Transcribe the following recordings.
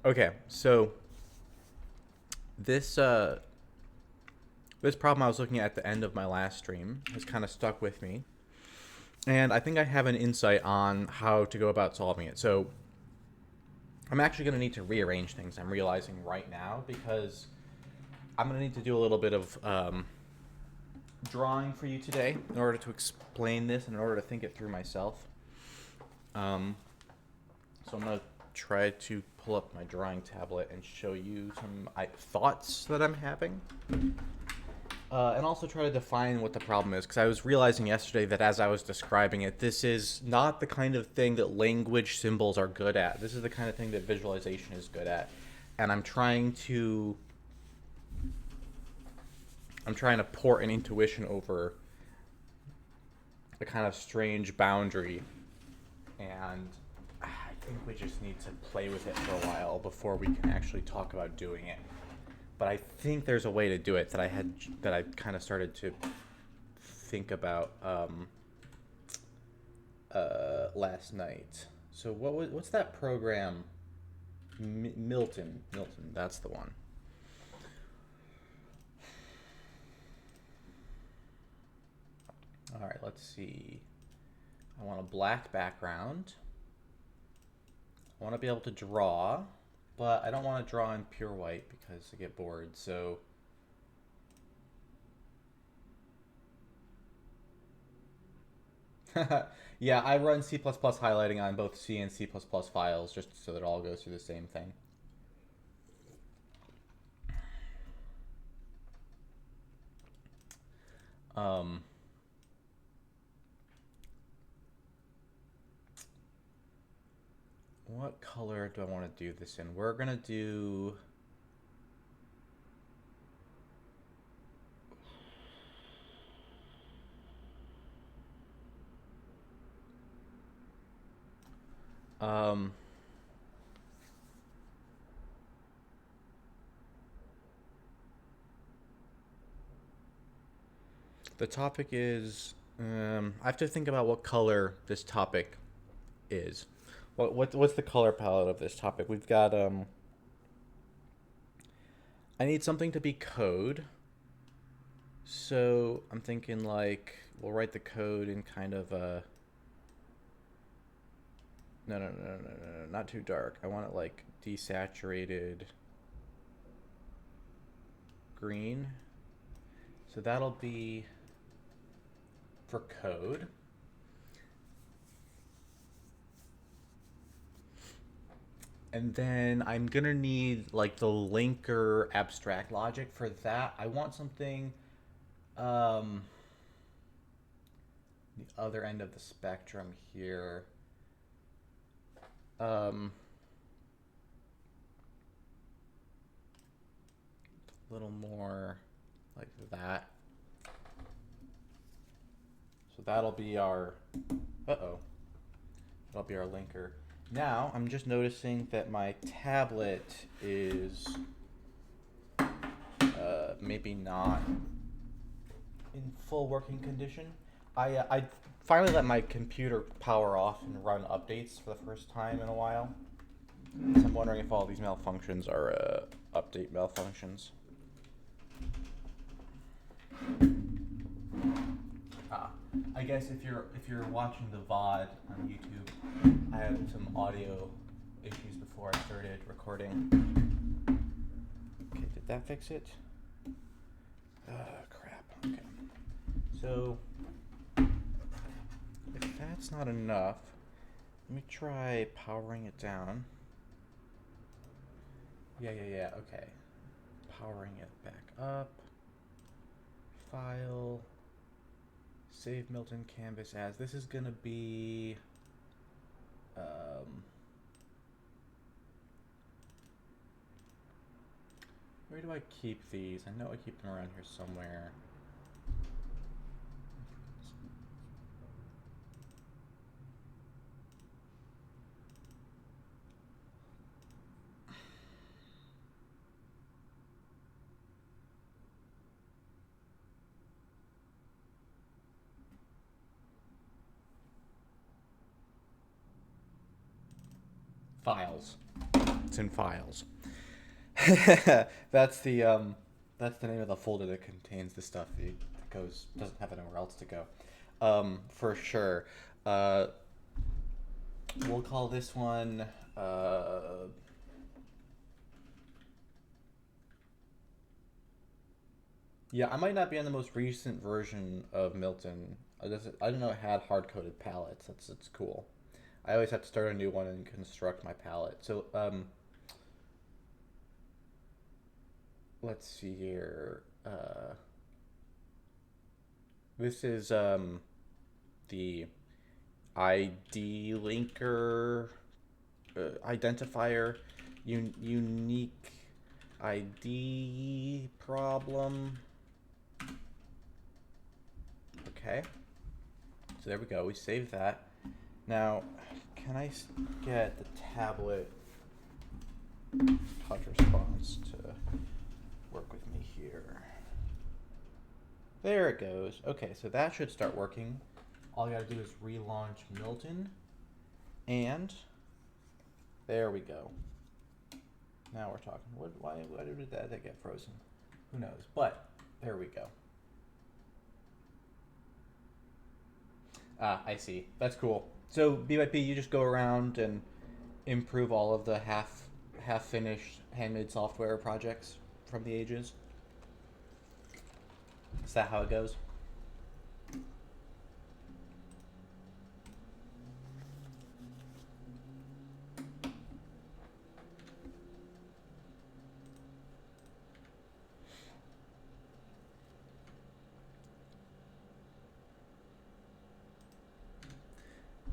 Okay, so this this problem I was looking at the end of my last stream has kind of stuck with me, and I think I have an insight on how to go about solving it. So I'm actually going to need to rearrange things. I'm realizing right now because I'm going to need to do a little bit of drawing for you today in order to explain this and in order to think it through myself. Um, so I'm going to try to pull up my drawing tablet and show you some thoughts that I'm having. And also try to define what the problem is, because I was realizing yesterday that as I was describing it, this is not the kind of thing that language symbols are good at. This is the kind of thing that visualization is good at, and I'm trying to port an intuition over a kind of strange boundary, and I think we just need to play with it for a while before we can actually talk about doing it. But I think there's a way to do it that I kind of started to think about last night. So what's that program? Milton. That's the one. All right, let's see. I want a black background. I want to be able to draw, but I don't want to draw in pure white because I get bored. So yeah, I run C++ highlighting on both C and C++ files just so that it all goes through the same thing. Um, what color do I want to do this in? We're gonna do. Um, the topic is. I have to think about what color this topic is. What's the color palette of this topic? We've got. I need something to be code. So I'm thinking like we'll write the code in kind of a. No, not too dark. I want it like desaturated green. So that'll be for code. And then I'm gonna need like the linker abstract logic for that. I want something um the other end of the spectrum here. Um a little more like that. So that'll be our uh-oh. That'll be our linker. Now, I'm just noticing that my tablet is maybe not in full working condition. I finally let my computer power off and run updates for the first time in a while. So I'm wondering if all these malfunctions are update malfunctions. Ah, I guess if you're watching the VOD on YouTube, I had some audio issues before I started recording. Okay, did that fix it? Crap. Okay. So if that's not enough, let me try powering it down. Yeah. Okay. Powering it back up. File. Save Milton Canvas as. This is gonna be. Um, where do I keep these? I know I keep them around here somewhere. files. It's in files. That's the name of the folder that contains the stuff that doesn't have anywhere else to go. For sure. We'll call this one yeah, I might not be on the most recent version of Milton. I didn't know it had hard-coded palettes. That's cool. I always have to start a new one and construct my palette. So let's see here. This is the ID linker identifier unique ID problem. Okay. So there we go. We saved that. Now, can I get the tablet touch response to work with me here? There it goes. Okay, so that should start working. All I gotta do is relaunch Milton, and there we go. Now we're talking. Why did that get frozen? Who knows? But there we go. Ah, I see. That's cool. So BYP, you just go around and improve all of the half finished handmade software projects from the ages. Is that how it goes?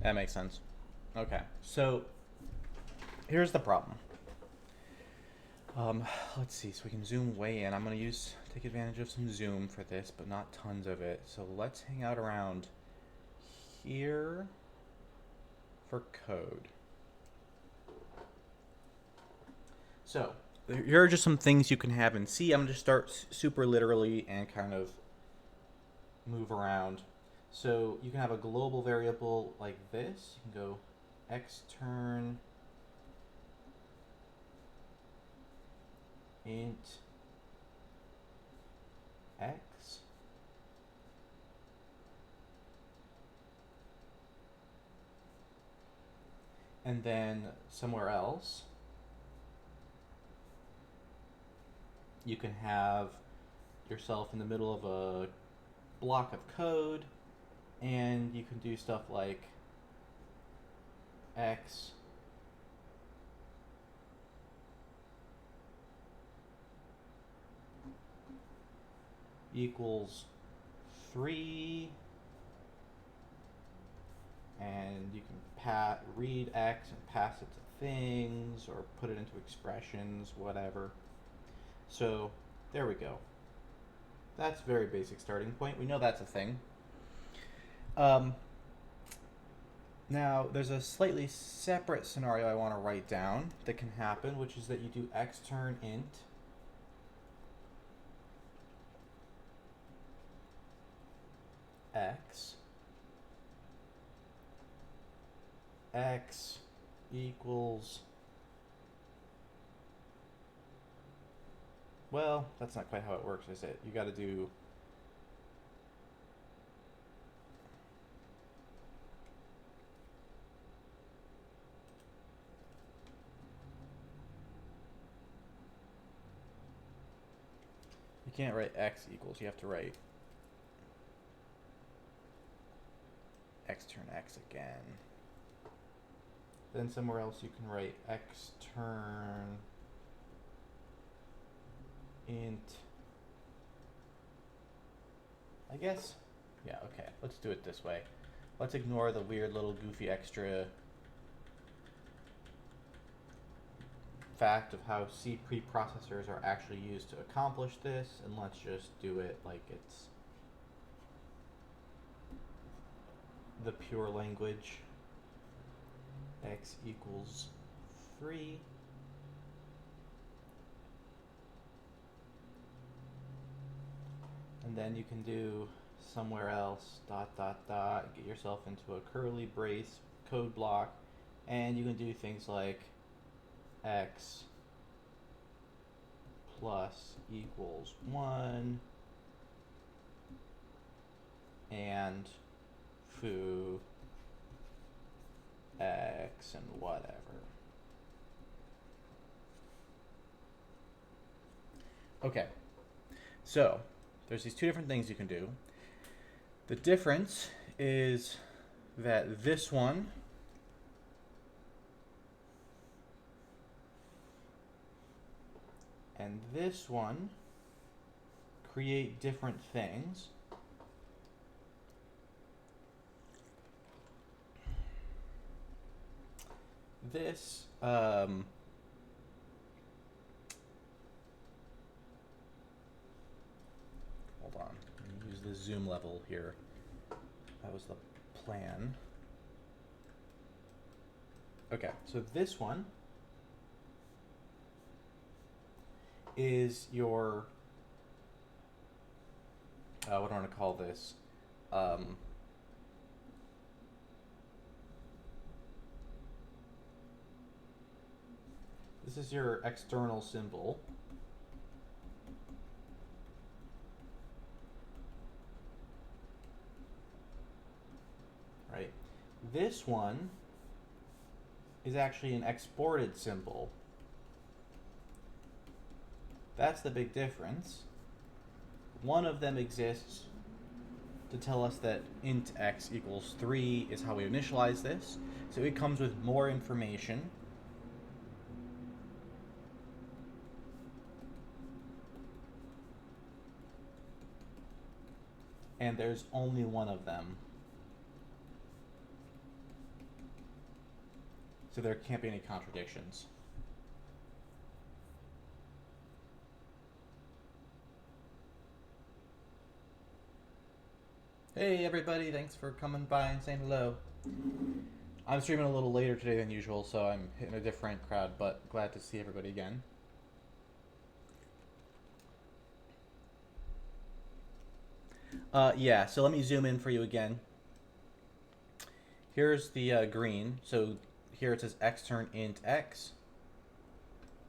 That makes sense. Okay, so here's the problem. Let's see, so we can zoom way in. I'm gonna take advantage of some zoom for this, but not tons of it. So let's hang out around here for code. So here are just some things you can have in C. I'm gonna just start super literally and kind of move around. So you can have a global variable like this. You can go extern int x, and then somewhere else you can have yourself in the middle of a block of code, and you can do stuff like x equals 3, and you can read x and pass it to things or put it into expressions, whatever. So there we go. That's a very basic starting point. We know that's a thing. Now, there's a slightly separate scenario I want to write down that can happen, which is that you do extern int x equals, well, that's not quite how it works, is it? You got to do you can't write x equals, you have to write extern x again. Then somewhere else you can write extern int, I guess. Yeah, okay, let's do it this way. Let's ignore the weird little goofy extra fact of how C preprocessors are actually used to accomplish this, and let's just do it like it's the pure language. X equals 3. And then you can do somewhere else, ... get yourself into a curly brace code block, and you can do things like x plus equals 1 and foo x and whatever. Okay, so there's these two different things you can do. The difference is that this one and this one create different things. This hold on, let me use the zoom level here. That was the plan. Okay, so this one is your what do I want to call this? This is your external symbol. Right? This one is actually an exported symbol. That's the big difference. One of them exists to tell us that int x equals 3 is how we initialize this. So it comes with more information. And there's only one of them. So there can't be any contradictions. Hey everybody, thanks for coming by and saying hello. I'm streaming a little later today than usual, so I'm hitting a different crowd, but glad to see everybody again. Yeah, so let me zoom in for you again. Here's the green. So here it says extern int x,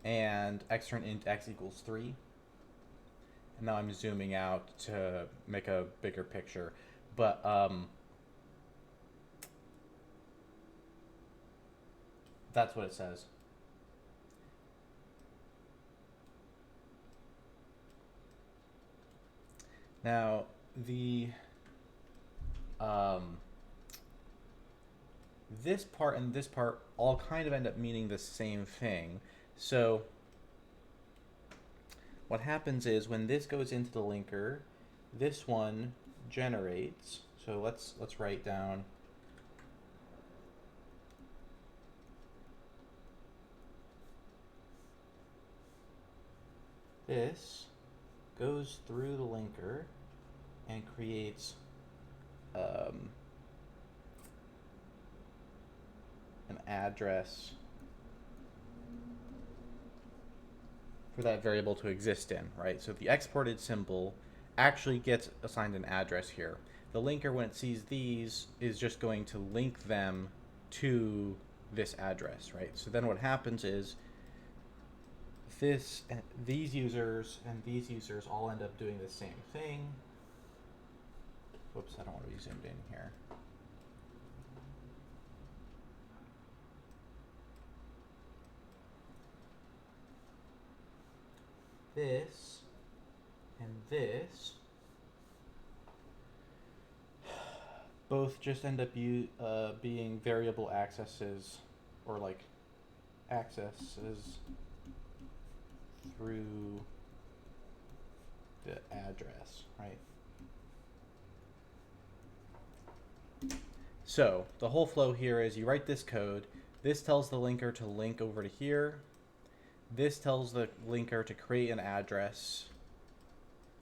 and extern int x equals 3. And now I'm zooming out to make a bigger picture. But that's what it says. Now the this part and this part all kind of end up meaning the same thing. So what happens is when this goes into the linker, this one generates. So let's write down this goes through the linker and creates an address for that variable to exist in, right? So the exported symbol actually gets assigned an address here. The linker, when it sees these, is just going to link them to this address, right? So then what happens is these users and these users all end up doing the same thing. Whoops, I don't want to be zoomed in here. This and this both just end up being variable accesses, or like accesses through the address, right? So the whole flow here is you write this code. This tells the linker to link over to here. This tells the linker to create an address.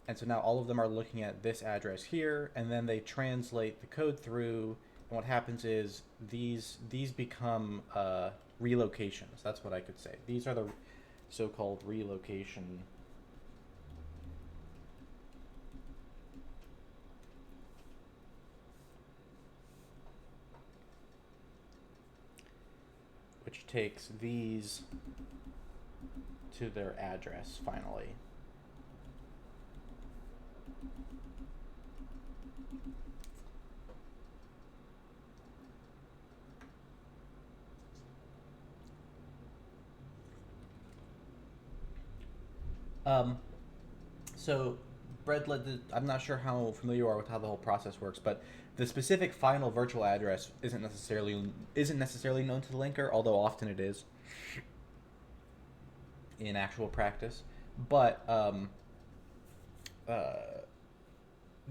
And so now all of them are looking at this address here, and then they translate the code through, and what happens is these become relocations. That's what I could say. These are the so-called relocation which takes these to their address finally. Um, so breadlet, I'm not sure how familiar you are with how the whole process works, but the specific final virtual address isn't necessarily known to the linker, although often it is in actual practice. But uh,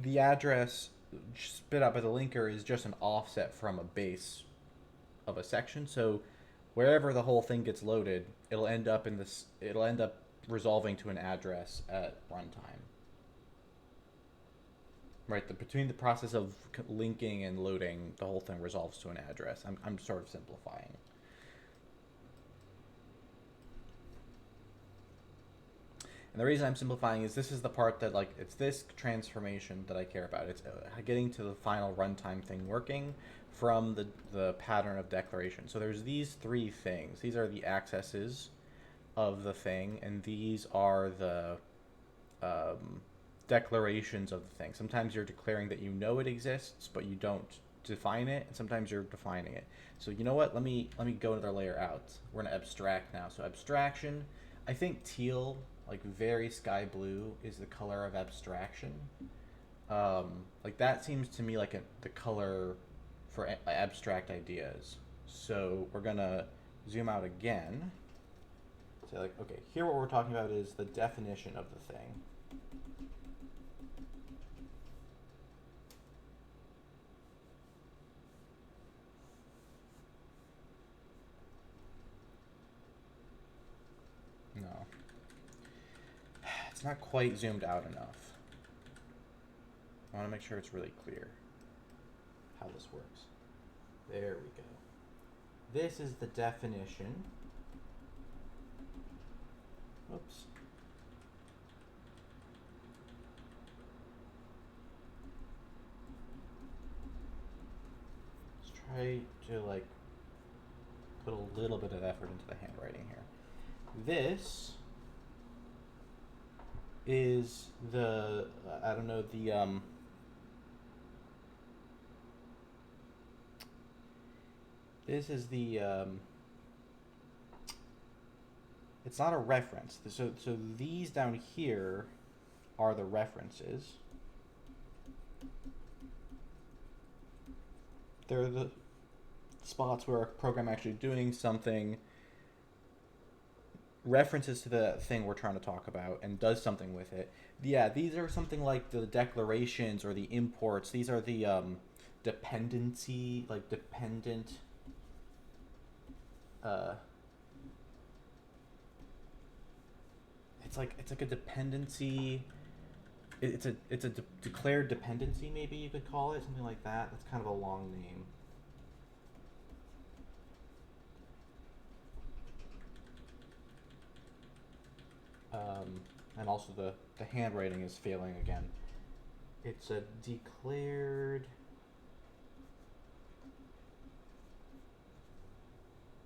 the address spit up by the linker is just an offset from a base of a section. So wherever the whole thing gets loaded, it'll end up in this. It'll end up resolving to an address at runtime. Right, between the process of linking and loading, the whole thing resolves to an address. I'm sort of simplifying. And the reason I'm simplifying is this is the part that, like, it's this transformation that I care about. It's getting to the final runtime thing working from the pattern of declaration. So there's these three things. These are the accesses of the thing, and these are the declarations of the thing. Sometimes you're declaring that you know it exists, but you don't define it, and sometimes you're defining it. So you know what? Let me go another layer out. We're gonna abstract now. So abstraction, I think teal, like very sky blue, is the color of abstraction. Like that seems to me like the color for abstract ideas. So we're gonna zoom out again. So like, okay, here what we're talking about is the definition of the thing. No. It's not quite zoomed out enough. I want to make sure it's really clear how this works. There we go. This is the definition. Oops. Let's try to like put a little bit of effort into the handwriting here. This is the I don't know the this is the it's not a reference. So these down here are the references. They're the spots where a program actually doing something references to the thing we're trying to talk about and does something with it. Yeah, these are something like the declarations or the imports. These are the dependency, like dependent. It's like a dependency. It's a declared dependency, maybe you could call it something like that. That's kind of a long name. And also the handwriting is failing again. It's a declared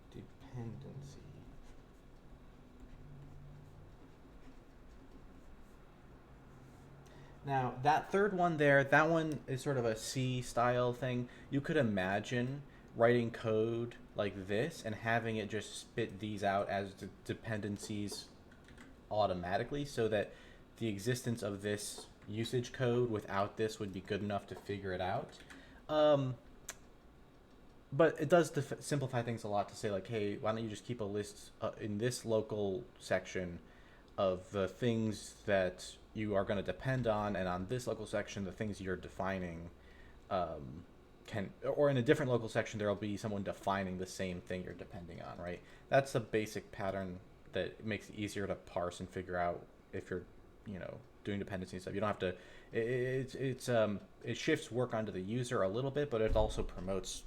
dependency. Now, that third one there, that one is sort of a C style thing. You could imagine writing code like this and having it just spit these out as dependencies automatically, so that the existence of this usage code without this would be good enough to figure it out. Um, but it does simplify things a lot to say, like, hey, why don't you just keep a list in this local section of the things that you are going to depend on, and on this local section the things you're defining can, or in a different local section there will be someone defining the same thing you're depending on, right? That's a basic pattern that makes it easier to parse and figure out if you're, doing dependency and stuff. You don't have to. It shifts work onto the user a little bit, but it also promotes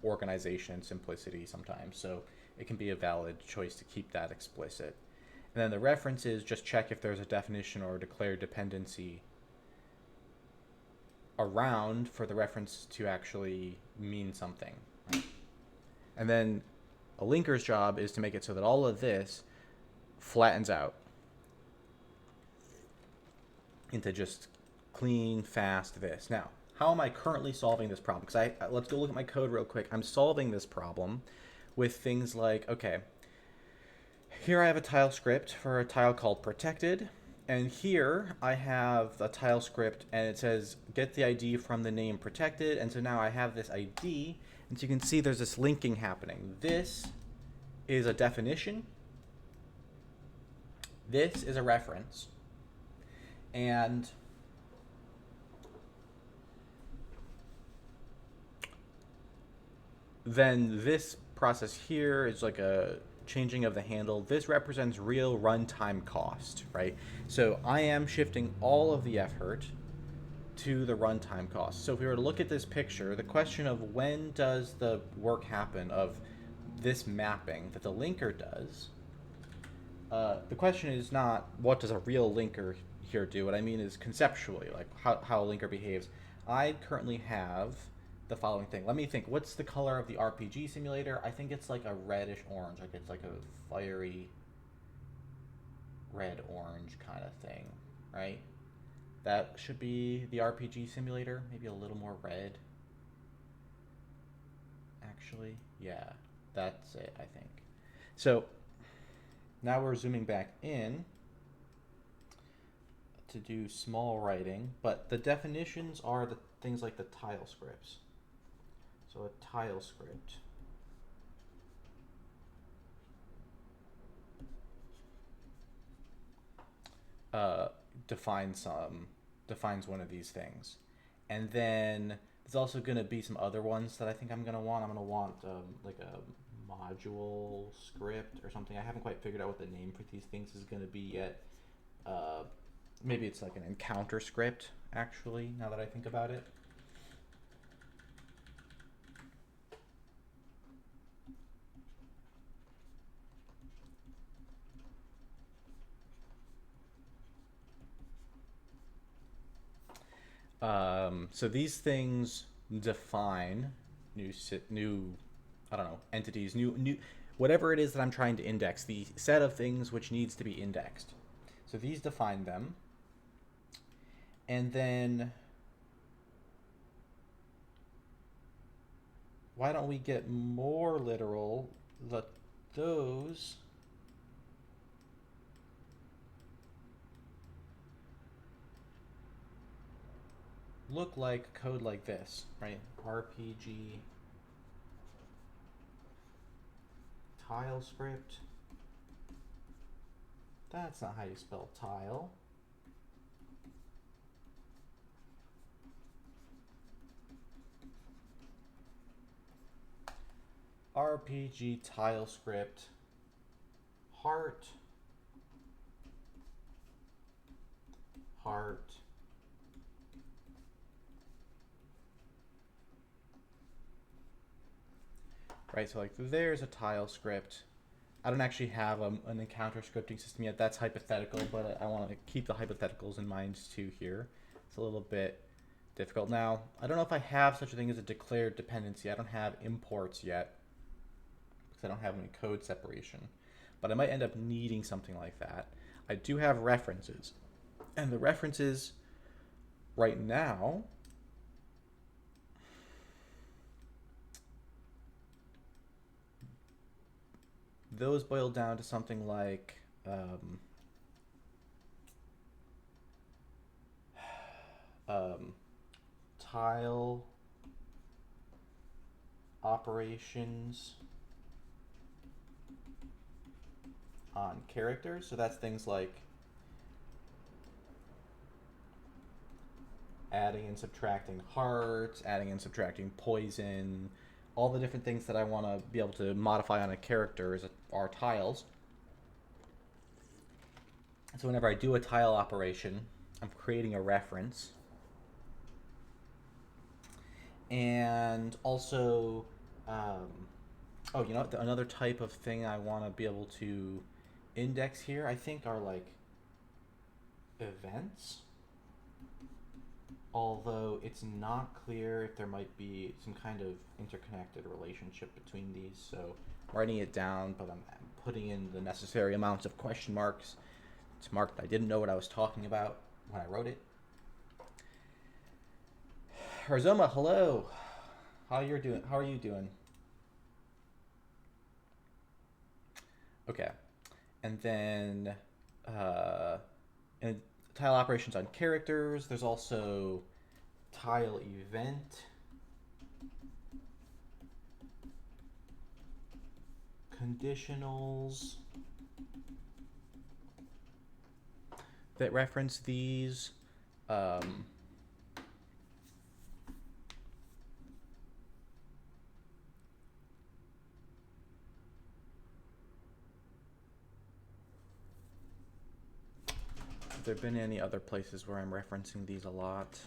organization and simplicity sometimes. So it can be a valid choice to keep that explicit. And then the references, just check if there's a definition or a declared dependency around for the reference to actually mean something. Right? And then A linker's job is to make it so that all of this flattens out into just clean, fast this. Now, how am I currently solving this problem? Because let's go look at my code real quick. I'm solving this problem with things like, okay, here I have a tile script for a tile called protected. And here I have a tile script and it says get the ID from the name protected. And so now I have this ID. And so you can see there's this linking happening. This is a definition. This is a reference. And then this process here is like a changing of the handle. This represents real runtime cost, right? So I am shifting all of the effort to the runtime cost. So if we were to look at this picture, the question of when does the work happen of this mapping that the linker does, the question is not what does a real linker here do. What I mean is conceptually, like how a linker behaves. I currently have the following thing. Let me think. What's the color of the RPG simulator? I think it's like a reddish orange. Like it's like a fiery red orange kind of thing, right? That should be the RPG simulator. Maybe a little more red. Actually, yeah, that's it, I think. So now we're zooming back in to do small writing, but the definitions are the things like the tile scripts. So a tile script defines one of these things, and then there's also going to be some other ones that I think I'm going to want. I'm going to want like a module script or something. I haven't quite figured out what the name for these things is going to be yet. Maybe it's like an encounter script, actually, now that I think about it. So these things define new, I don't know, entities, new, whatever it is that I'm trying to index, the set of things which needs to be indexed. So these define them. And then why don't we get more literal? Those look like code like this, right? RPG tile script. That's not how you spell tile. RPG tile script heart right, so like there's a tile script. I don't actually have an encounter scripting system yet. That's hypothetical, but I want to keep the hypotheticals in mind too here. It's a little bit difficult. Now, I don't know if I have such a thing as a declared dependency. I don't have imports yet because I don't have any code separation, but I might end up needing something like that. I do have references, and the references right now those boil down to something like tile operations on characters. So that's things like adding and subtracting hearts, adding and subtracting poison, all the different things that I want to be able to modify on a character are tiles. So whenever I do a tile operation, I'm creating a reference. And also, oh, you know what? Another type of thing I want to be able to index here, I think, are like events. Although it's not clear if there might be some kind of interconnected relationship between these, so writing it down, but I'm putting in the necessary amounts of question marks. It's marked I didn't know what I was talking about when I wrote it. Harzoma, hello. How are you doing? Okay. And then and tile operations on characters. There's also tile event, conditionals that reference these. Have there been any other places where I'm referencing these a lot?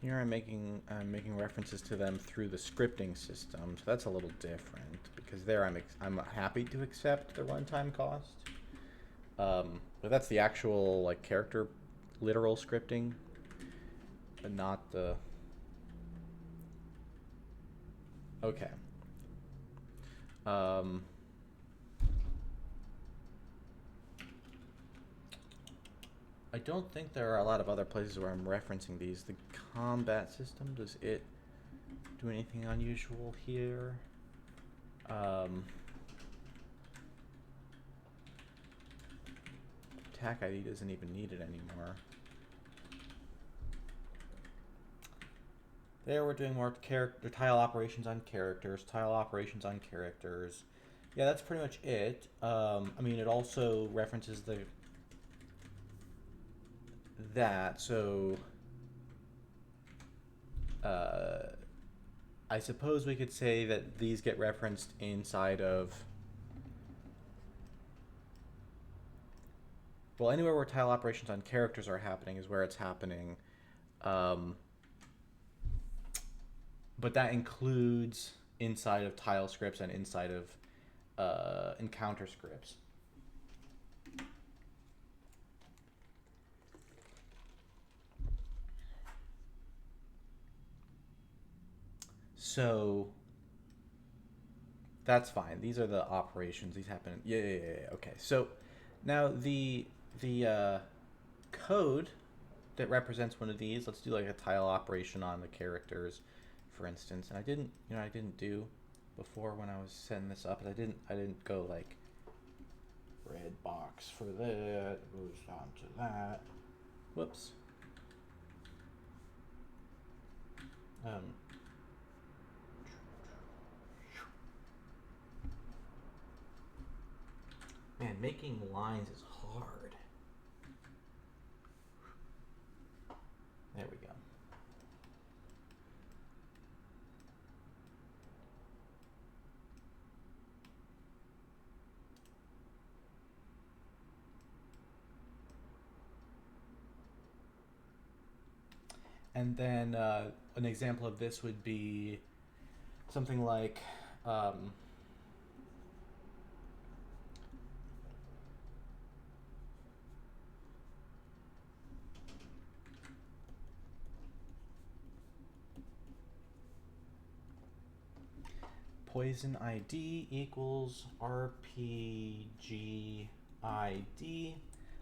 Here I'm making references to them through the scripting system, so that's a little different because there I'm happy to accept the runtime cost. But that's the actual like character literal scripting, but not the. Okay. I don't think there are a lot of other places where I'm referencing these. The combat system, does it do anything unusual here? Attack ID doesn't even need it anymore. There we're doing more character tile operations on characters, Yeah, that's pretty much it. I mean, it also references so I suppose we could say that these get referenced inside of, well, anywhere where tile operations on characters are happening is where it's happening. But that includes inside of tile scripts and inside of encounter scripts. So that's fine. These are the operations. These happen. Yeah. Okay. So now the code that represents one of these. Let's do like a tile operation on the characters, for instance. And I didn't do before when I was setting this up. I didn't go like red box for that. Goes on to that. Whoops. Man, making lines is hard. There we go. And then an example of this would be something like poison ID equals RPG ID.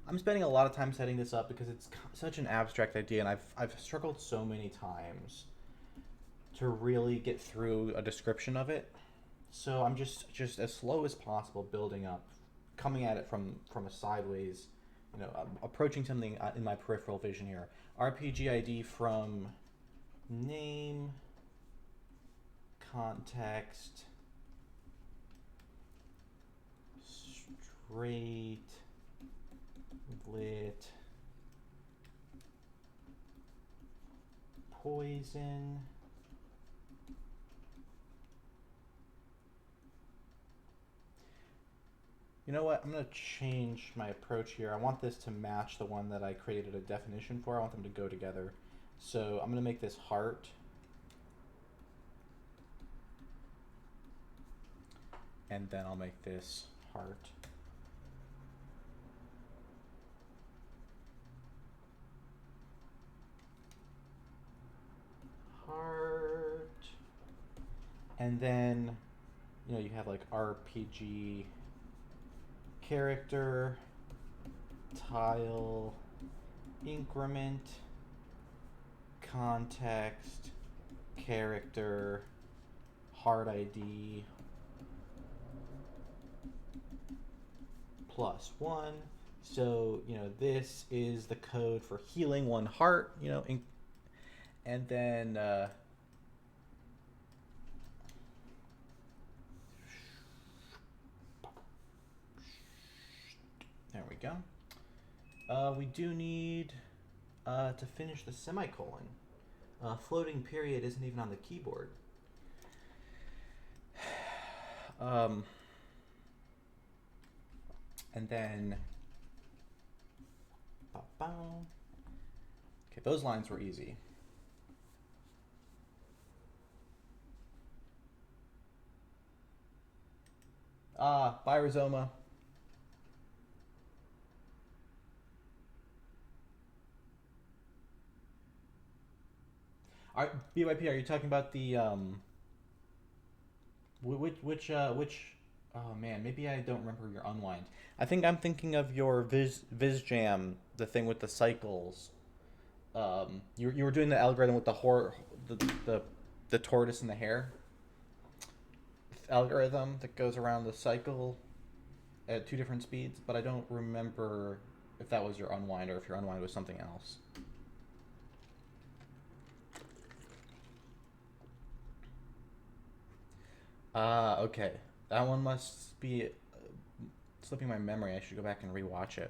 I'm spending a lot of time setting this up because it's such an abstract idea, and I've struggled so many times to really get through a description of it. So I'm just as slow as possible building up, coming at it from a sideways, approaching something in my peripheral vision here. RPG ID from name, context, straight, lit, poison. You know what? I'm going to change my approach here. I want this to match the one that I created a definition for. I want them to go together. So I'm going to make this heart. And then I'll make this heart. Heart. And then, you have like RPG character, tile, increment, context, character, heart ID, +1. So, this is the code for healing one heart, and then there we go. We do need to finish the semicolon. Floating period isn't even on the keyboard. And then, okay, those lines were easy. Bye, Rhizoma. BYP, are you talking about the which oh man, maybe I don't remember your unwind. I think I'm thinking of your Viz Jam, the thing with the cycles. You were doing the algorithm with the tortoise and the hare algorithm that goes around the cycle at 2 different speeds, but I don't remember if that was your unwind or if your unwind was something else. Okay. That one must be slipping my memory. I should go back and rewatch it.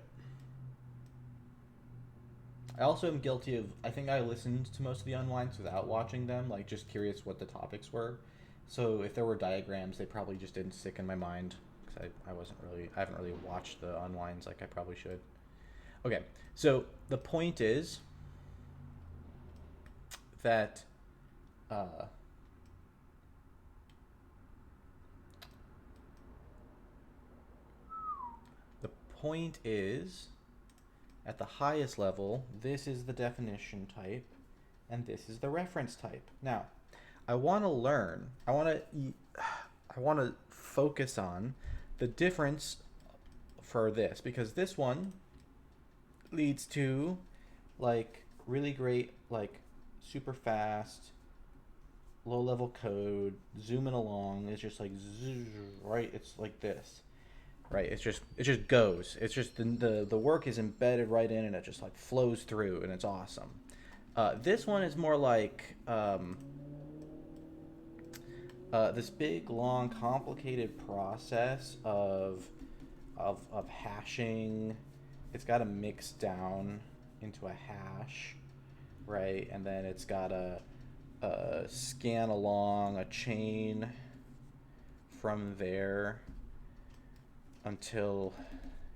I also am guilty of, I think I listened to most of the unwinds without watching them, like just curious what the topics were. So if there were diagrams, they probably just didn't stick in my mind because I haven't really watched the unwinds like I probably should. Okay, so the point is that at the highest level, this is the definition type, and this is the reference type. Now, I want to focus on the difference for this, because this one leads to like really great, like super fast, low level code, zooming along. It's just like, right? It's like this. Right, it just goes. It's just the work is embedded right in, and it just like flows through, and it's awesome. This one is more like this big, long, complicated process of hashing. It's got to mix down into a hash, right, and then it's got to scan along a chain from there until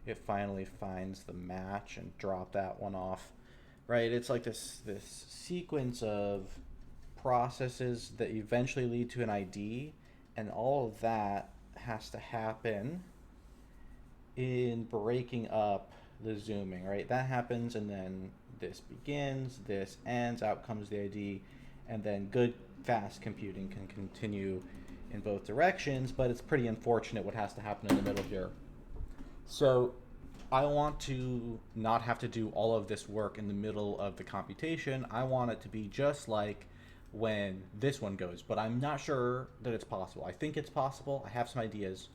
it finally finds the match and drop that one off, right? It's like this sequence of processes that eventually lead to an ID, and all of that has to happen in breaking up the zooming, right? That happens, and then this begins, this ends, out comes the ID, and then good fast computing can continue in both directions, but it's pretty unfortunate what has to happen in the middle here. So I want to not have to do all of this work in the middle of the computation. I want it to be just like when this one goes, but I'm not sure that it's possible. I think it's possible. I have some ideas.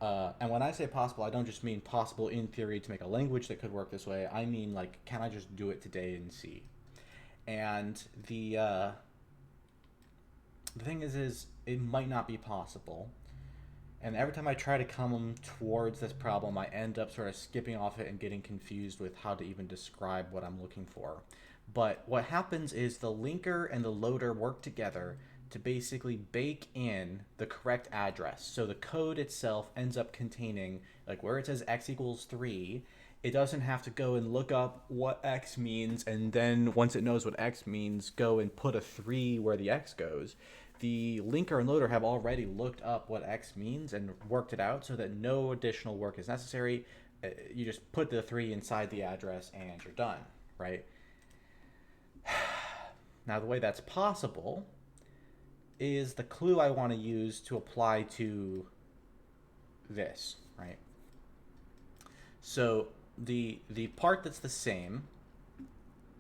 And when I say possible, I don't just mean possible in theory to make a language that could work this way. I mean, like, can I just do it today and see? And the thing is it might not be possible. And every time I try to come towards this problem, I end up sort of skipping off it and getting confused with how to even describe what I'm looking for. But what happens is the linker and the loader work together to basically bake in the correct address. So the code itself ends up containing, like where it says x equals 3, it doesn't have to go and look up what x means, and then once it knows what x means, go and put a 3 where the x goes. the linker and loader have already looked up what X means and worked it out so that no additional work is necessary. You just put the 3 inside the address and you're done, right? Now, the way that's possible is the clue I want to use to apply to this, right? So the part that's the same,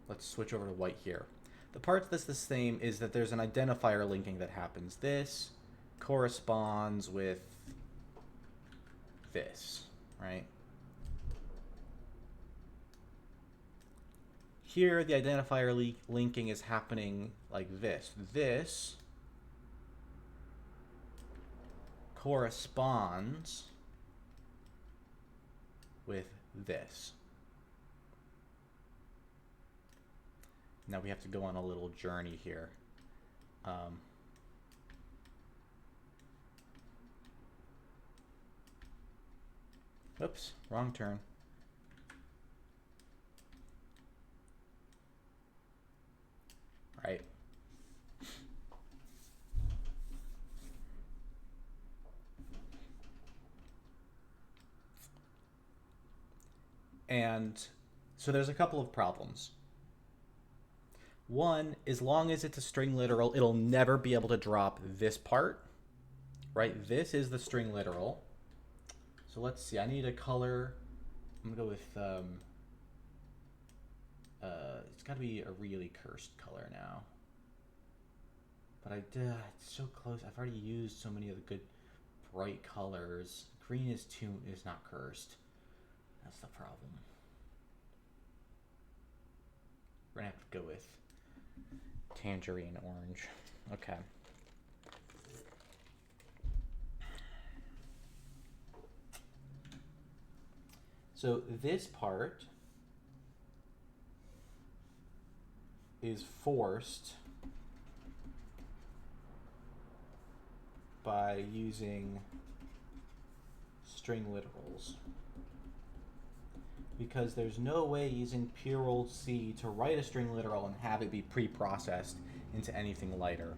let's switch over to white here. The part that's the same is that there's an identifier linking that happens. This corresponds with this, right? Here, the identifier linking is happening like this. This corresponds with this. Now we have to go on a little journey here. Oops, wrong turn. Right. And so there's a couple of problems. One, as long as it's a string literal, it'll never be able to drop this part, right? This is the string literal. So let's see, I need a color. I'm gonna go with, it's gotta be a really cursed color now. But it's so close. I've already used so many of the good bright colors. Green is not cursed. That's the problem. We're gonna have to go with tangerine orange. Okay. So this part is forced by using string literals, because there's no way using pure old C to write a string literal and have it be pre-processed into anything lighter.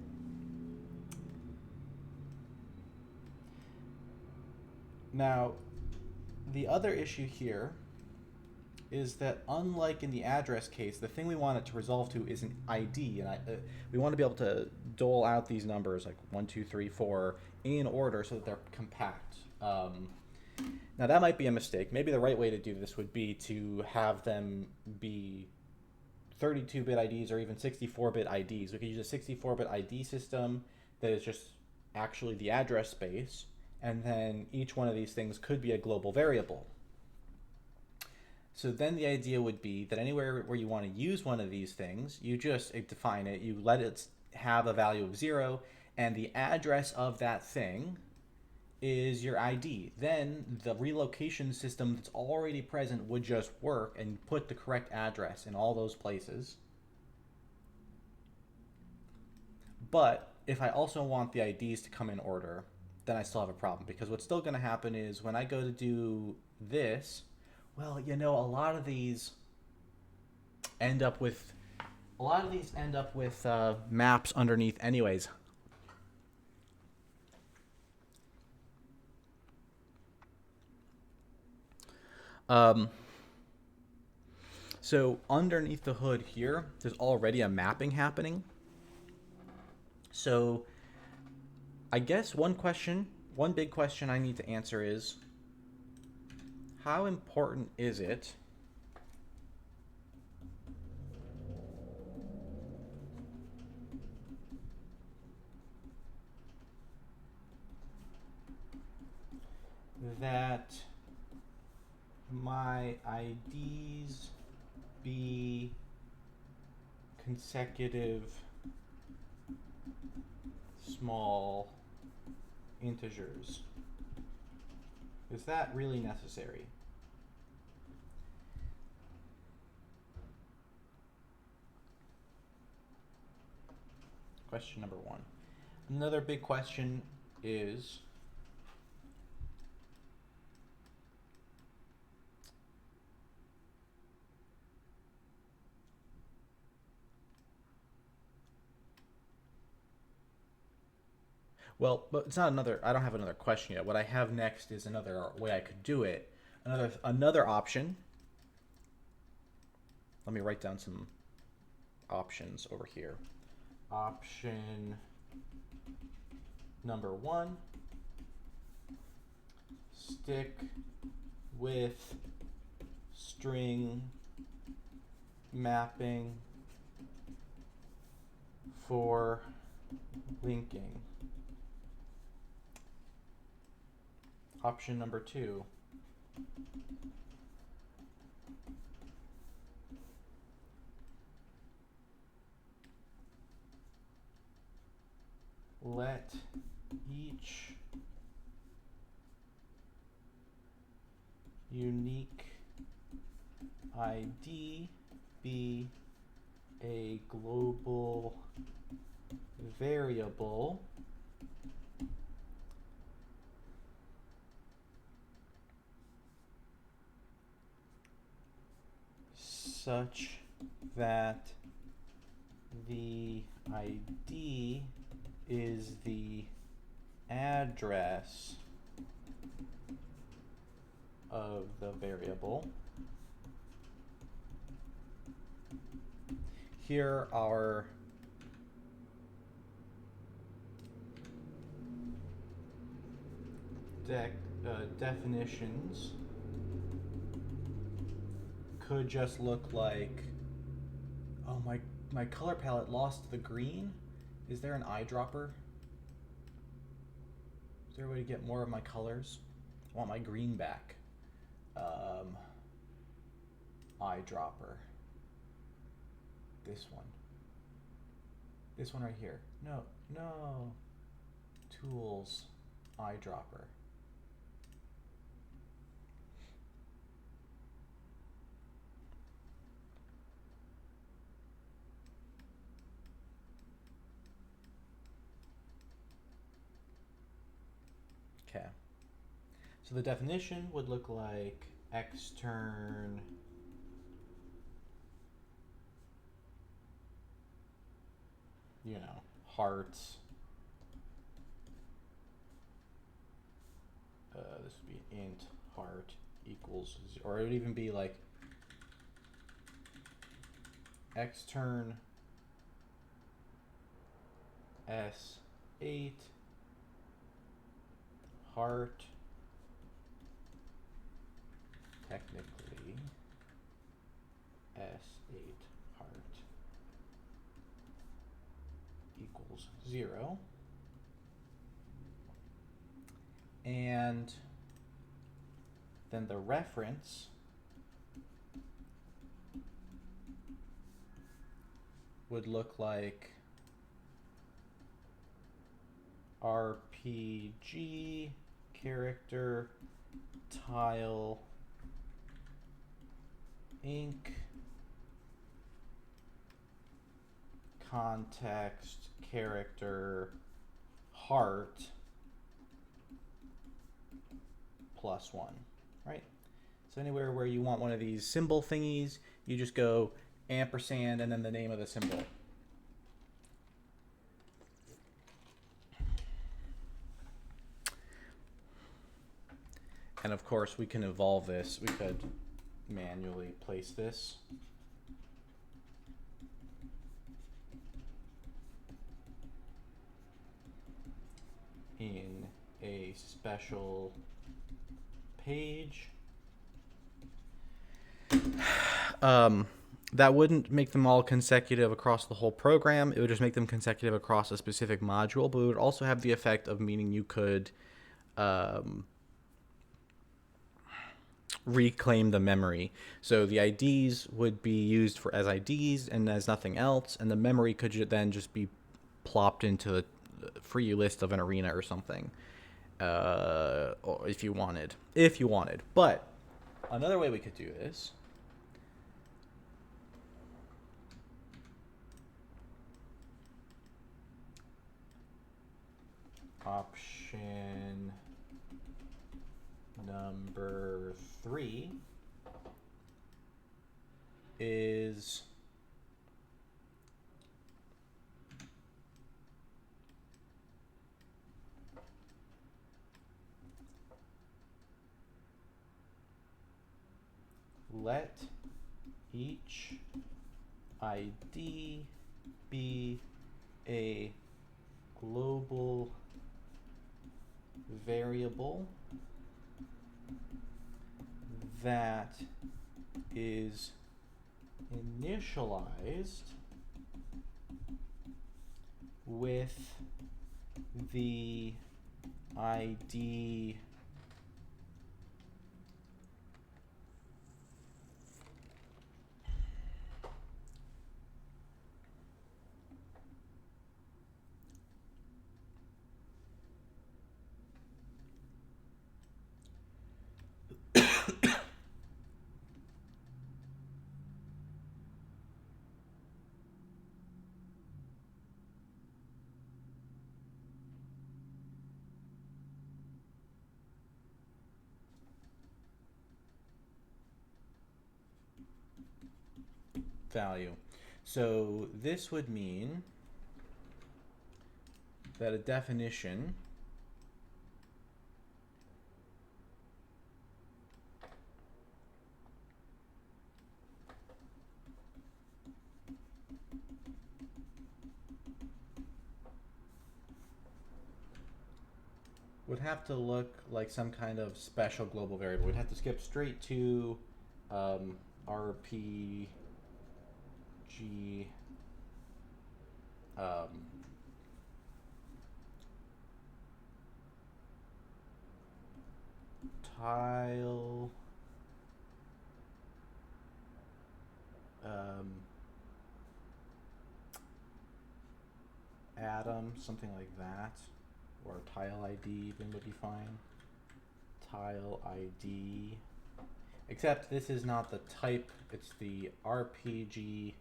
Now, the other issue here is that unlike in the address case, the thing we want it to resolve to is an ID, and we want to be able to dole out these numbers like 1, 2, 3, 4 in order so that they're compact. Now that might be a mistake. Maybe the right way to do this would be to have them be 32-bit IDs or even 64-bit IDs. We could use a 64-bit ID system that is just actually the address space, and then each one of these things could be a global variable. So then the idea would be that anywhere where you want to use one of these things, you just define it, you let it have a value of 0, and the address of that thing is your ID. Then the relocation system that's already present would just work and put the correct address in all those places. But if I also want the IDs to come in order, then I still have a problem, because what's still going to happen is when I go to do this, well, you know, a lot of these end up with maps underneath anyways. So underneath the hood here, there's already a mapping happening. So I guess one big question I need to answer is, how important is it that my IDs be consecutive small integers? Is that really necessary? Question number 1. Another big question is, Well, but it's not another. I don't have another question yet. What I have next is another way I could do it. Another option. Let me write down some options over here. Option number 1, stick with string mapping for linking. Option number 2, let each unique ID be a global variable such that the ID is the address of the variable. Here are definitions. Could just look like, oh, my color palette lost the green. Is there an eyedropper? Is there a way to get more of my colors? I want my green back. Eyedropper. This one. This one right here. No. Tools. Eyedropper. Okay. So the definition would look like extern hearts. This would be int heart equals 0, or it would even be like extern S8 heart, technically S8 heart equals 0. And then the reference would look like RPG character tile ink context character heart +1, right? So anywhere where you want one of these symbol thingies, you just go ampersand and then the name of the symbol. And of course, we can evolve this. We could manually place this. In a special page. That wouldn't make them all consecutive across the whole program. It would just make them consecutive across a specific module, but it would also have the effect of meaning you could reclaim the memory. So the IDs would be used as IDs and as nothing else, and the memory could then just be plopped into the free list of an arena or something, or if you wanted. But another way we could do this option number 3 is let each ID be a global variable that is initialized with the ID value. So this would mean that a definition would have to look like some kind of special global variable. We'd have to skip straight to RPG tile atom, something like that, or tile ID even would be fine. Tile ID, except this is not the type, it's the RPG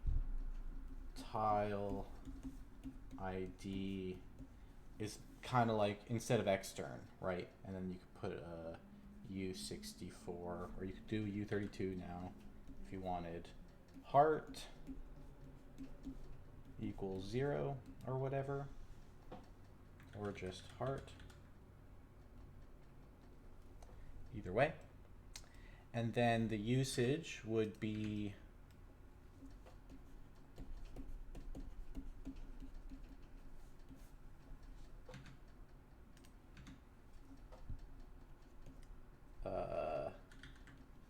tile ID is kind of like instead of extern, right? And then you could put a U64, or you could do U32 now if you wanted. Heart equals 0 or whatever, or just heart. Either way. And then the usage would be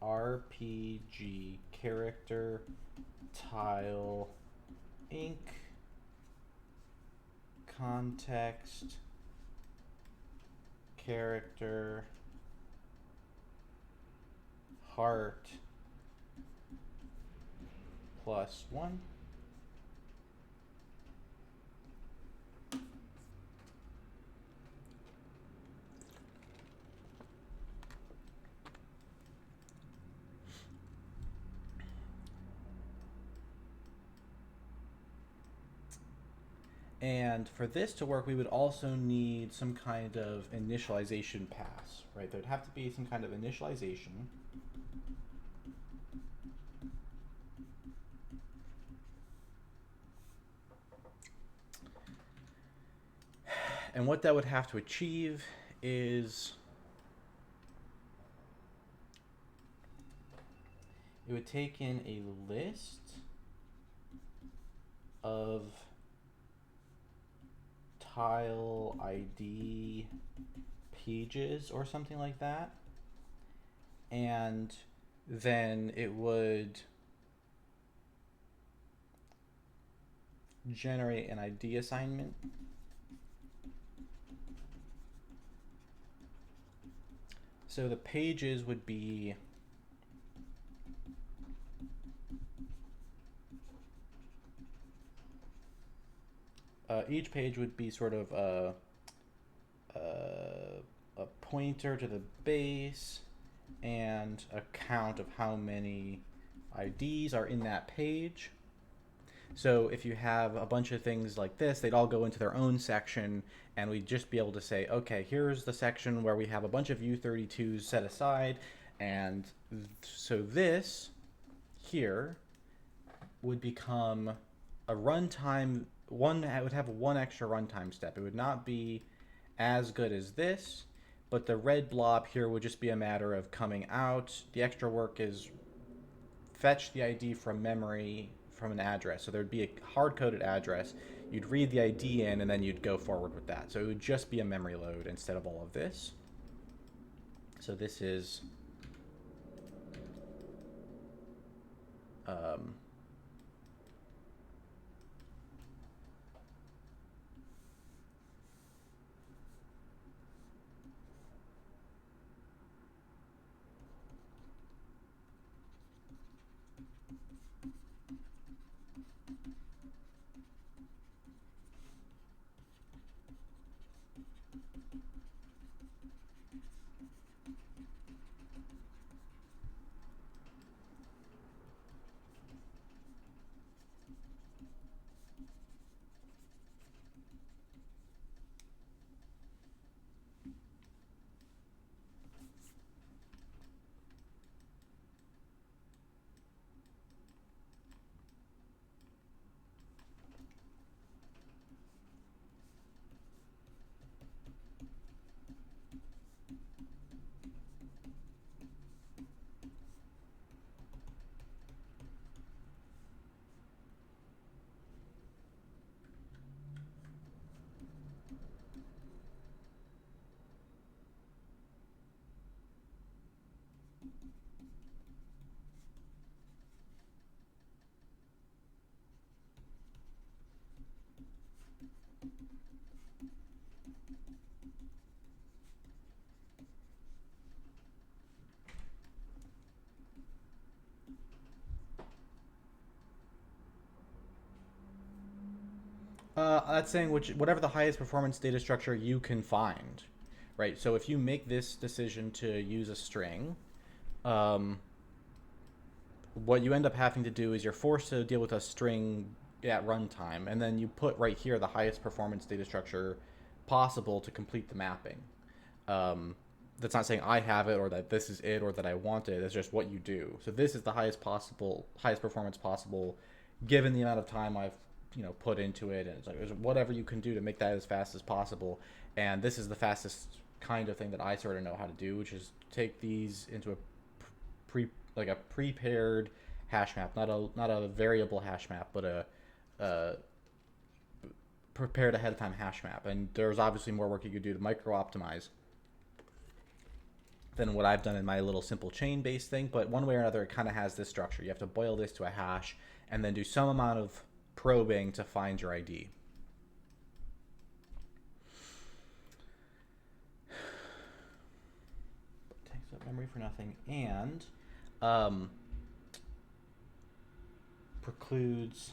RPG character tile ink context character heart +1. And for this to work, we would also need some kind of initialization pass, right? There'd have to be some kind of initialization. And what that would have to achieve is it would take in a list of tile ID pages or something like that, and then it would generate an ID assignment. So the pages would be each page would be sort of a pointer to the base and a count of how many IDs are in that page. So if you have a bunch of things like this, they'd all go into their own section, and we'd just be able to say, okay, here's the section where we have a bunch of U32s set aside, and so this here would become a runtime. It would have one extra runtime step. It would not be as good as this, but the red blob here would just be a matter of coming out. The extra work is fetch the ID from memory from an address. So there'd be a hard-coded address. You'd read the ID in, and then you'd go forward with that. So it would just be a memory load instead of all of this. So this is that's saying whatever the highest performance data structure you can find, right? So if you make this decision to use a string, what you end up having to do is you're forced to deal with a string at runtime, and then you put right here the highest performance data structure possible to complete the mapping. That's not saying I have it or that this is it or that I want it. It's just what you do. So this is the highest performance possible, given the amount of time I've put into it, and it's like whatever you can do to make that as fast as possible. And this is the fastest kind of thing that I sort of know how to do, which is take these into a prepared hash map, not a variable hash map, but a prepared ahead of time hash map. And there's obviously more work you could do to micro optimize than what I've done in my little simple chain based thing. But one way or another, it kind of has this structure. You have to boil this to a hash and then do some amount of probing to find your ID. Takes up memory for nothing, and precludes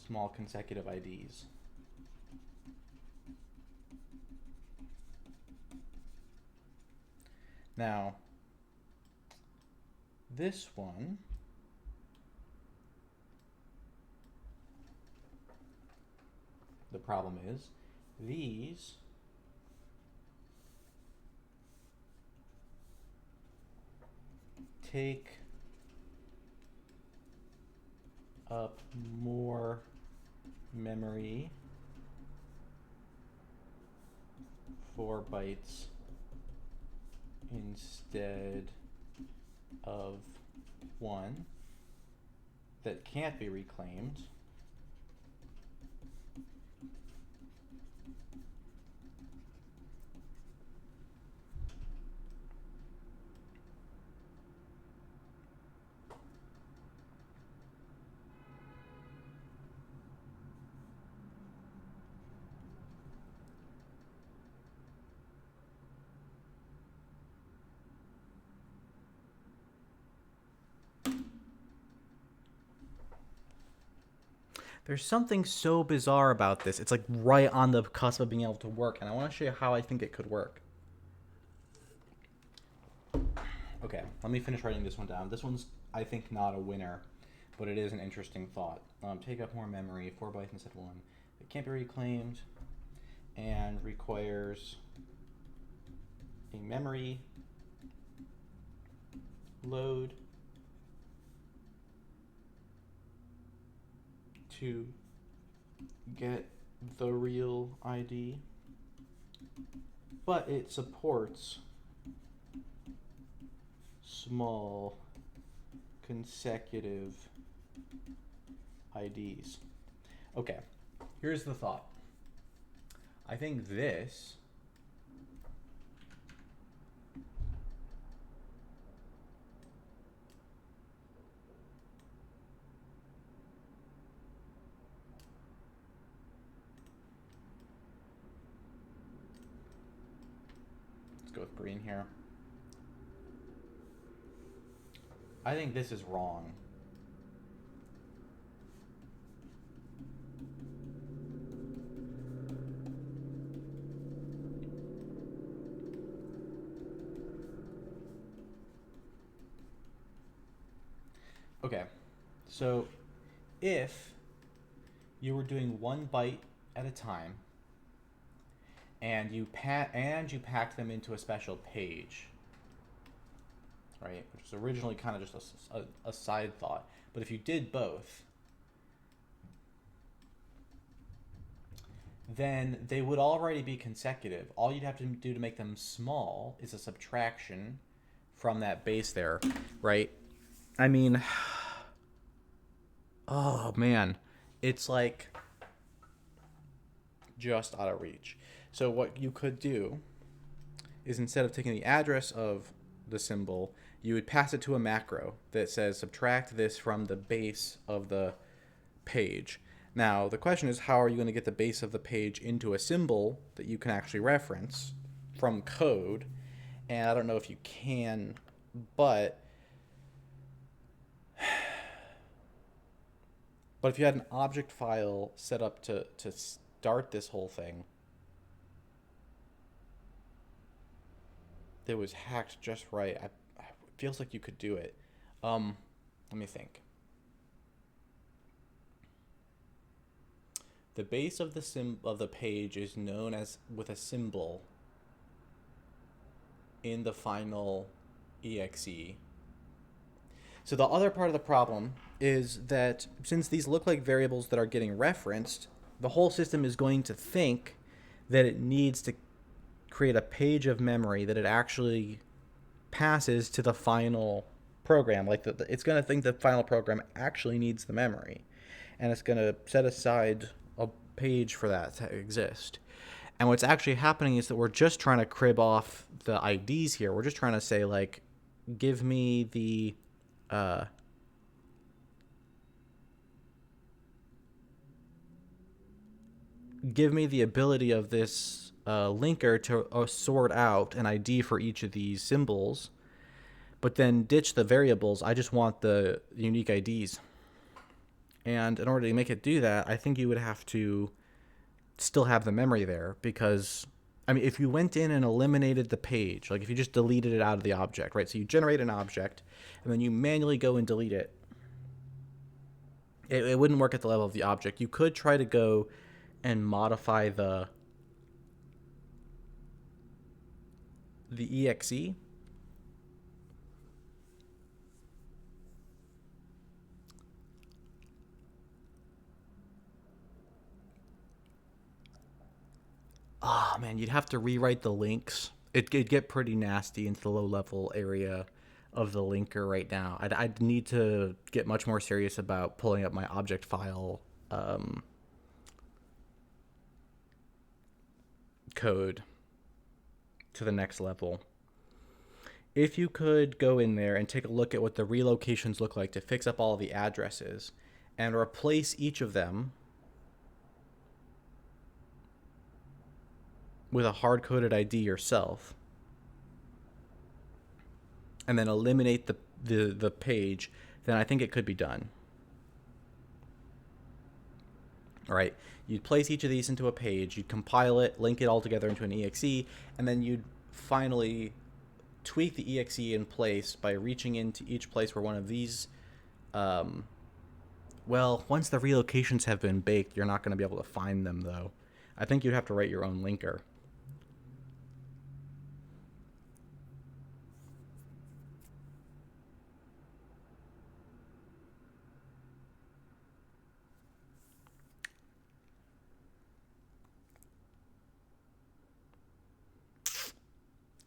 small consecutive IDs. Now, this one the problem is these take up more memory, 4 bytes instead of 1, that can't be reclaimed. There's something so bizarre about this. It's like right on the cusp of being able to work, and I want to show you how I think it could work. Okay, let me finish writing this one down. This one's, I think, not a winner, but it is an interesting thought. Take up more memory, 4 bytes instead of 1. It can't be reclaimed and requires a memory load to get the real ID. but it supports small consecutive IDs. Okay, here's the thought. I think this let's go with green here. I think this is wrong. Okay, so if you were doing one byte at a time and you packed them into a special page, right? Which was originally kind of just a side thought. But if you did both, then they would already be consecutive. All you'd have to do to make them small is a subtraction from that base there, right? I mean, oh man, it's like just out of reach. So what you could do is instead of taking the address of the symbol, you would pass it to a macro that says subtract this from the base of the page. Now, the question is, how are you going to get the base of the page into a symbol that you can actually reference from code? And I don't know if you can, but if you had an object file set up to start this whole thing that was hacked just right, it feels like you could do it. Let me think. The base of the page is known as with a symbol in the final exe. So the other part of the problem is that since these look like variables that are getting referenced, the whole system is going to think that it needs to create a page of memory that it actually passes to the final program. Like it's going to think the final program actually needs the memory, and it's going to set aside a page for that to exist. And what's actually happening is that we're just trying to crib off the IDs here. We're just trying to say, like, give me the ability of this linker to sort out an ID for each of these symbols, but then ditch the variables. I just want the unique IDs. And in order to make it do that, I think you would have to still have the memory there, because I mean, if you went in and eliminated the page, like if you just deleted it out of the object, right? So you generate an object and then you manually go and delete it. It wouldn't work at the level of the object. You could try to go and modify the exe. Oh man, you'd have to rewrite the links. It'd get pretty nasty into the low level area of the linker right now. I'd need to get much more serious about pulling up my object file code to the next level. If you could go in there and take a look at what the relocations look like to fix up all of the addresses and replace each of them with a hard-coded ID yourself, and then eliminate the page, then I think it could be done. All right, you'd place each of these into a page, you'd compile it, link it all together into an exe, and then you'd finally tweak the exe in place by reaching into each place where one of these well, once the relocations have been baked, you're not going to be able to find them, though. I think you'd have to write your own linker.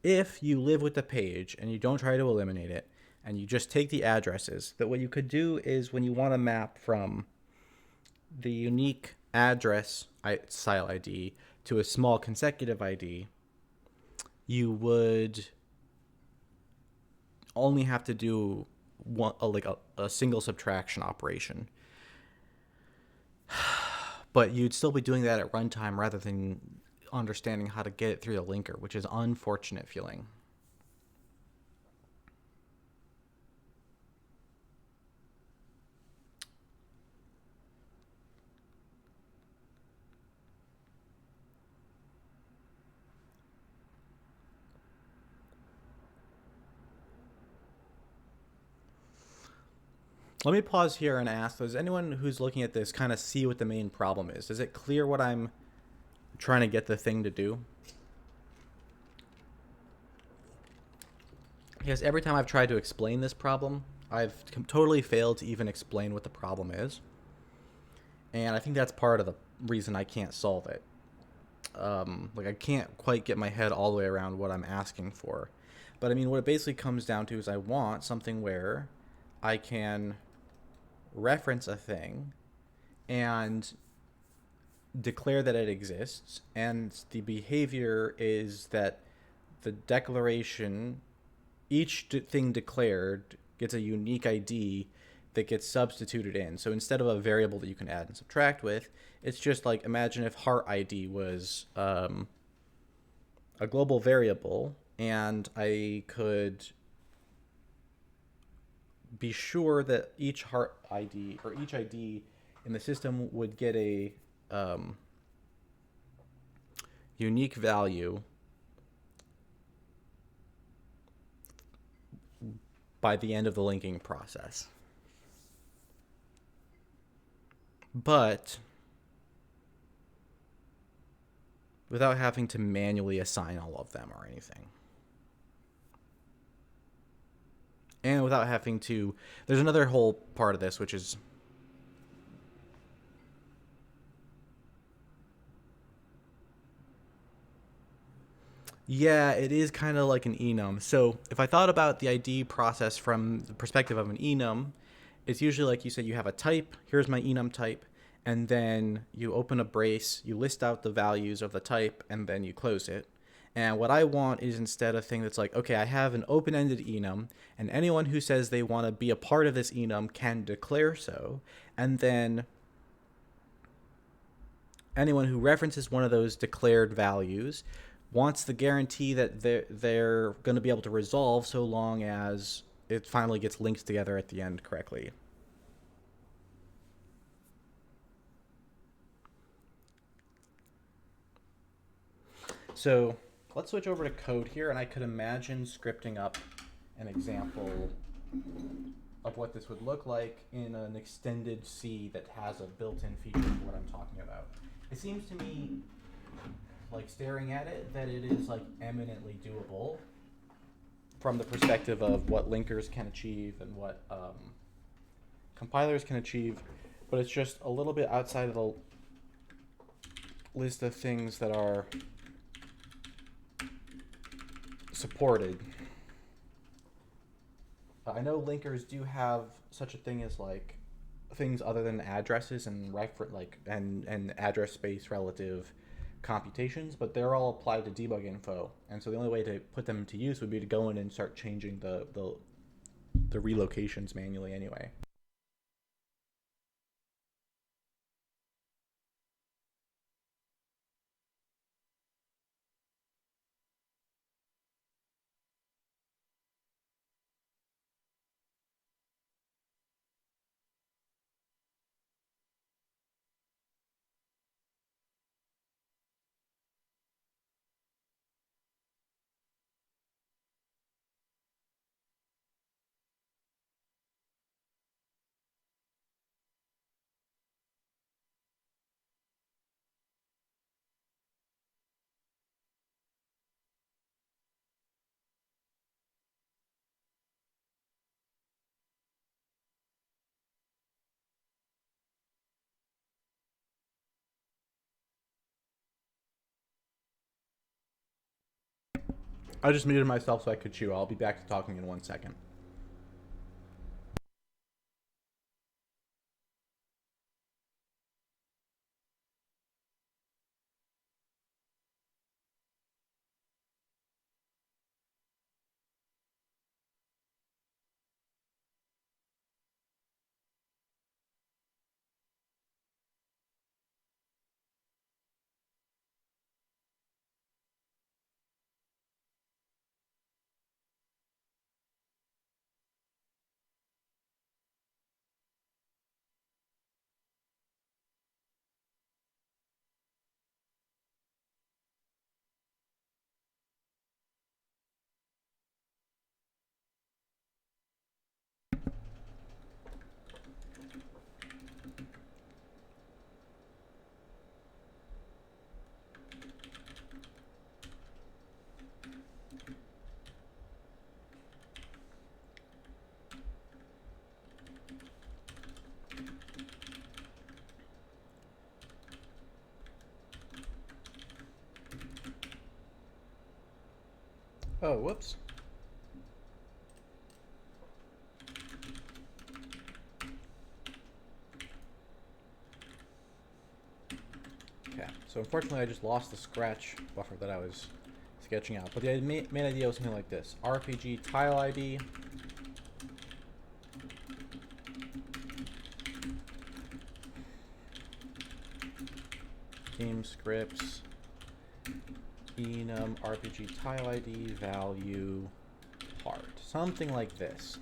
if you live with the page and you don't try to eliminate it, and you just take the addresses, that what you could do is when you want to map from the unique address style ID to a small consecutive ID, you would only have to do a single subtraction operation. But you'd still be doing that at runtime rather than understanding how to get it through the linker, which is unfortunate feeling. Let me pause here and ask, does anyone who's looking at this kind of see what the main problem is? Is it clear what I'm trying to get the thing to do? Because every time I've tried to explain this problem, I've totally failed to even explain what the problem is. And I think that's part of the reason I can't solve it. I can't quite get my head all the way around what I'm asking for. But I mean, what it basically comes down to is I want something where I can reference a thing and declare that it exists, and the behavior is that the declaration, each thing declared gets a unique ID that gets substituted in. So instead of a variable that you can add and subtract with, it's just like, imagine if heart ID was a global variable, and I could be sure that each heart ID or each ID in the system would get a unique value by the end of the linking process. But without having to manually assign all of them or anything. And without having to... There's another whole part of this, which is... Yeah, it is kind of like an enum. So if I thought about the ID process from the perspective of an enum, it's usually like you said, you have a type, here's my enum type, and then you open a brace, you list out the values of the type, and then you close it. And what I want is instead a thing that's like, okay, I have an open-ended enum, and anyone who says they want to be a part of this enum can declare so, and then anyone who references one of those declared values wants the guarantee that they're going to be able to resolve so long as it finally gets linked together at the end correctly. So let's switch over to code here, and I could imagine scripting up an example of what this would look like in an extended C that has a built-in feature of what I'm talking about. It seems to me, like staring at it, that it is like eminently doable from the perspective of what linkers can achieve and what compilers can achieve, but it's just a little bit outside of the list of things that are supported. I know linkers do have such a thing as like things other than addresses and and address space relative computations, but they're all applied to debug info, and so the only way to put them to use would be to go in and start changing the relocations manually anyway. I just muted myself so I could chew. I'll be back to talking in 1 second. Oh, whoops. Okay, so unfortunately I just lost the scratch buffer that I was sketching out. But the main idea was something like this. RPG tile ID. Game scripts. Enum RPG tile ID value part. Something like this.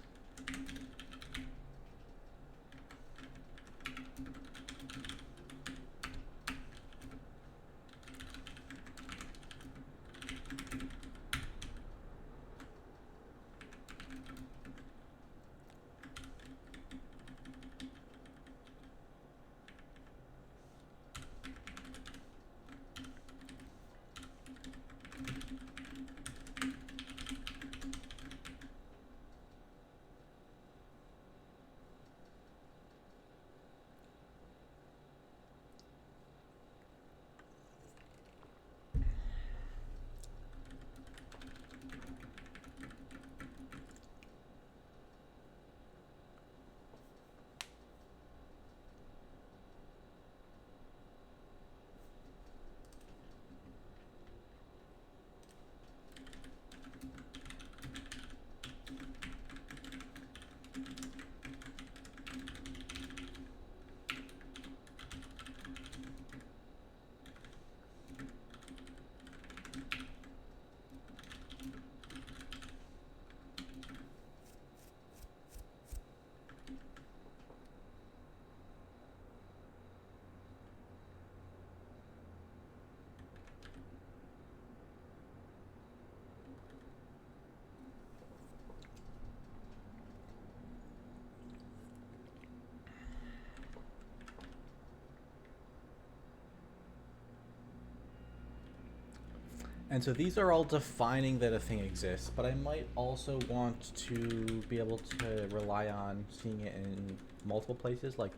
And so these are all defining that a thing exists, but I might also want to be able to rely on seeing it in multiple places. Like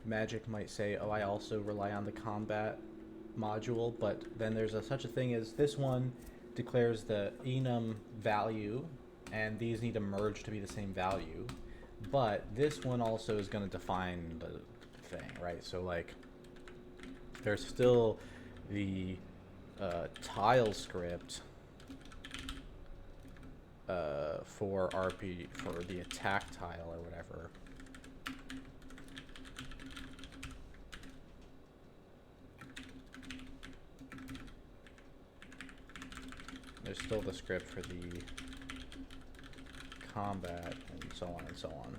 Magic might say, oh, I also rely on the combat module, but then there's such a thing as this one declares the enum value, and these need to merge to be the same value. But this one also is going to define the thing, right? So like there's still the tile script for for the attack tile or whatever. There's still the script for the combat and so on and so on.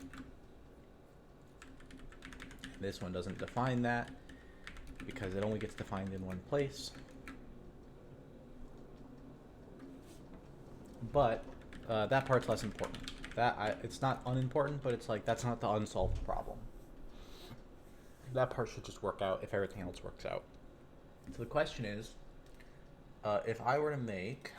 This one doesn't define that because it only gets defined in one place. But that part's less important. It's not unimportant, but it's like that's not the unsolved problem. That part should just work out if everything else works out. So the question is, if I were to make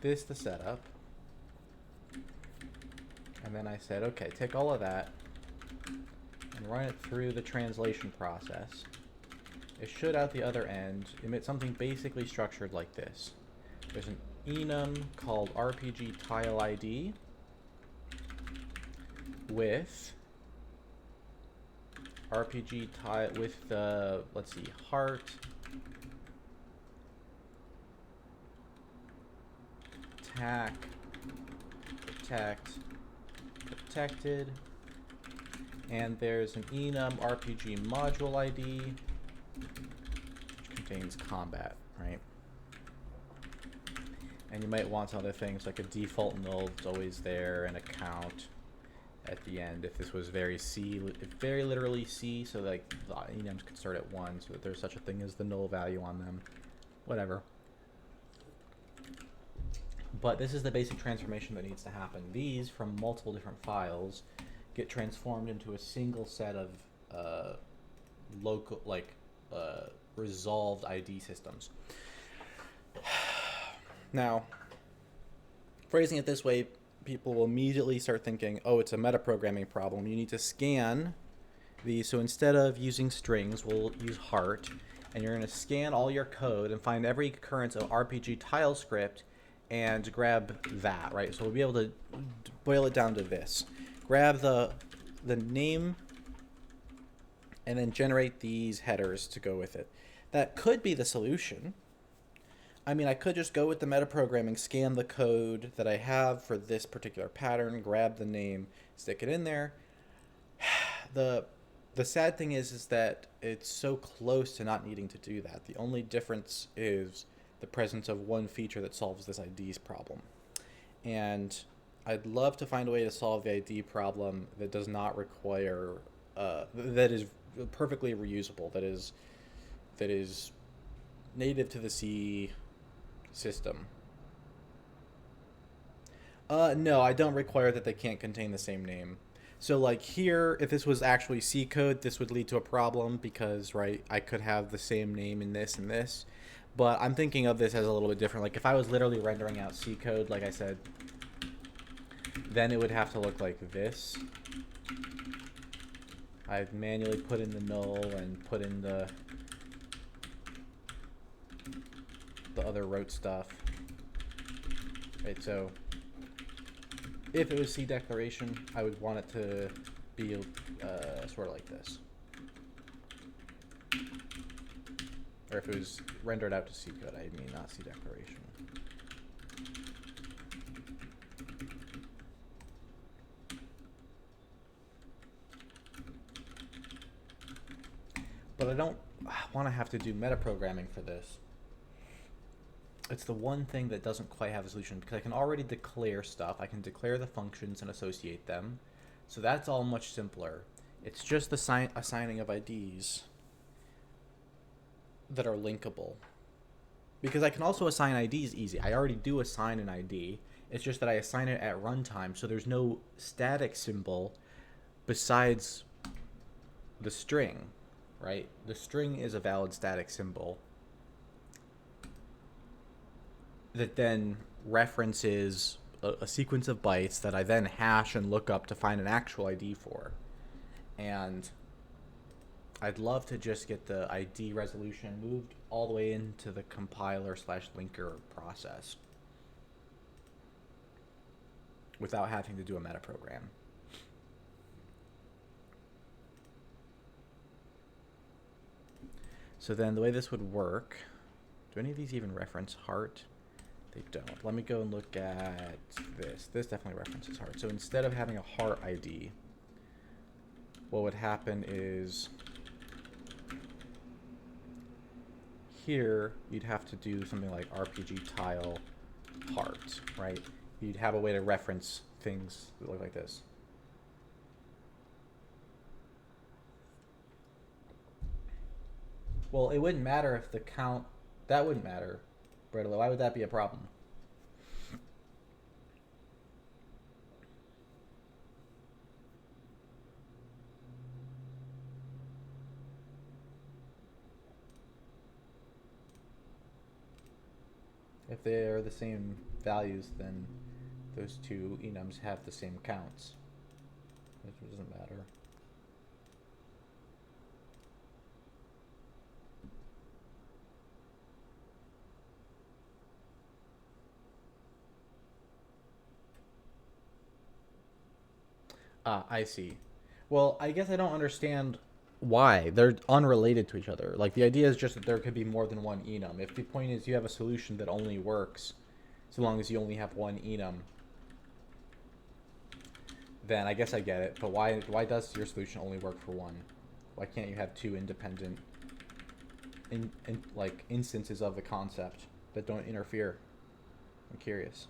this the setup. And then I said, okay, take all of that and run it through the translation process. It should, out the other end, emit something basically structured like this. There's an enum called RPG tile ID with RPG tile with the, let's see, heart, attack, protect, protected, and there's an enum RPG module ID which contains combat, right? And you might want some other things like a default null that's always there and a count at the end if this was very literally C, so like the enums could start at 1 so that there's such a thing as the null value on them, whatever. But this is the basic transformation that needs to happen. These, from multiple different files, get transformed into a single set of local, resolved ID systems. Now, phrasing it this way, people will immediately start thinking, oh, it's a metaprogramming problem. You need to scan these. So instead of using strings, we'll use heart. And you're going to scan all your code and find every occurrence of RPG tile script and grab that, right? So we'll be able to boil it down to this. Grab the name and then generate these headers to go with it. That could be the solution. I mean, I could just go with the metaprogramming, scan the code that I have for this particular pattern, grab the name, stick it in there. The sad thing is that it's so close to not needing to do that. The only difference is the presence of one feature that solves this IDs problem. And I'd love to find a way to solve the ID problem that does not require, that is perfectly reusable, that is native to the C system. No, I don't require that they can't contain the same name. So like here, if this was actually C code, this would lead to a problem because, right, I could have the same name in this and this. But I'm thinking of this as a little bit different. Like if I was literally rendering out C code, like I said, then it would have to look like this. I'd manually put in the null and put in the other rote stuff. Right, so if it was C declaration, I would want it to be sort of like this. Or if it was rendered out to C code, I mean not C declaration. But I don't want to have to do metaprogramming for this. It's the one thing that doesn't quite have a solution because I can already declare stuff. I can declare the functions and associate them. So that's all much simpler. It's just the assigning of IDs that are linkable. Because I can also assign IDs easy. I already do assign an ID. It's just that I assign it at runtime, so there's no static symbol besides the string, right? The string is a valid static symbol that then references a sequence of bytes that I then hash and look up to find an actual ID for. And I'd love to just get the ID resolution moved all the way into the compiler/linker process without having to do a metaprogram. So then the way this would work, do any of these even reference heart? They don't. Let me go and look at this. This definitely references heart. So instead of having a heart ID, what would happen is here you'd have to do something like RPG tile heart, right? You'd have a way to reference things that look like this. Well, it wouldn't matter if the count, that wouldn't matter. Bredlo, why would that be a problem? If they are the same values, then those two enums have the same counts. It doesn't matter. Ah, I see. Well, I guess I don't understand why. They're unrelated to each other. Like, the idea is just that there could be more than one enum. If the point is you have a solution that only works so long as you only have one enum, then I guess I get it. But why does your solution only work for one? Why can't you have two independent like instances of the concept that don't interfere? I'm curious.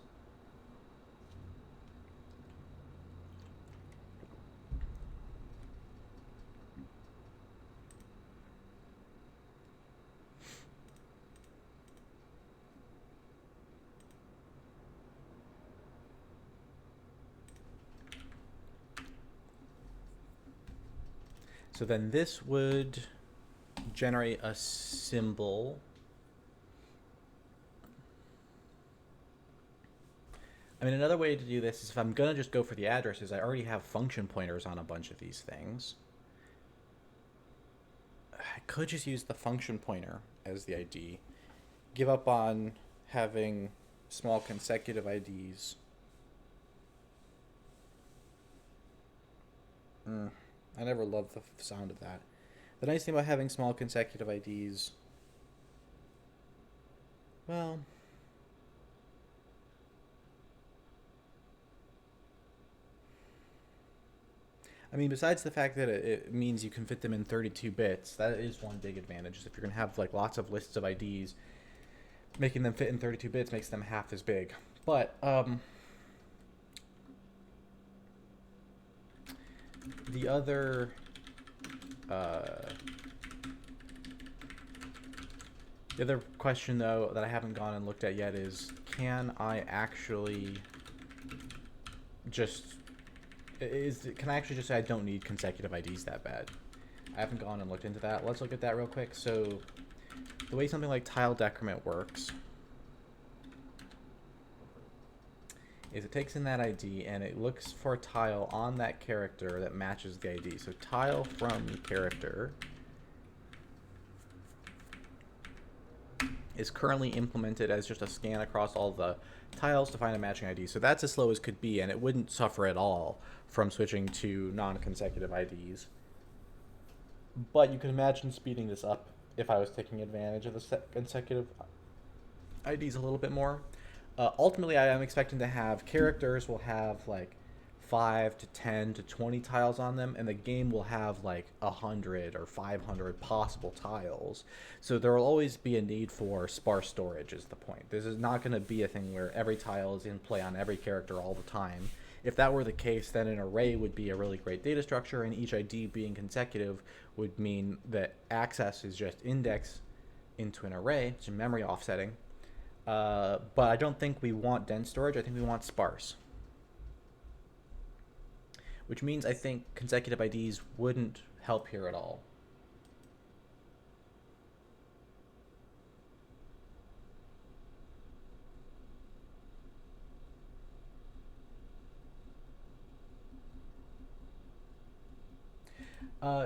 So then this would generate a symbol. I mean, another way to do this is if I'm going to just go for the addresses, I already have function pointers on a bunch of these things. I could just use the function pointer as the ID. Give up on having small consecutive IDs. I never loved the sound of that. The nice thing about having small consecutive IDs, well, I mean, besides the fact that it means you can fit them in 32 bits, that is one big advantage. Is if you're going to have like lots of lists of IDs, making them fit in 32 bits makes them half as big. But the other question though that I haven't gone and looked at yet is, can I actually just can I actually just say I don't need consecutive IDs that bad? I haven't gone and looked into that. Let's look at that real quick. So the way something like tile decrement works is it takes in that ID and it looks for a tile on that character that matches the ID. So tile from character is currently implemented as just a scan across all the tiles to find a matching ID. So that's as slow as could be, and it wouldn't suffer at all from switching to non-consecutive IDs. But you can imagine speeding this up if I was taking advantage of the consecutive IDs a little bit more. Ultimately, I am expecting to have characters will have like 5 to 10 to 20 tiles on them, and the game will have like 100 or 500 possible tiles. So there will always be a need for sparse storage is the point. This is not going to be a thing where every tile is in play on every character all the time. If that were the case, then an array would be a really great data structure, and each ID being consecutive would mean that access is just indexed into an array, so memory offsetting. But I don't think we want dense storage. I think we want sparse. Which means I think consecutive IDs wouldn't help here at all.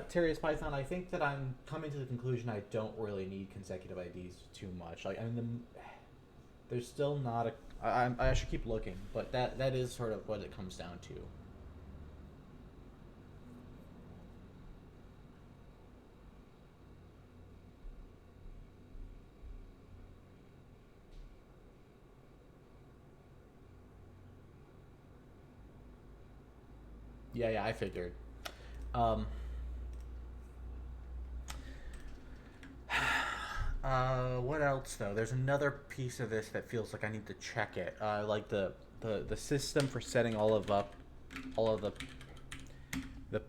Terius Python, I think that I'm coming to the conclusion I don't really need consecutive IDs too much. Like, I mean, there's still not a. I should keep looking, but that is sort of what it comes down to. Yeah, I figured. Um, what else though? There's another piece of this that feels like I need to check it. Like the system for setting all of the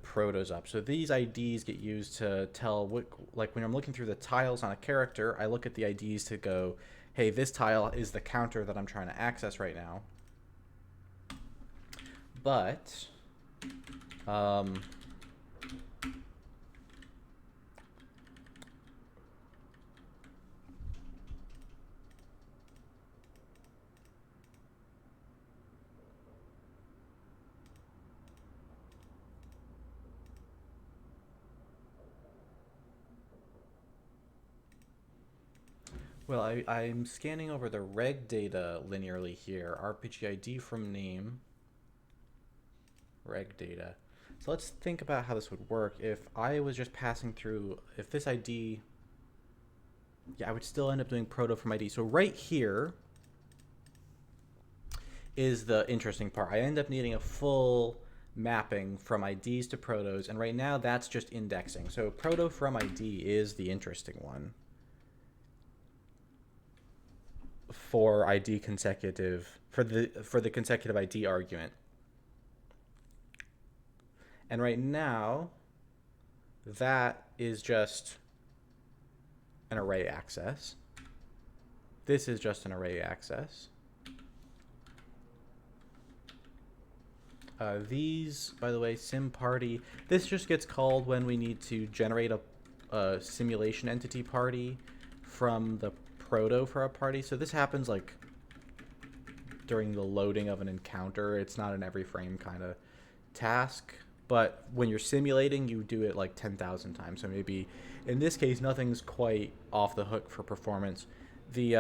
protos up. So these IDs get used to tell what, like when I'm looking through the tiles on a character, I look at the IDs to go, hey, this tile is the counter that I'm trying to access right now. But Well, I'm scanning over the reg data linearly here. RPG ID from name, reg data. So let's think about how this would work. If I was just passing through, if this ID, yeah, I would still end up doing proto from ID. So right here is the interesting part. I end up needing a full mapping from IDs to protos, and right now that's just indexing. So proto from ID is the interesting one for ID consecutive for the consecutive ID argument. And right now that is just an array access. This is just an array access. These, by the way, sim party, this just gets called when we need to generate a simulation entity party from the proto for a party. So this happens like during the loading of an encounter. It's not an every frame kind of task, but when you're simulating, you do it like 10,000 times. So maybe in this case, nothing's quite off the hook for performance. The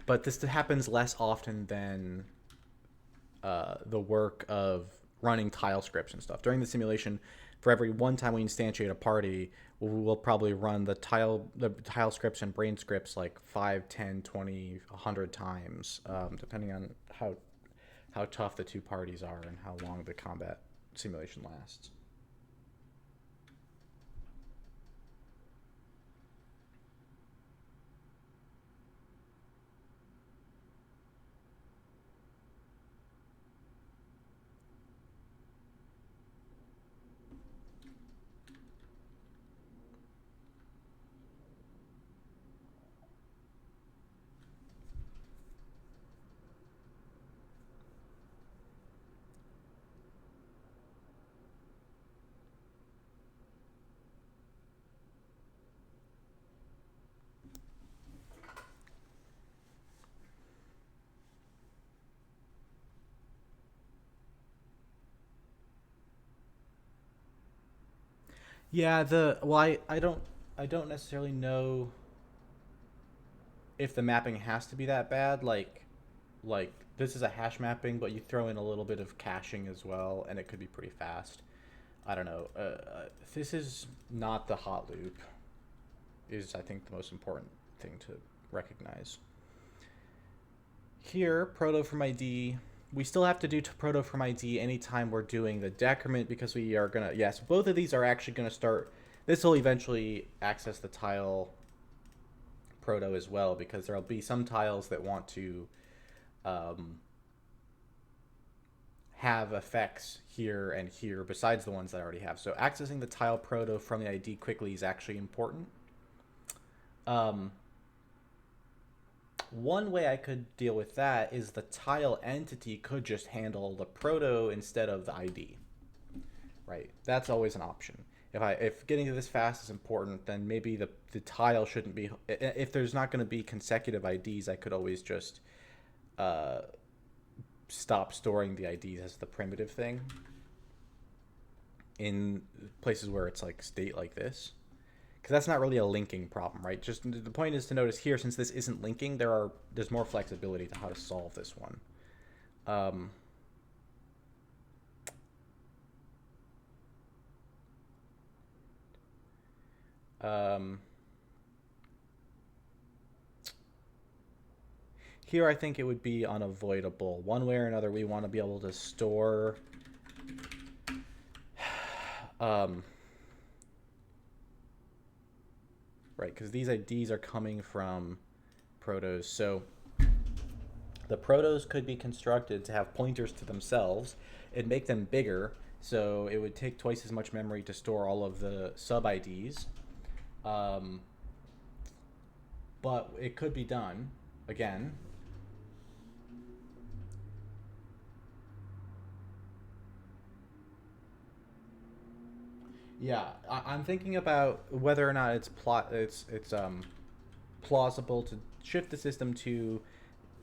but this happens less often than the work of running tile scripts and stuff. During the simulation, for every one time we instantiate a party, we'll probably run the tile scripts and brain scripts like 5, 10, 20, 100 times, depending on how tough the two parties are and how long the combat simulation lasts. Yeah, I don't necessarily know if the mapping has to be that bad. Like this is a hash mapping, but you throw in a little bit of caching as well, and it could be pretty fast. I don't know. This is not the hot loop. Is I think the most important thing to recognize. Here, proto from ID. We still have to do proto from ID anytime we're doing the decrement because we are gonna. Yes, both of these are actually gonna start. This will eventually access the tile proto as well because there'll be some tiles that want to um, have effects here and here besides the ones that I already have. So accessing the tile proto from the ID quickly is actually important. Um, One way I could deal with that is the tile entity could just handle the proto instead of the ID. Right? That's always an option. If getting to this fast is important, then maybe the tile shouldn't be. If there's not going to be consecutive IDs, I could always just uh, stop storing the IDs as the primitive thing in places where it's like state like this, because that's not really a linking problem, right? Just the point is to notice here, since this isn't linking, there's more flexibility to how to solve this one. Um, um, Here, I think it would be unavoidable. One way or another, we want to be able to store um, right, because these IDs are coming from protos. So the protos could be constructed to have pointers to themselves and make them bigger. So it would take twice as much memory to store all of the sub IDs. Um, but it could be done again. Yeah, I'm thinking about whether or not it's plausible to shift the system to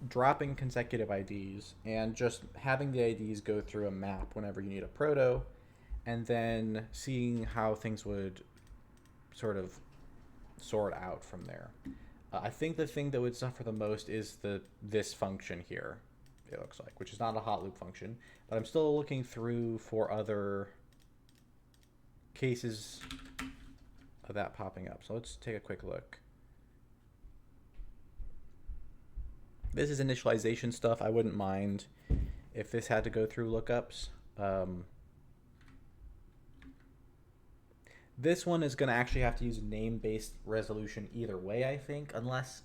dropping consecutive IDs and just having the IDs go through a map whenever you need a proto, and then seeing how things would sort of sort out from there. I think the thing that would suffer the most is this function here. It looks like, which is not a hot loop function, but I'm still looking through for other cases of that popping up. So let's take a quick look. This is initialization stuff. I wouldn't mind if this had to go through lookups. This one is going to actually have to use name-based resolution either way, I think, unless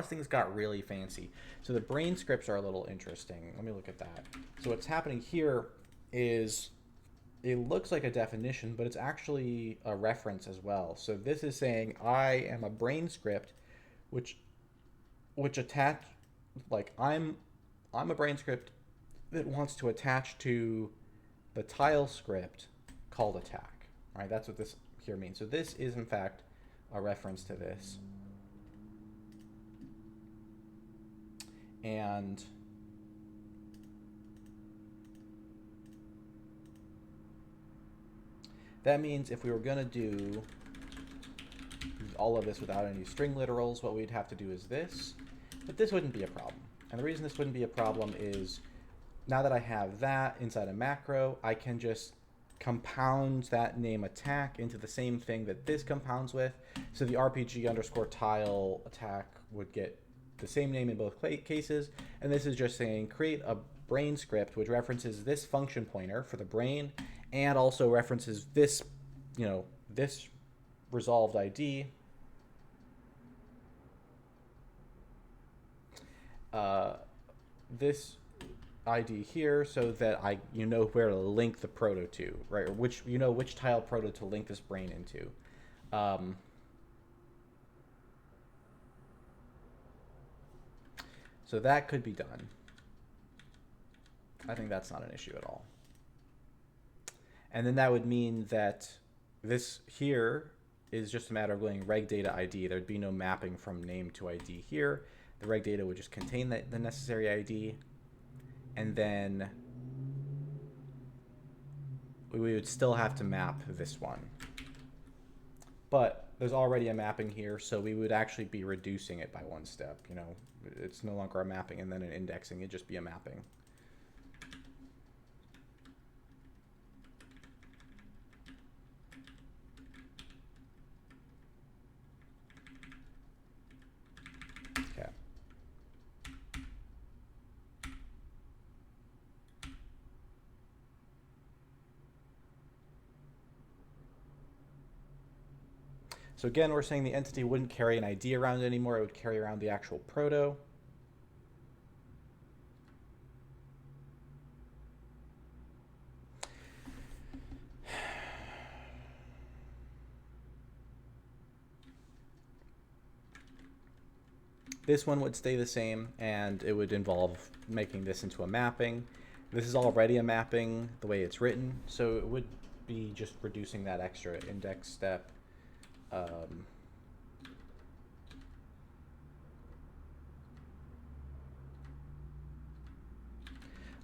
things got really fancy. So the brain scripts are a little interesting. Let me look at that. So what's happening here is it looks like a definition, but it's actually a reference as well. So this is saying I am a brain script, which attach, like I'm a brain script that wants to attach to the tile script called attack. Right? That's what this here means. So this is in fact a reference to this. And that means if we were going to do all of this without any string literals, what we'd have to do is this. But this wouldn't be a problem. And the reason this wouldn't be a problem is now that I have that inside a macro, I can just compound that name attack into the same thing that this compounds with. So the RPG underscore tile attack would get the same name in both cases. And this is just saying create a brain script which references this function pointer for the brain and also references this, this resolved ID. This ID here so that you know where to link the proto to, right? Or which tile proto to link this brain into. So that could be done. I think that's not an issue at all. And then that would mean that this here is just a matter of going reg data ID. There'd be no mapping from name to ID here. The reg data would just contain the necessary ID. And then we would still have to map this one. But there's already a mapping here, so we would actually be reducing it by one step. It's no longer a mapping and then an indexing. It'd just be a mapping. Okay. So again, we're saying the entity wouldn't carry an ID around anymore. It would carry around the actual proto. This one would stay the same, and it would involve making this into a mapping. This is already a mapping the way it's written, so it would be just reducing that extra index step.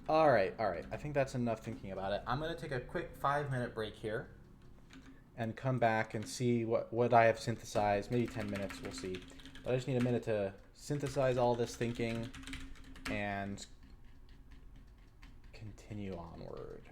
All right. I think that's enough thinking about it. I'm going to take a quick 5-minute break here and come back and see what I have synthesized. Maybe 10 minutes, we'll see. But I just need a minute to synthesize all this thinking and continue onward.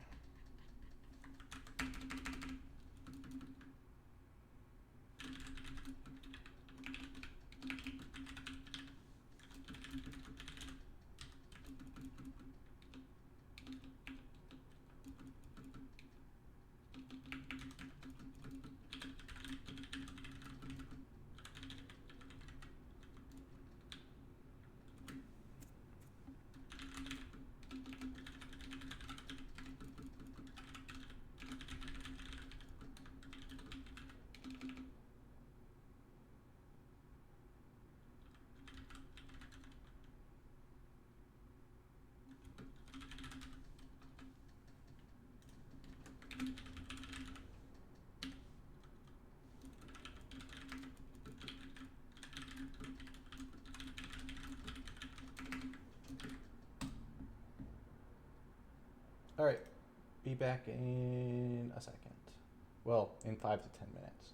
All right. Be back in a second. Well, in 5 to 10 minutes.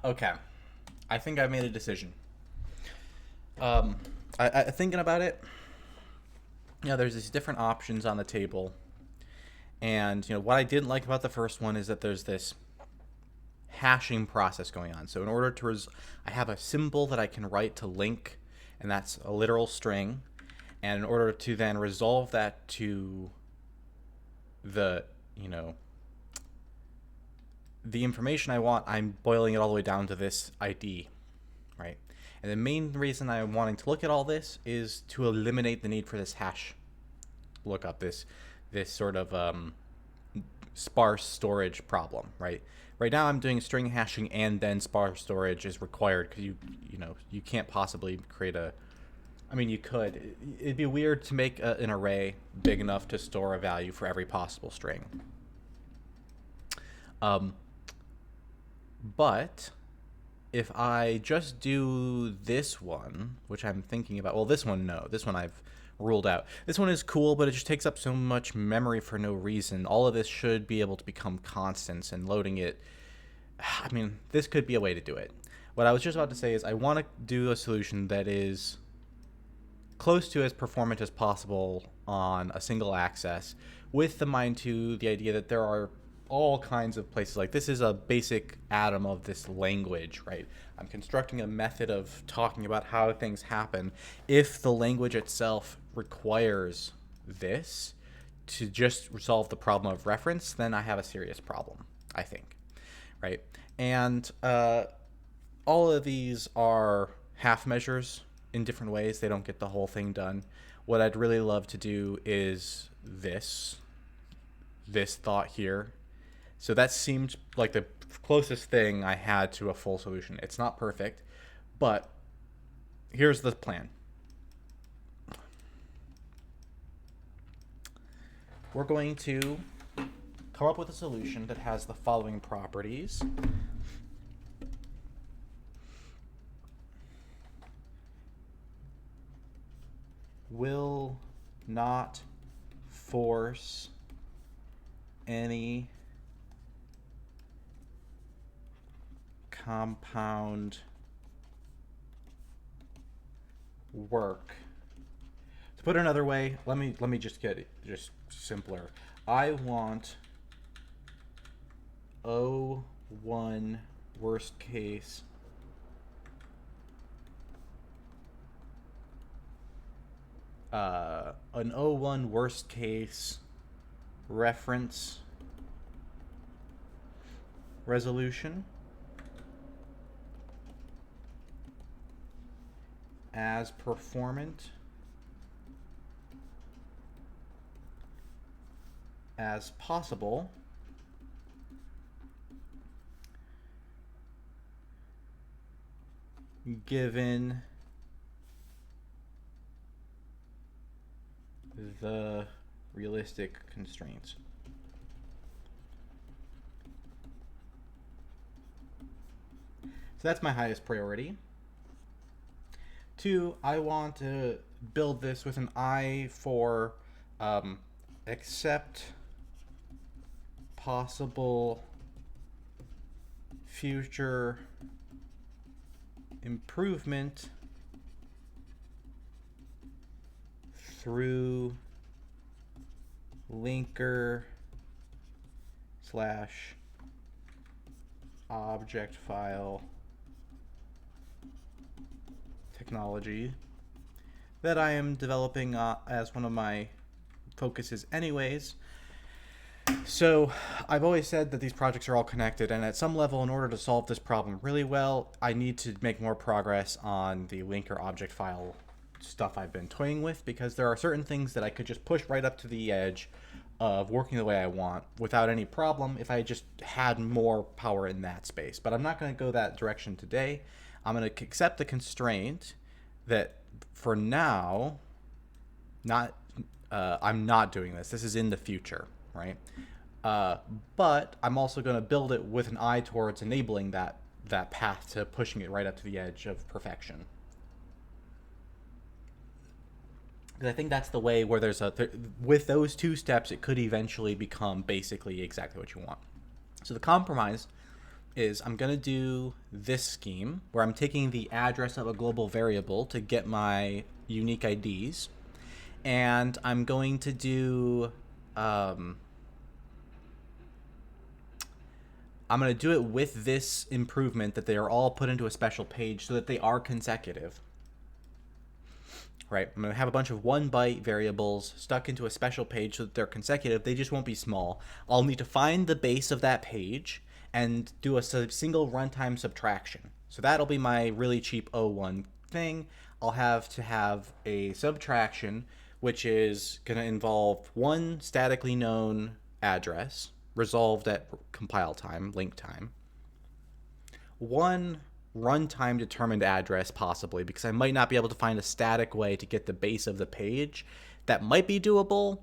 Okay. I think I made a decision. Thinking about it, there's these different options on the table. And, what I didn't like about the first one is that there's this hashing process going on. So in order to I have a symbol that I can write to link, and that's a literal string. And in order to then resolve that to the, the information I want, I'm boiling it all the way down to this ID, right? And the main reason I'm wanting to look at all this is to eliminate the need for this hash lookup, this sort of sparse storage problem, right? Right now I'm doing string hashing and then sparse storage is required because you can't possibly create a. I mean, you could. It'd be weird to make an array big enough to store a value for every possible string. But if I just do this one, which I'm thinking about, well, this one I've ruled out. This one is cool, but it just takes up so much memory for no reason. All of this should be able to become constants, and loading it, I mean, this could be a way to do it. What I was just about to say is I want to do a solution that is close to as performant as possible on a single access, with the mind to the idea that there are all kinds of places. Like, this is a basic atom of this language, right? I'm constructing a method of talking about how things happen. If the language itself requires this to just resolve the problem of reference, then I have a serious problem, I think, right? And all of these are half measures in different ways. They don't get the whole thing done. What I'd really love to do is this thought here. So that seemed like the closest thing I had to a full solution. It's not perfect, but here's the plan. We're going to come up with a solution that has the following properties. Will not force any compound work. To put it another way, let me just get it just simpler. I want O1 worst case an O1 worst case reference resolution as performant as possible given the realistic constraints. So that's my highest priority. 2, I want to build this with an eye for accept possible future improvement through linker / object file technology that I am developing as one of my focuses anyways. So I've always said that these projects are all connected, and at some level, in order to solve this problem really well, I need to make more progress on the linker object file stuff I've been toying with, because there are certain things that I could just push right up to the edge of working the way I want without any problem if I just had more power in that space. But I'm not going to go that direction today. I'm going to accept the constraint that for now, I'm not doing this. This is in the future, right? But I'm also going to build it with an eye towards enabling that path to pushing it right up to the edge of perfection. Because I think that's the way where with those 2 steps, it could eventually become basically exactly what you want. So the compromise is I'm going to do this scheme where I'm taking the address of a global variable to get my unique IDs. And I'm going to do... I'm going to do it with this improvement that they are all put into a special page so that they are consecutive. Right, I'm going to have a bunch of 1 byte variables stuck into a special page so that they're consecutive. They just won't be small. I'll need to find the base of that page and do a single runtime subtraction. So that'll be my really cheap O1 thing. I'll have to have a subtraction, which is going to involve one statically known address resolved at compile time, link time, one runtime determined address possibly, because I might not be able to find a static way to get the base of the page. That might be doable,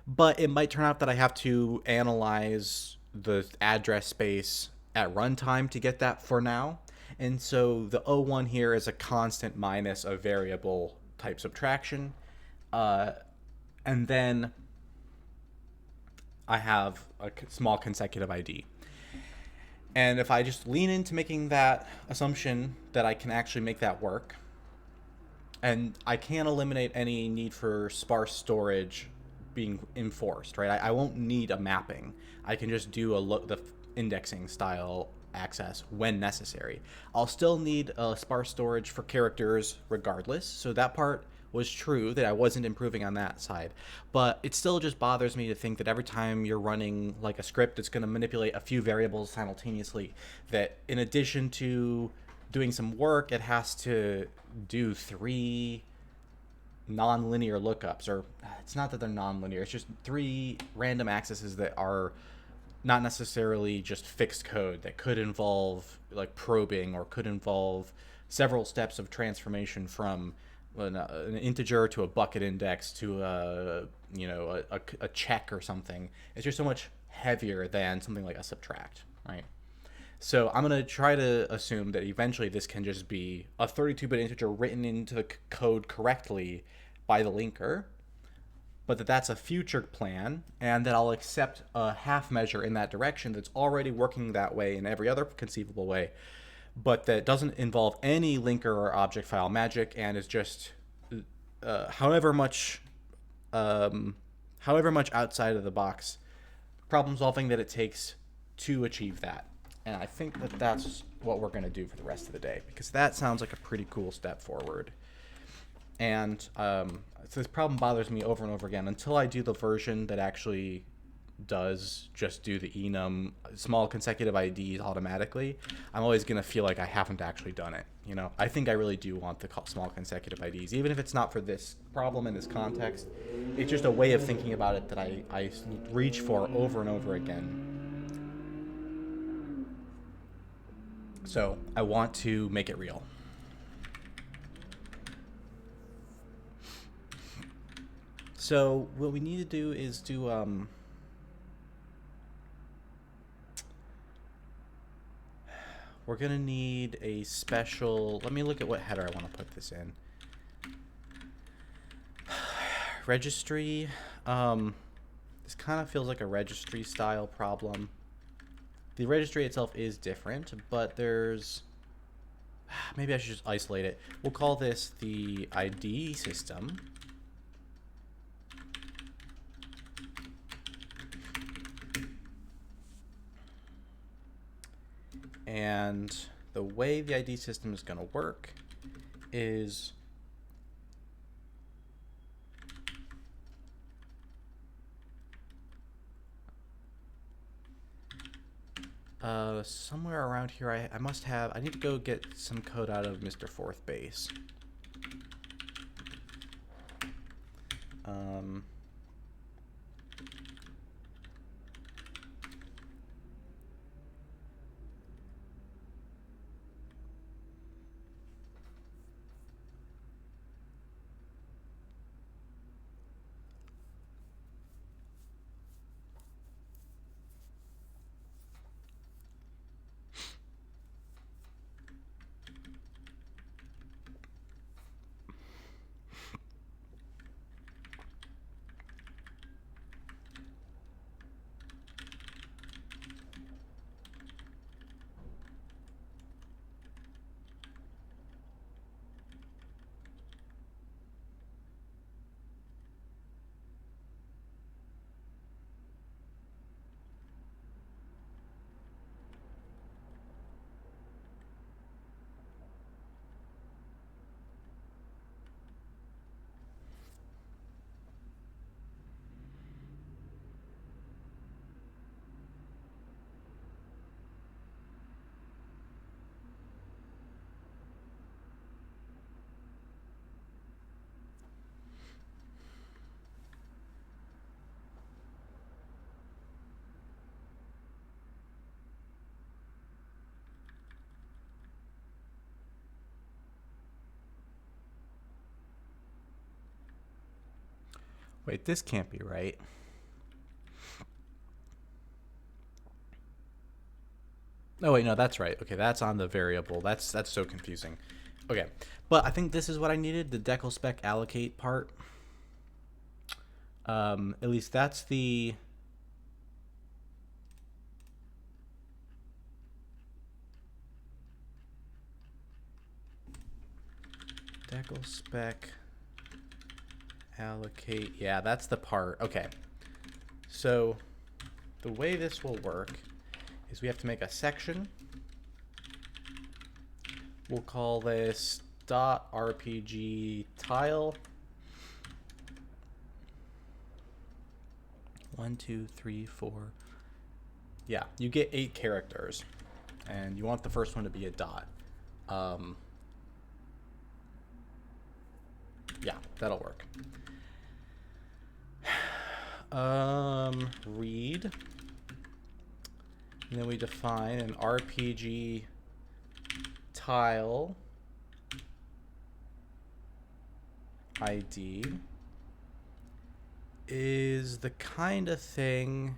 but it might turn out that I have to analyze the address space at runtime to get that for now. And so the O1 here is a constant minus a variable type subtraction. And then I have a small consecutive ID. And if I just lean into making that assumption that I can actually make that work, and I can eliminate any need for sparse storage being enforced, right? I won't need a mapping. I can just do the indexing style access when necessary. I'll still need sparse storage for characters regardless, so that part was true, that I wasn't improving on that side. But it still just bothers me to think that every time you're running like a script that's going to manipulate a few variables simultaneously, that in addition to doing some work, it has to do 3 non-linear lookups. Or it's not that they're non-linear, it's just 3 random accesses that are not necessarily just fixed code, that could involve like probing or could involve several steps of transformation from an integer to a bucket index to a check or something. It's just so much heavier than something like a subtract, right? So I'm going to try to assume that eventually this can just be a 32-bit integer written into the code correctly by the linker, but that's a future plan, and that I'll accept a half measure in that direction that's already working that way in every other conceivable way, but that doesn't involve any linker or object file magic, and is just however much outside of the box problem solving that it takes to achieve that. And I think that that's what we're going to do for the rest of the day, because that sounds like a pretty cool step forward. And so this problem bothers me over and over again until I do the version that actually does just do the enum small consecutive IDs automatically. I'm always going to feel like I haven't actually done it. I think I really do want the small consecutive IDs, even if it's not for this problem in this context. It's just a way of thinking about it that I reach for over and over again. So I want to make it real. So what we need to do is do we're going to need a special... Let me look at what header I want to put this in. Registry. This kind of feels like a registry style problem. The registry itself is different, but there's... Maybe I should just isolate it. We'll call this the ID system. And the way the ID system is going to work is somewhere around here. I must have... I need to go get some code out of Mr. Fourth Base. Wait, this can't be right. Oh wait, no, that's right. Okay, that's on the variable. That's so confusing. Okay, but I think this is what I needed, the decal spec allocate part. At least that's the decal spec allocate. Yeah, that's the part. Okay, so the way this will work is we have to make a section. We'll call this .rpg tile. 1, 2, 3, 4. Yeah, you get 8 characters, and you want the first one to be a dot. Yeah, that'll work. Read. And then we define an RPG tile ID is the kind of thing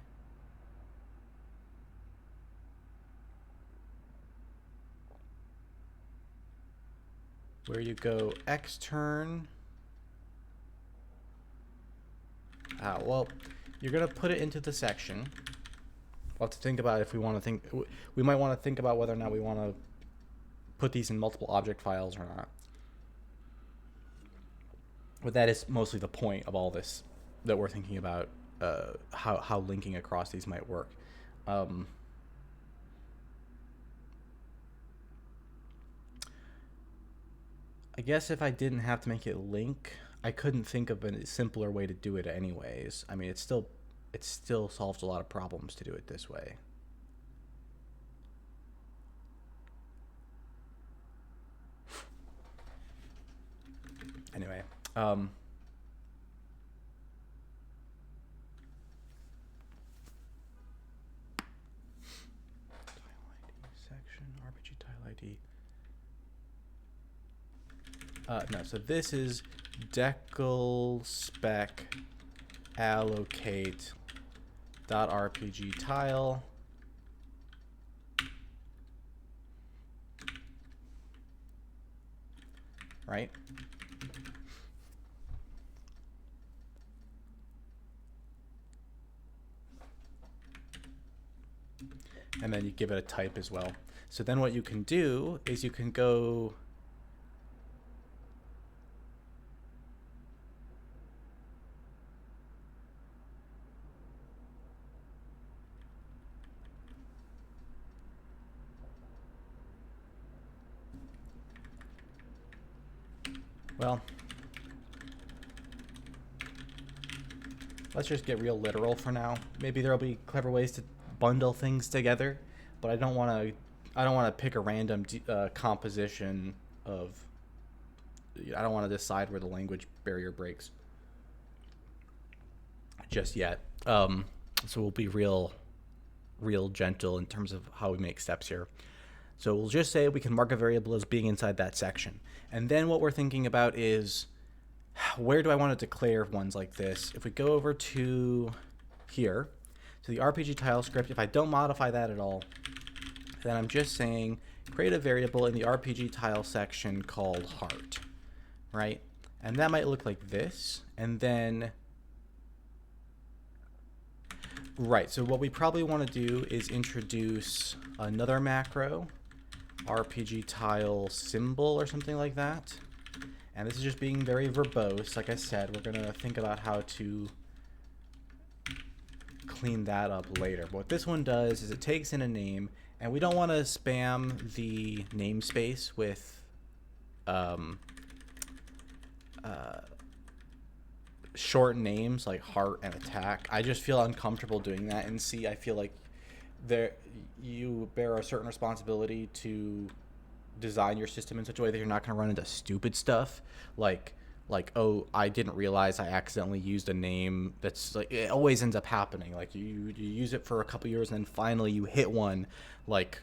where you go extern. Well, you're gonna put it into the section. We'll have to think about if we want to think. We might want to think about whether or not we want to put these in multiple object files or not. But that is mostly the point of all this that we're thinking about, how linking across these might work. I guess if I didn't have to make it link, I couldn't think of a simpler way to do it anyways. I mean, it still solves a lot of problems to do it this way. Anyway, section RPG tile ID. No, so this is decal spec allocate .rpg tile. Right? And then you give it a type as well. So then what you can do is you can go well, let's just get real literal for now. Maybe there'll be clever ways to bundle things together, but I don't want to pick a random composition of. I don't want to decide where the language barrier breaks just yet. So we'll be real gentle in terms of how we make steps here. So we'll just say we can mark a variable as being inside that section. And then what we're thinking about is, where do I want to declare ones like this? If we go over to here, to the RPG tile script, if I don't modify that at all, then I'm just saying create a variable in the RPG tile section called heart, right? And that might look like this. And then, right, so what we probably want to do is introduce another macro, RPG tile symbol or something like that. And this is just being very verbose. Like I said, we're going to think about how to clean that up later. But what this one does is it takes in a name, and we don't want to spam the namespace with short names like heart and attack. I just feel uncomfortable doing that. And I feel like you bear a certain responsibility to design your system in such a way that you're not going to run into stupid stuff like oh, I didn't realize I accidentally used a name. That's like, it always ends up happening. Like you use it for a couple years and then finally you hit one, like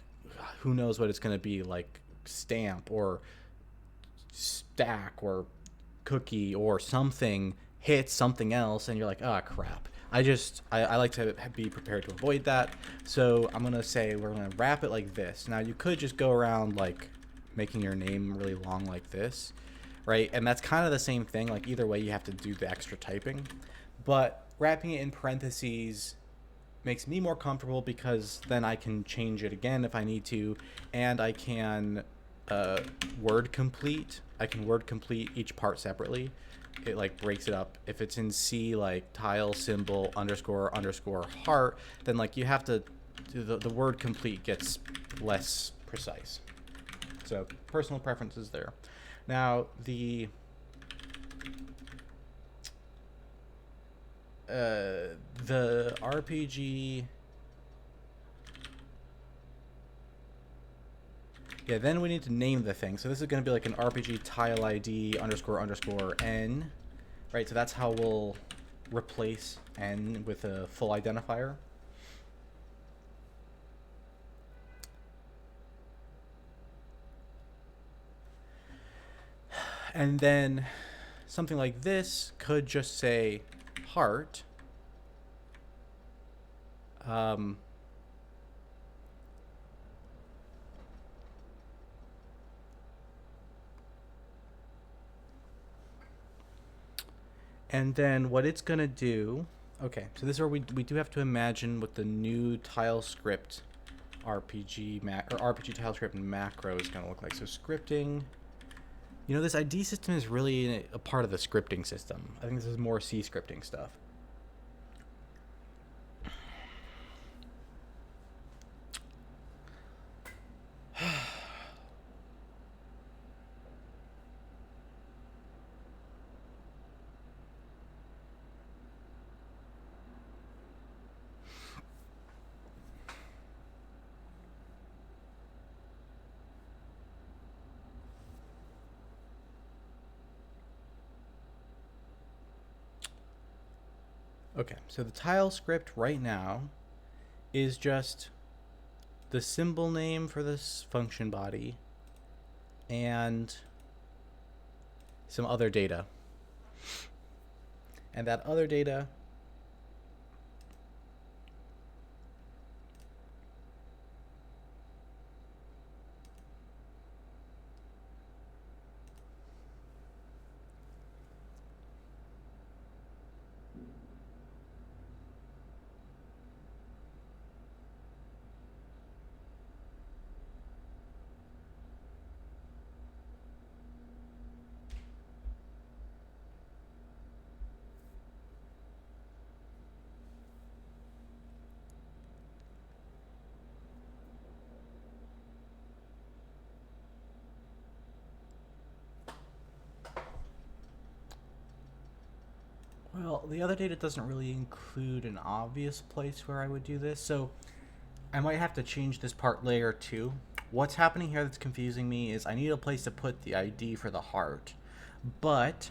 who knows what it's going to be, like stamp or stack or cookie or something hits something else and you're like, oh crap. I like to be prepared to avoid that. So I'm going to say we're going to wrap it like this. Now you could just go around like making your name really long like this, right? And that's kind of the same thing. Like either way, you have to do the extra typing. But wrapping it in parentheses makes me more comfortable because then I can change it again if I need to, and I can word complete. I can word complete each part separately. It like breaks it up. If it's in C, like tile symbol underscore underscore heart, then like you have to the word complete gets less precise. So personal preferences there. Now the RPG. Yeah, then we need to name the thing. So this is going to be like an RPG tile ID underscore underscore N, right? So that's how we'll replace N with a full identifier. And then something like this could just say heart. And then what it's going to do... Okay, so this is where we do have to imagine what the new tile script RPG tile script macro is going to look like. So scripting... You know, this ID system is really a part of the scripting system. I think this is more C scripting stuff. Okay, so the tile script right now is just the symbol name for this function body and some other data. And that other data well, the other data doesn't really include an obvious place where I would do this, so I might have to change this part layer too. What's happening here that's confusing me is I need a place to put the ID for the heart, but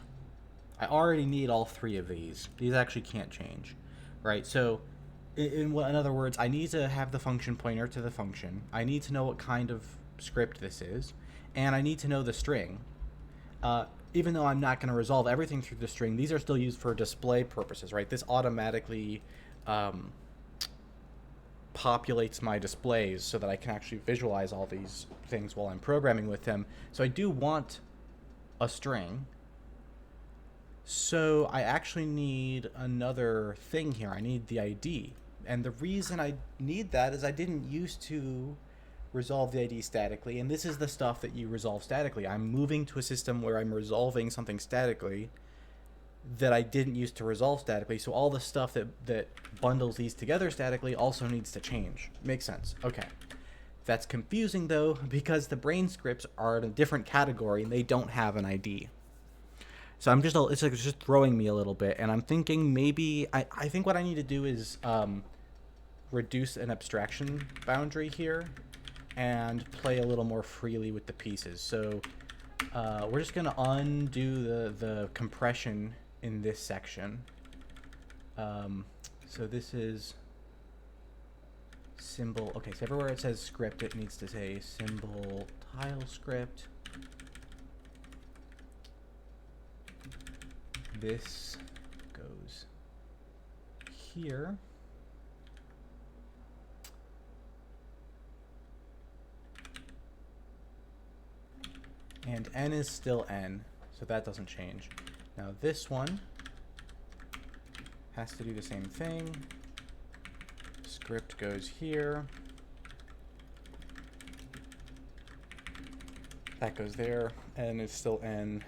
I already need all three of these. These actually can't change, right? So in other words, I need to have the function pointer to the function. I need to know what kind of script this is, and I need to know the string. Even though I'm not going to resolve everything through the string, these are still used for display purposes, right? This automatically populates my displays so that I can actually visualize all these things while I'm programming with them. So I do want a string. So I actually need another thing here. I need the ID. And the reason I need that is I didn't used to resolve the ID statically, and this is the stuff that you resolve statically. I'm moving to a system where I'm resolving something statically that I didn't used to resolve statically, so all the stuff that bundles these together statically also needs to change. Makes sense. Okay. That's confusing, though, because the brain scripts are in a different category, and they don't have an ID. So it's just throwing me a little bit, and I'm thinking maybe, I think what I need to do is reduce an abstraction boundary here and play a little more freely with the pieces. So we're just going to undo the compression in this section. So this is symbol. Okay, so everywhere it says script, it needs to say symbol tile script. This goes here. And n is still n, so that doesn't change. Now this one has to do the same thing. Script goes here. That goes there. N is still n.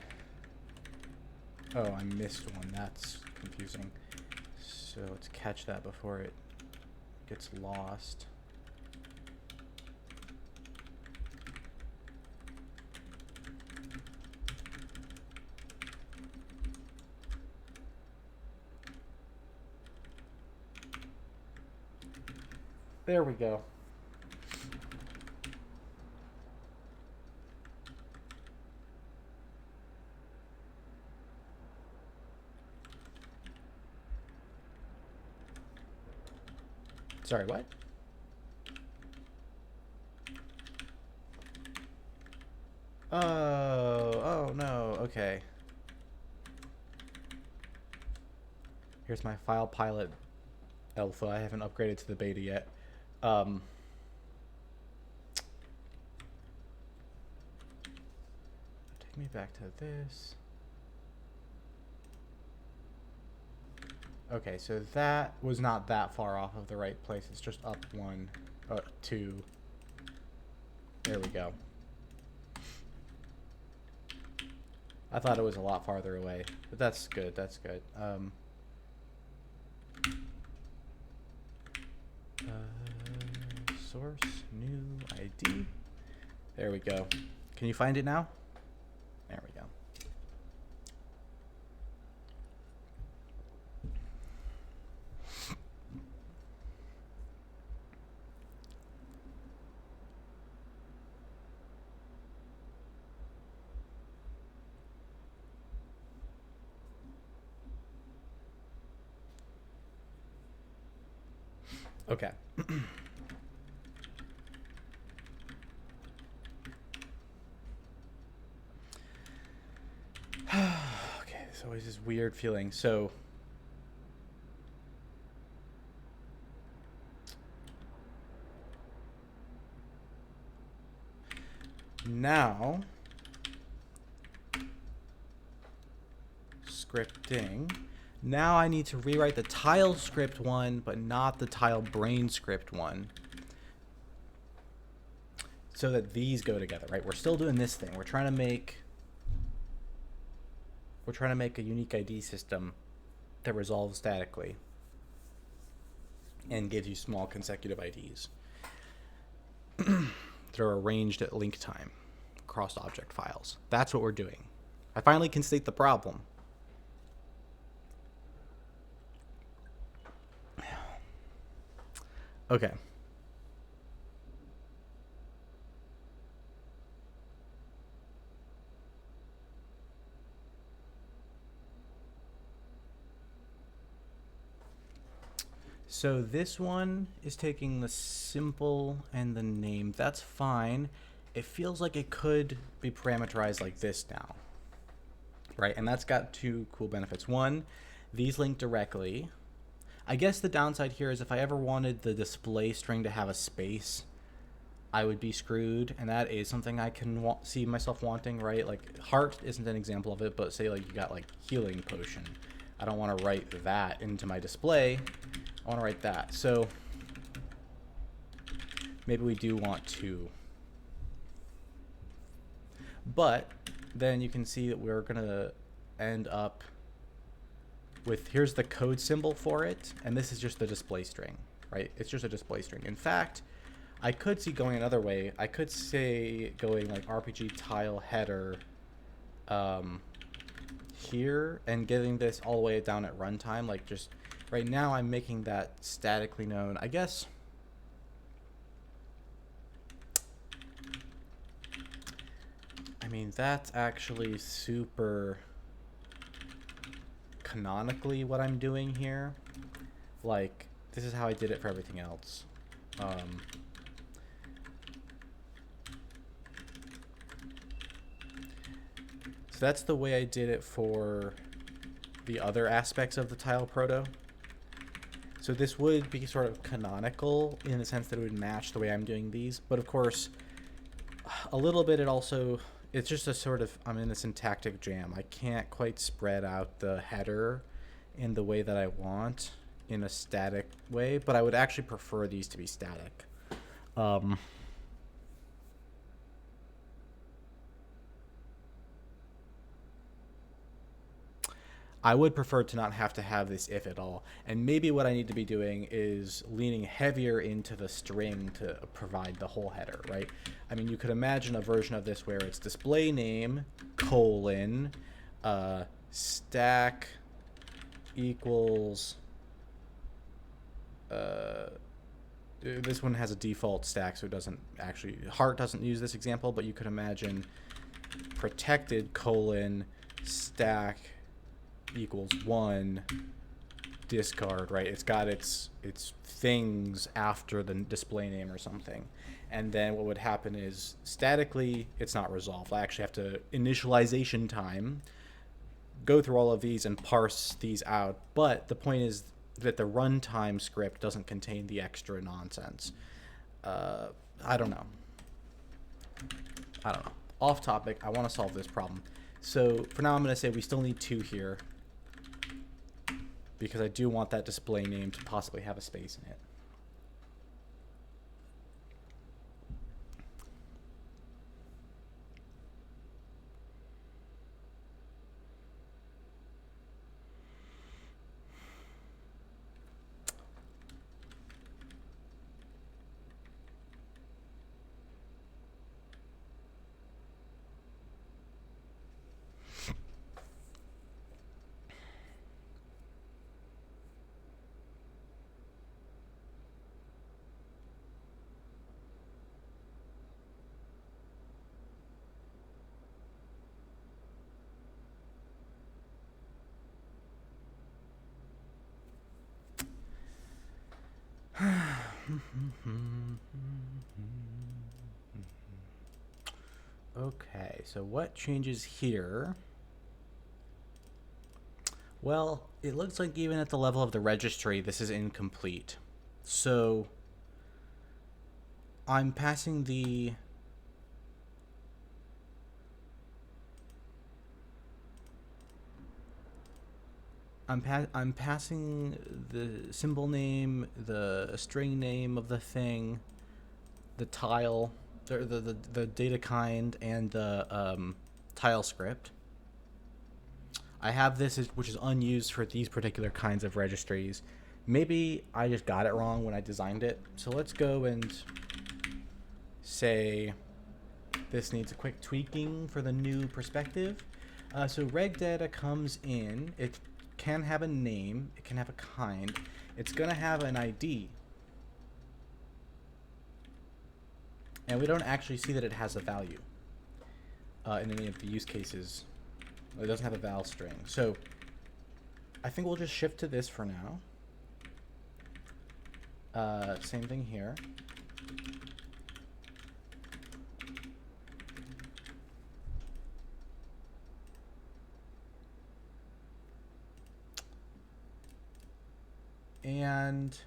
Oh, I missed one. That's confusing. So let's catch that before it gets lost. There we go. Sorry, what? Oh no, okay. Here's my file pilot alpha. I haven't upgraded to the beta yet. Take me back to this. Okay, so that was not that far off of the right place. It's just up 1, 2. There we go. I thought it was a lot farther away, but that's good. That's good. Source, new ID. There we go. Can you find it now? There we go. Okay. Okay, there's always this weird feeling. So now scripting. Now I need to rewrite the tile script one, but not the tile brain script one, so that these go together, right? We're still doing this thing. We're trying to make a unique ID system that resolves statically and gives you small consecutive IDs that are arranged at link time across object files. That's what we're doing. I finally can state the problem. Okay. So this one is taking the simple and the name. That's fine. It feels like it could be parameterized like this now, right? And that's got two cool benefits. One, these link directly. I guess the downside here is if I ever wanted the display string to have a space, I would be screwed, and that is something I can see myself wanting, right? Like heart isn't an example of it, but say like you got like healing potion. I don't want to write that into my display. I want to write that. So maybe we do want to. But then you can see that we're going to end up with, here's the code symbol for it, and this is just the display string, right? It's just a display string. In fact, I could see going another way. I could say going like RPG tile header here and getting this all the way down at runtime. Like just right now I'm making that statically known. I guess I mean that's actually super canonically what I'm doing here. Like this is how I did it for everything else. So that's the way I did it for the other aspects of the tile proto. So this would be sort of canonical in the sense that it would match the way I'm doing these. But of course, a little bit it's just a sort of, I'm in a syntactic jam. I can't quite spread out the header in the way that I want in a static way, but I would actually prefer these to be static. I would prefer to not have to have this if at all. And maybe what I need to be doing is leaning heavier into the string to provide the whole header, right? I mean, you could imagine a version of this where it's display name, colon, stack equals, this one has a default stack, so it doesn't actually, Heart doesn't use this example, but you could imagine protected colon stack equals 1 discard, right? It's got its things after the display name or something. And then what would happen is statically it's not resolved. I actually have to initialization time go through all of these and parse these out. But the point is that the runtime script doesn't contain the extra nonsense. I don't know. Off topic, I want to solve this problem. So for now I'm going to say we still need 2 here, because I do want that display name to possibly have a space in it. Okay, so what changes here? Well, it looks like even at the level of the registry, this is incomplete. So I'm passing the I'm passing the symbol name, the string name of the thing, the tile, the data kind, and the tile script. I have this, which is unused for these particular kinds of registries. Maybe I just got it wrong when I designed it. So let's go and say this needs a quick tweaking for the new perspective. So reg data comes in. It can have a name. It can have a kind. It's going to have an ID. And we don't actually see that it has a value in any of the use cases. It doesn't have a val string. So I think we'll just shift to this for now. Same thing here. And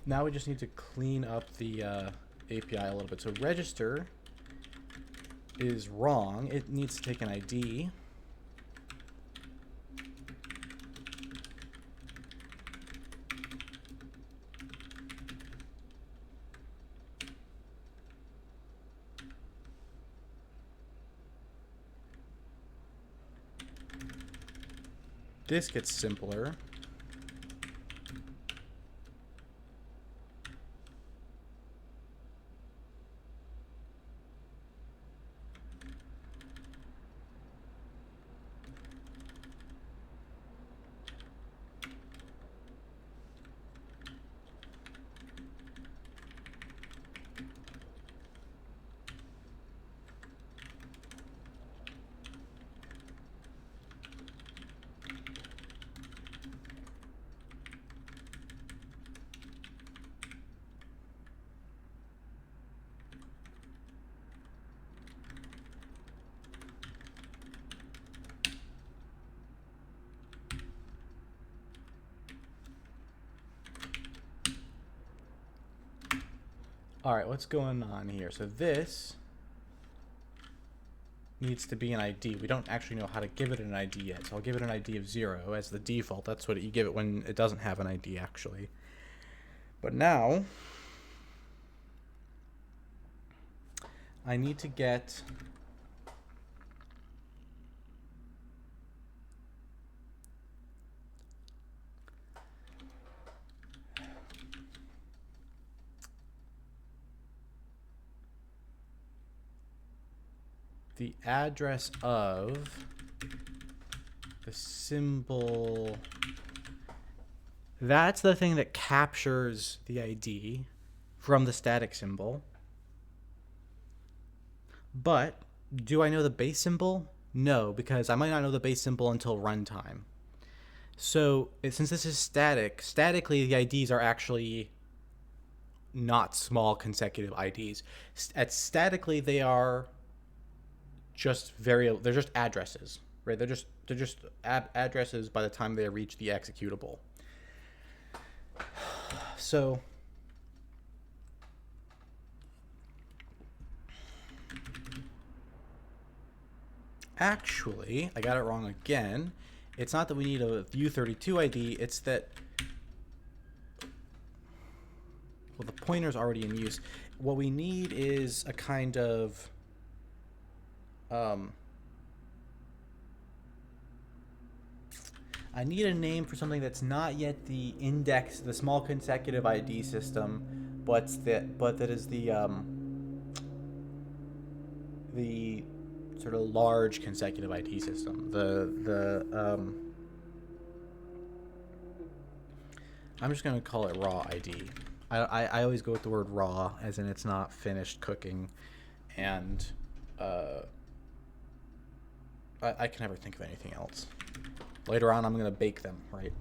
now we just need to clean up the API a little bit. So register is wrong. It needs to take an ID. This gets simpler. All right, what's going on here? So this needs to be an ID. We don't actually know how to give it an ID yet, so I'll give it an ID of 0 as the default. That's what you give it when it doesn't have an ID, actually. But now I need to get the address of the symbol. That's the thing that captures the ID from the static symbol. But do I know the base symbol? No, because I might not know the base symbol until runtime. So since this is static, statically the IDs are actually not small consecutive IDs. Statically they are they're just addresses, right? They're just addresses by the time they reach the executable. So actually, I got it wrong again. It's not that we need a Vue32 ID, it's that, well, the pointer's already in use. What we need is a kind of I need a name for something that's not yet the index, the small consecutive ID system, but that is the sort of large consecutive ID system. I'm just gonna call it raw ID. I always go with the word raw, as in it's not finished cooking, and I can never think of anything else. Later on, I'm going to bake them, right?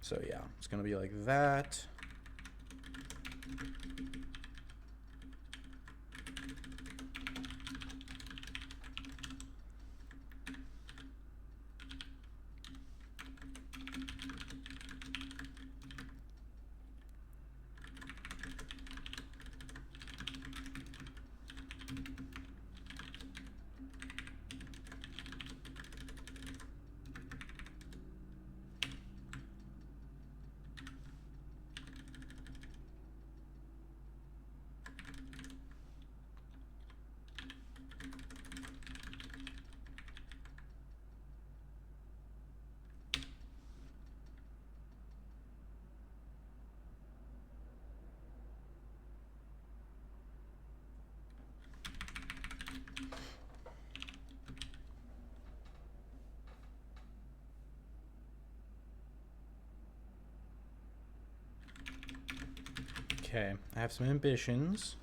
So yeah, it's going to be like that. Okay, I have some ambitions.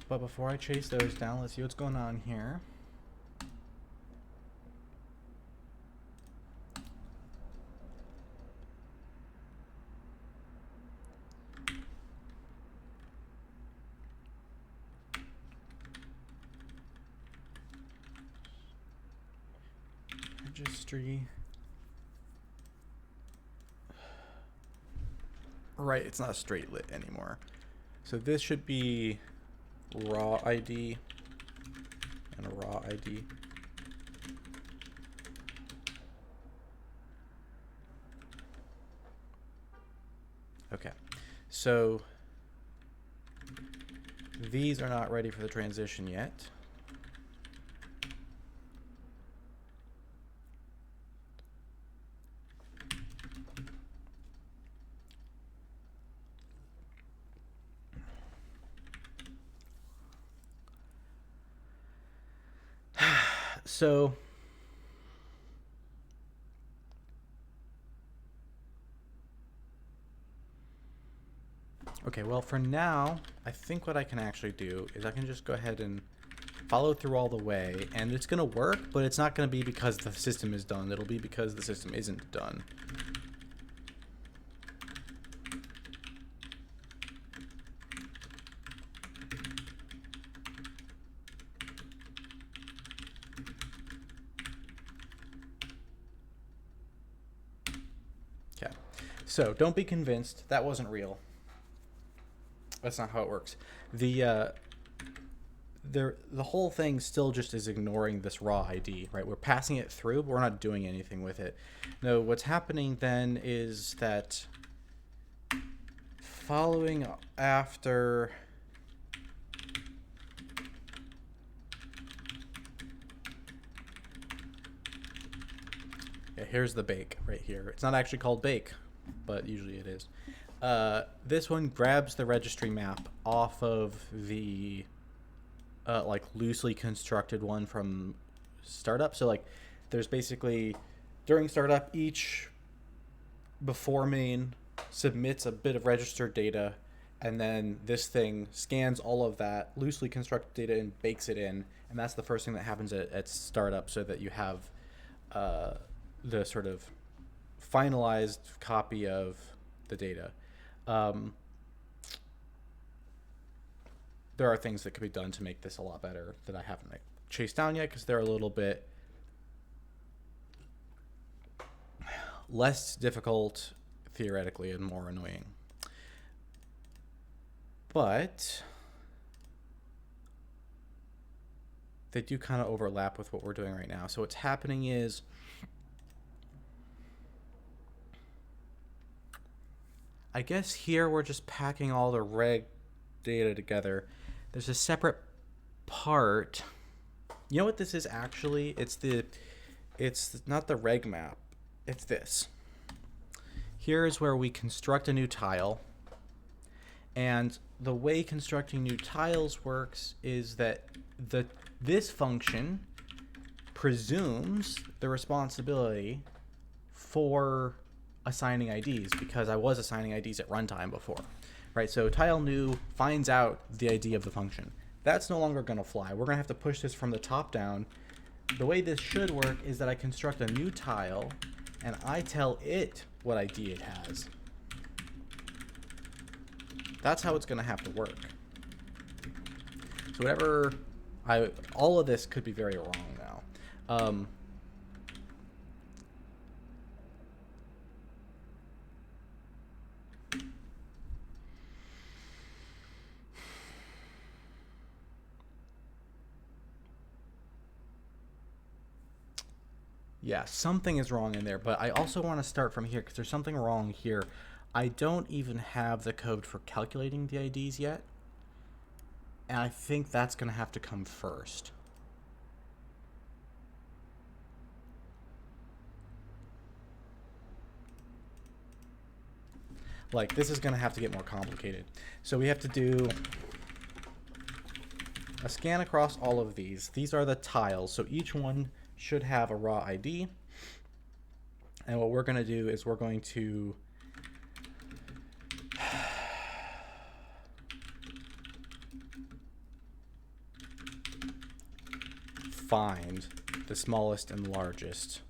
But before I chase those down, let's see what's going on here. Registry. Right, it's not a straight lit anymore. So this should be raw ID and a raw ID. Okay, so these are not ready for the transition yet. So okay, well, for now, I think what I can actually do is I can just go ahead and follow through all the way, and it's going to work, but it's not going to be because the system is done. It'll be because the system isn't done. Okay, so don't be convinced that wasn't real. That's not how it works. The whole thing still just is ignoring this raw ID, right? We're passing it through, but we're not doing anything with it. No, what's happening then is that following after here's the bake right here. It's not actually called bake, but usually it is. This one grabs the registry map off of the like loosely constructed one from startup. So like there's basically during startup, each before main submits a bit of registered data, and then this thing scans all of that loosely constructed data and bakes it in, and that's the first thing that happens at startup, so that you have the sort of finalized copy of the data. There are things that could be done to make this a lot better that I haven't chased down yet, because they're a little bit less difficult theoretically and more annoying. But they do kind of overlap with what we're doing right now. So what's happening is I guess here we're just packing all the reg data together. There's a separate part. You know what this is actually? It's not the reg map. It's this. Here is where we construct a new tile. And the way constructing new tiles works is that this function presumes the responsibility for assigning IDs, because I was assigning IDs at runtime before, right? So tile new finds out the ID of the function. That's no longer going to fly. We're going to have to push this from the top down. The way this should work is that I construct a new tile and I tell it what ID it has. That's how it's going to have to work. So whatever, all of this could be very wrong now. Yeah, something is wrong in there, but I also want to start from here because there's something wrong here. I don't even have the code for calculating the IDs yet, and I think that's going to have to come first. Like, this is going to have to get more complicated. So we have to do a scan across all of these. These are the tiles, so each one should have a raw ID. And what we're going to do is we're going to find the smallest and largest.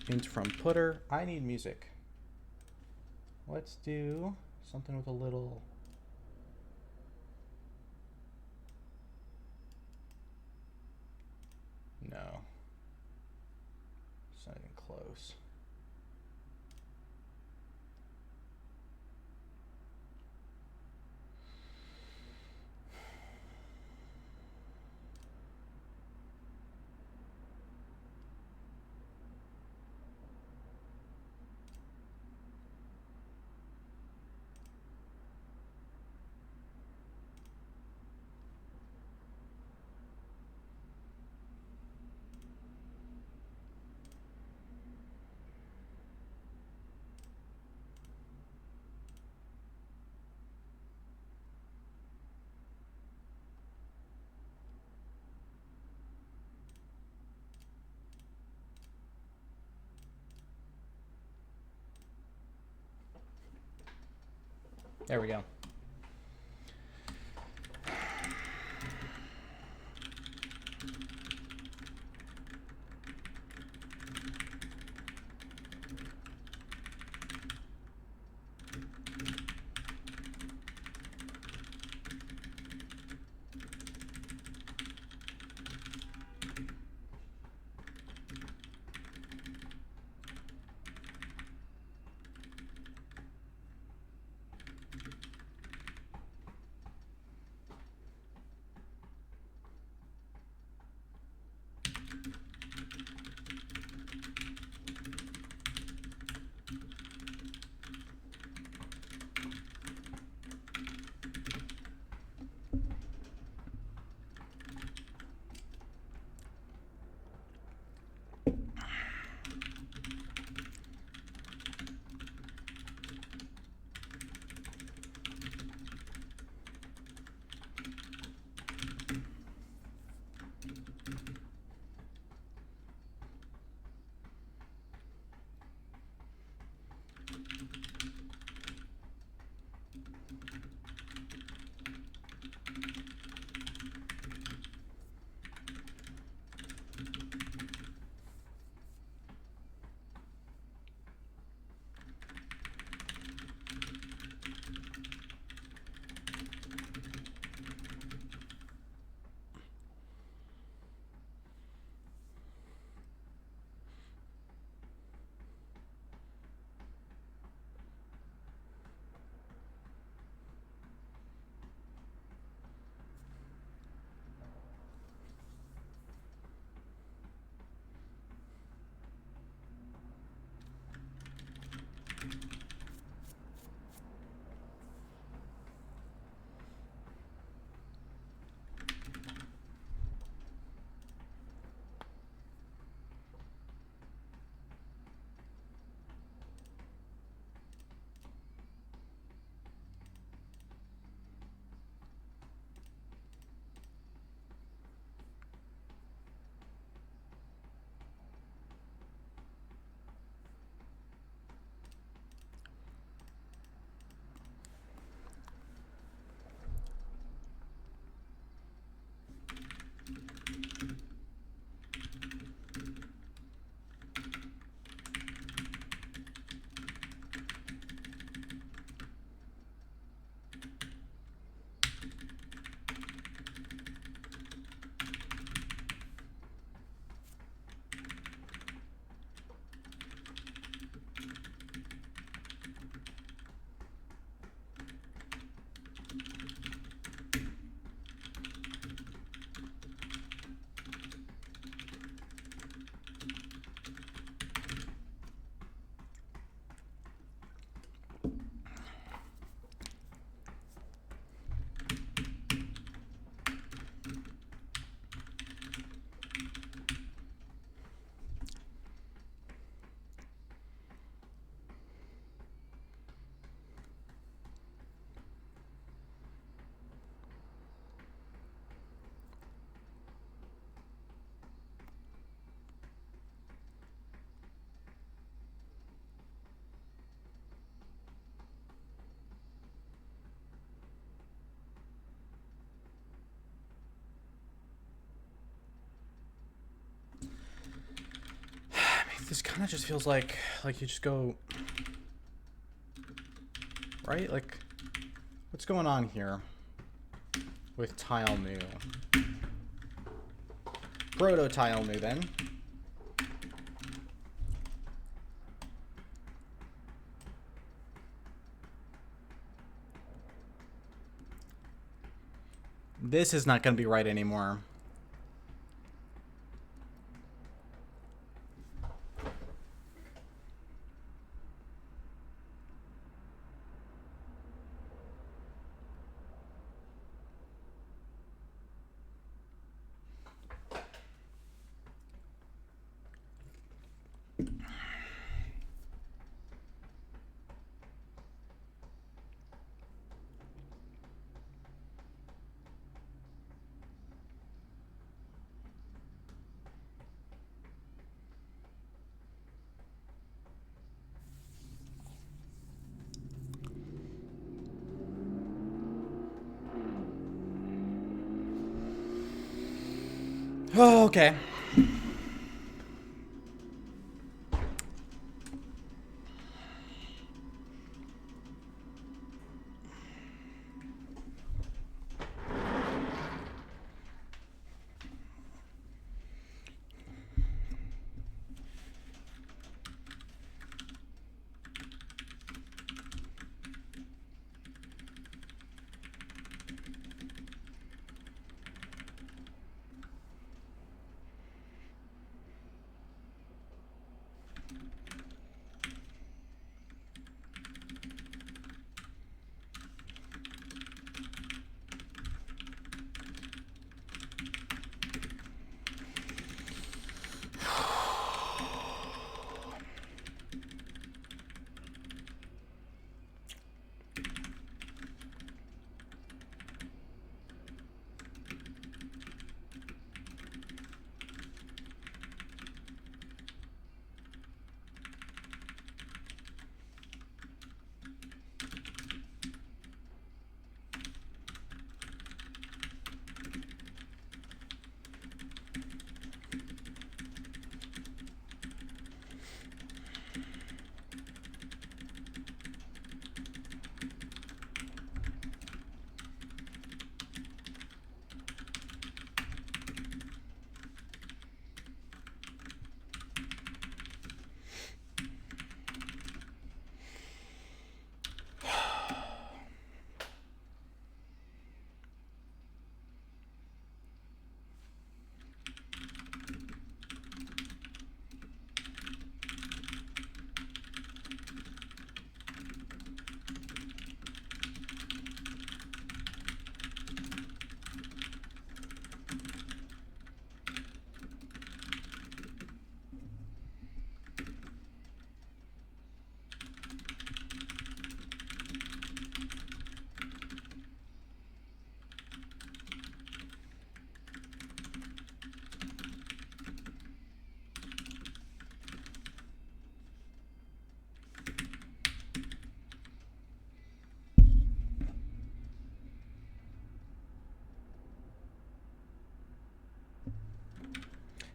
Int from putter. I need music. Let's do something with a little... No. It's not even close. There we go. This kind of just feels like you just go, right? Like, what's going on here with tile new? Proto tile new then. This is not going to be right anymore. Okay.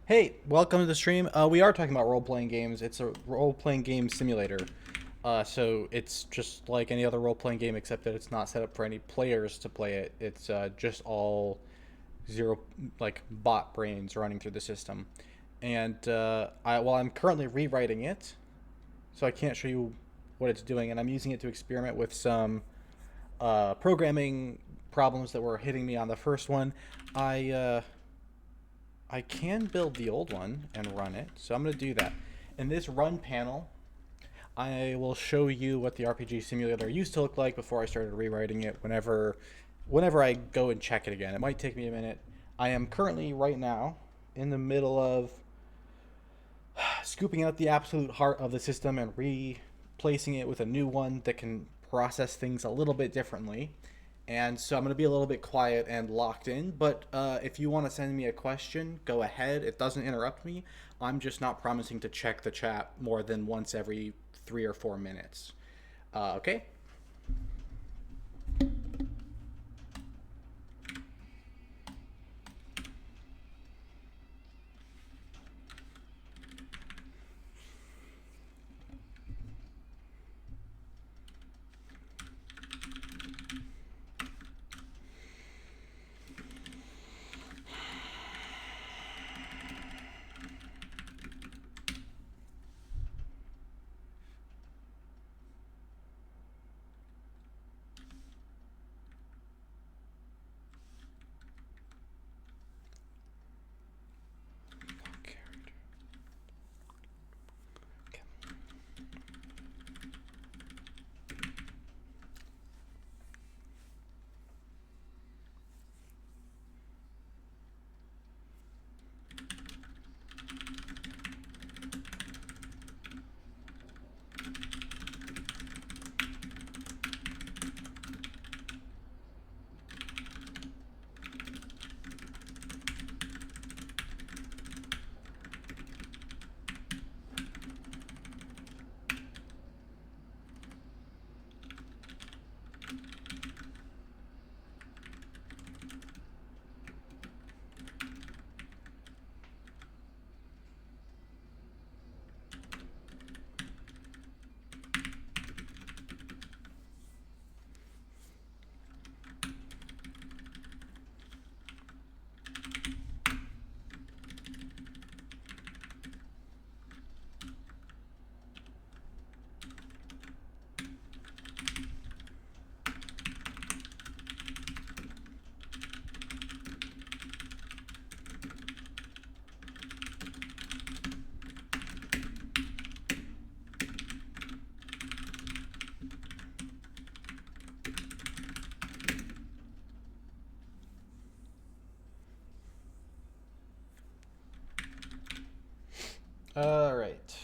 Hey, welcome to the stream. We are talking about role-playing games. It's a role-playing game simulator. So it's just like any other role-playing game, except that it's not set up for any players to play it. It's just all zero, like, bot brains running through the system. And while I'm currently rewriting it, so I can't show you what it's doing, and I'm using it to experiment with some programming problems that were hitting me on the first one. I can build the old one and run it, so I'm going to do that. In this run panel, I will show you what the RPG simulator used to look like before I started rewriting it. Whenever I go and check it again, it might take me a minute. I am currently right now in the middle of scooping out the absolute heart of the system and replacing it with a new one that can process things a little bit differently. And so I'm going to be a little bit quiet and locked in. But if you want to send me a question, go ahead. It doesn't interrupt me. I'm just not promising to check the chat more than once every 3 or 4 minutes. Okay? All right.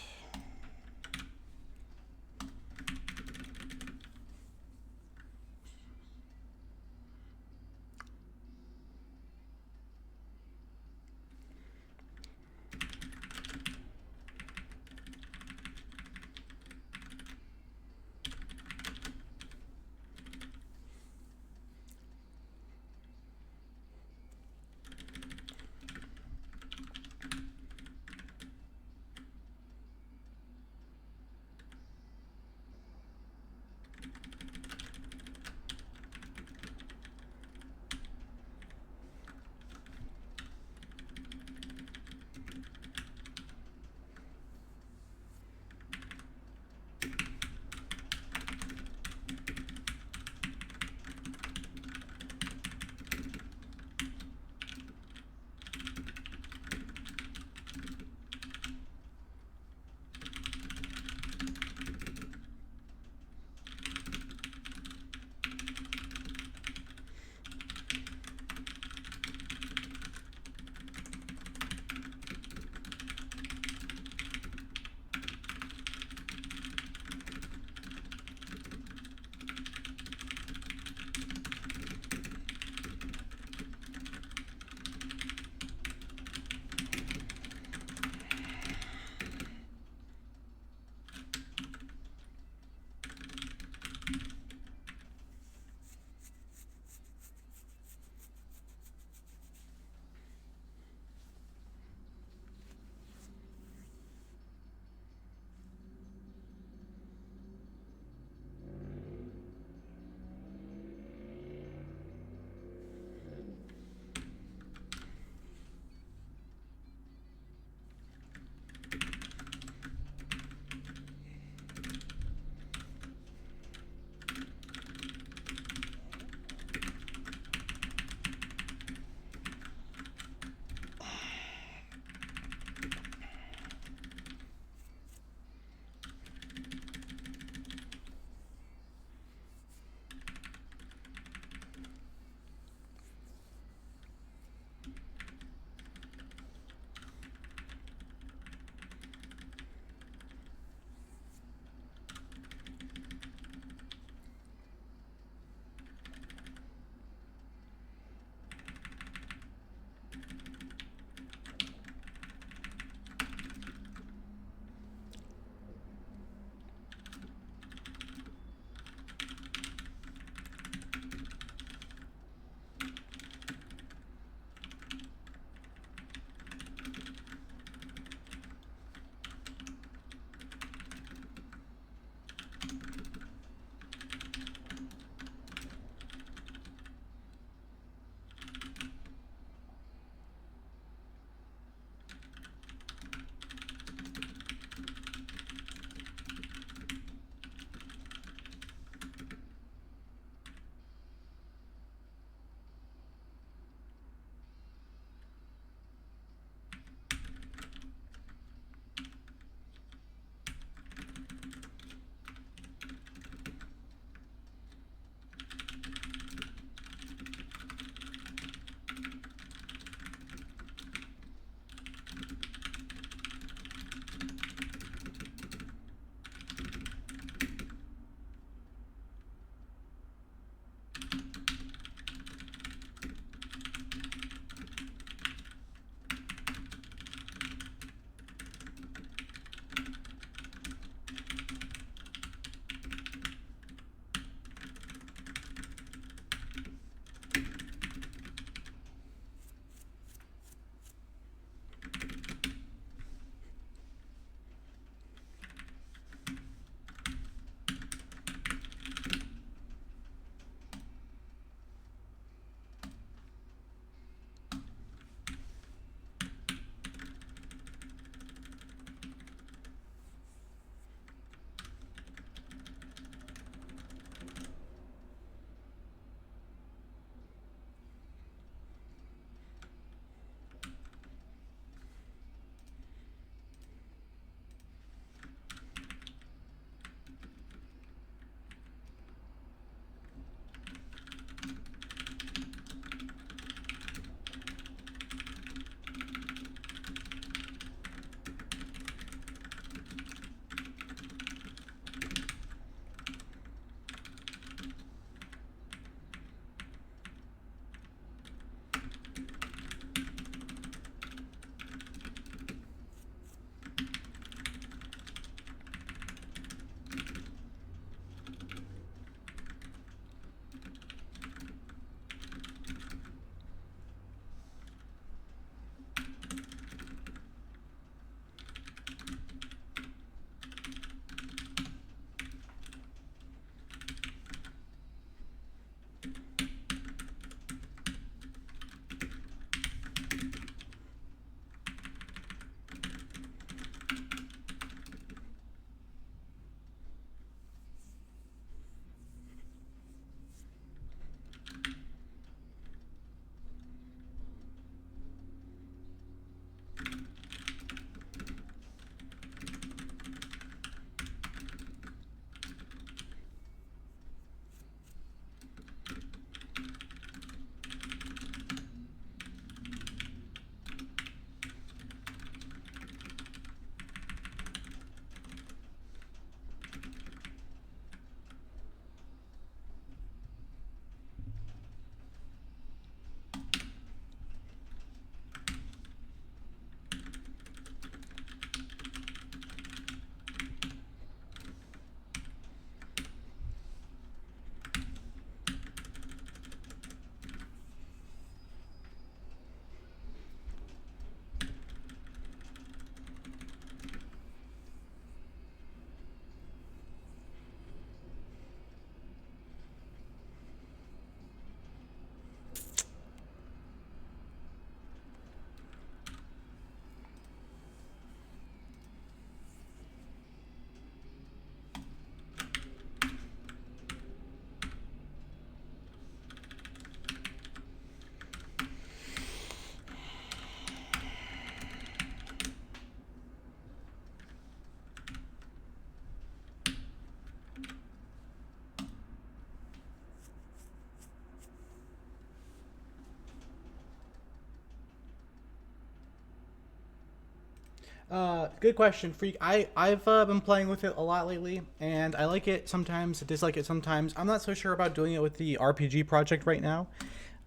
Good question, Freak. I've been playing with it a lot lately, and I like it sometimes, dislike it sometimes. I'm not so sure about doing it with the RPG project right now.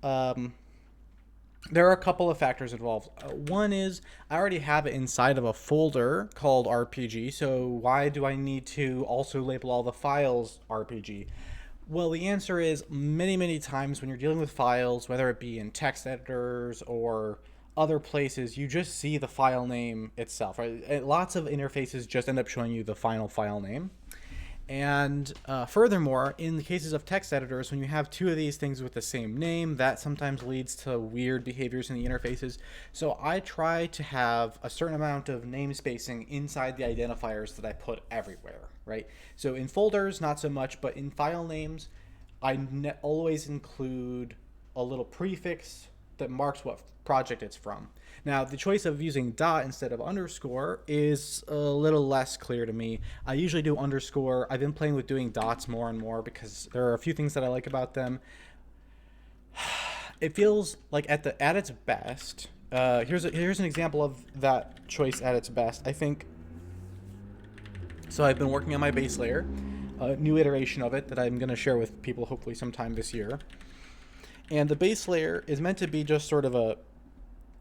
Um, there are a couple of factors involved. One is I already have it inside of a folder called RPG, so why do I need to also label all the files RPG? Well, the answer is many, many times when you're dealing with files, whether it be in text editors or other places, you just see the file name itself. Right? Lots of interfaces just end up showing you the final file name. And furthermore, in the cases of text editors, when you have two of these things with the same name, that sometimes leads to weird behaviors in the interfaces. So I try to have a certain amount of name spacing inside the identifiers that I put everywhere, right? So in folders, not so much, but in file names, always include a little prefix that marks what project it's from. Now, the choice of using dot instead of underscore is a little less clear to me. I usually do underscore. I've been playing with doing dots more and more because there are a few things that I like about them. It feels like at its best. Here's an example of that choice at its best. I think. So I've been working on my base layer, a new iteration of it that I'm going to share with people hopefully sometime this year. And the base layer is meant to be just sort of a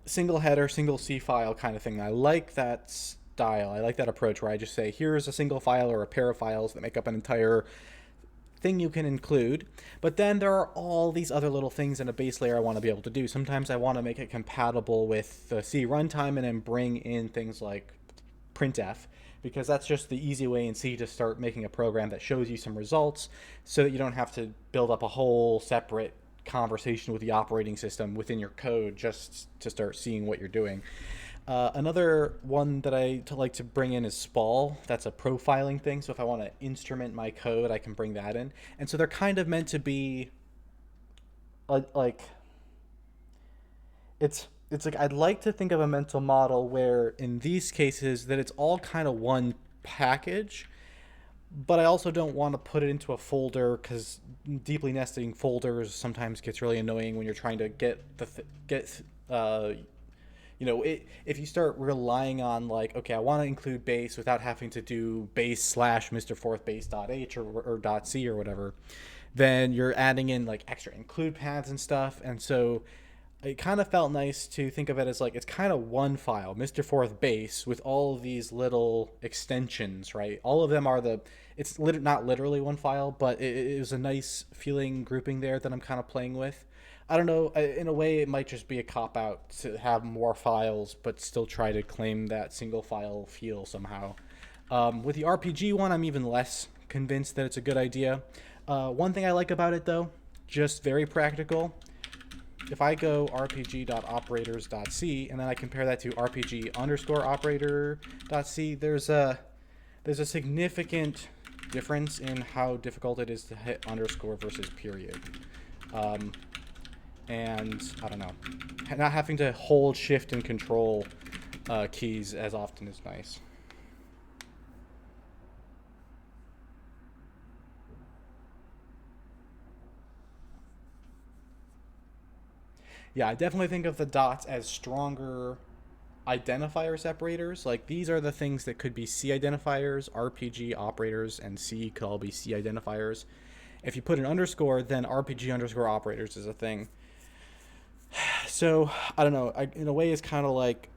single header, single C file kind of thing. I like that style. I like that approach where I just say, here's a single file or a pair of files that make up an entire thing you can include. But then there are all these other little things in a base layer I want to be able to do. Sometimes I want to make it compatible with the C runtime and then bring in things like printf, because that's just the easy way in C to start making a program that shows you some results so that you don't have to build up a whole separate conversation with the operating system within your code just to start seeing what you're doing. Another one that I like to bring in is Spal. That's a profiling thing. So if I want to instrument my code, I can bring that in. And so they're kind of meant to be like it's like I'd like to think of a mental model where in these cases that it's all kind of one package, but I also don't want to put it into a folder because deeply nesting folders sometimes gets really annoying when you're trying to if you start relying on like, okay, I want to include base without having to do base slash Mr. Fourth base dot H or dot C or whatever, then you're adding in like extra include paths and stuff. And so it kind of felt nice to think of it as like it's kind of one file, Mr. Fourth base, with all of these little extensions, right? All of them are not literally one file, but it was a nice feeling grouping there that I'm kind of playing with. I don't know. In a way, it might just be a cop out to have more files, but still try to claim that single file feel somehow. With the RPG one, I'm even less convinced that it's a good idea. One thing I like about it, though, just very practical. If I go rpg.operators.c and then I compare that to rpg_operator.c, there's a significant difference in how difficult it is to hit underscore versus period. And I don't know, not having to hold shift and control keys as often is nice. Yeah, I definitely think of the dots as stronger identifier separators. Like these are the things that could be C identifiers, RPG operators, and C could all be C identifiers. If you put an underscore, then RPG underscore operators is a thing. So I don't know. In a way, it's kind of like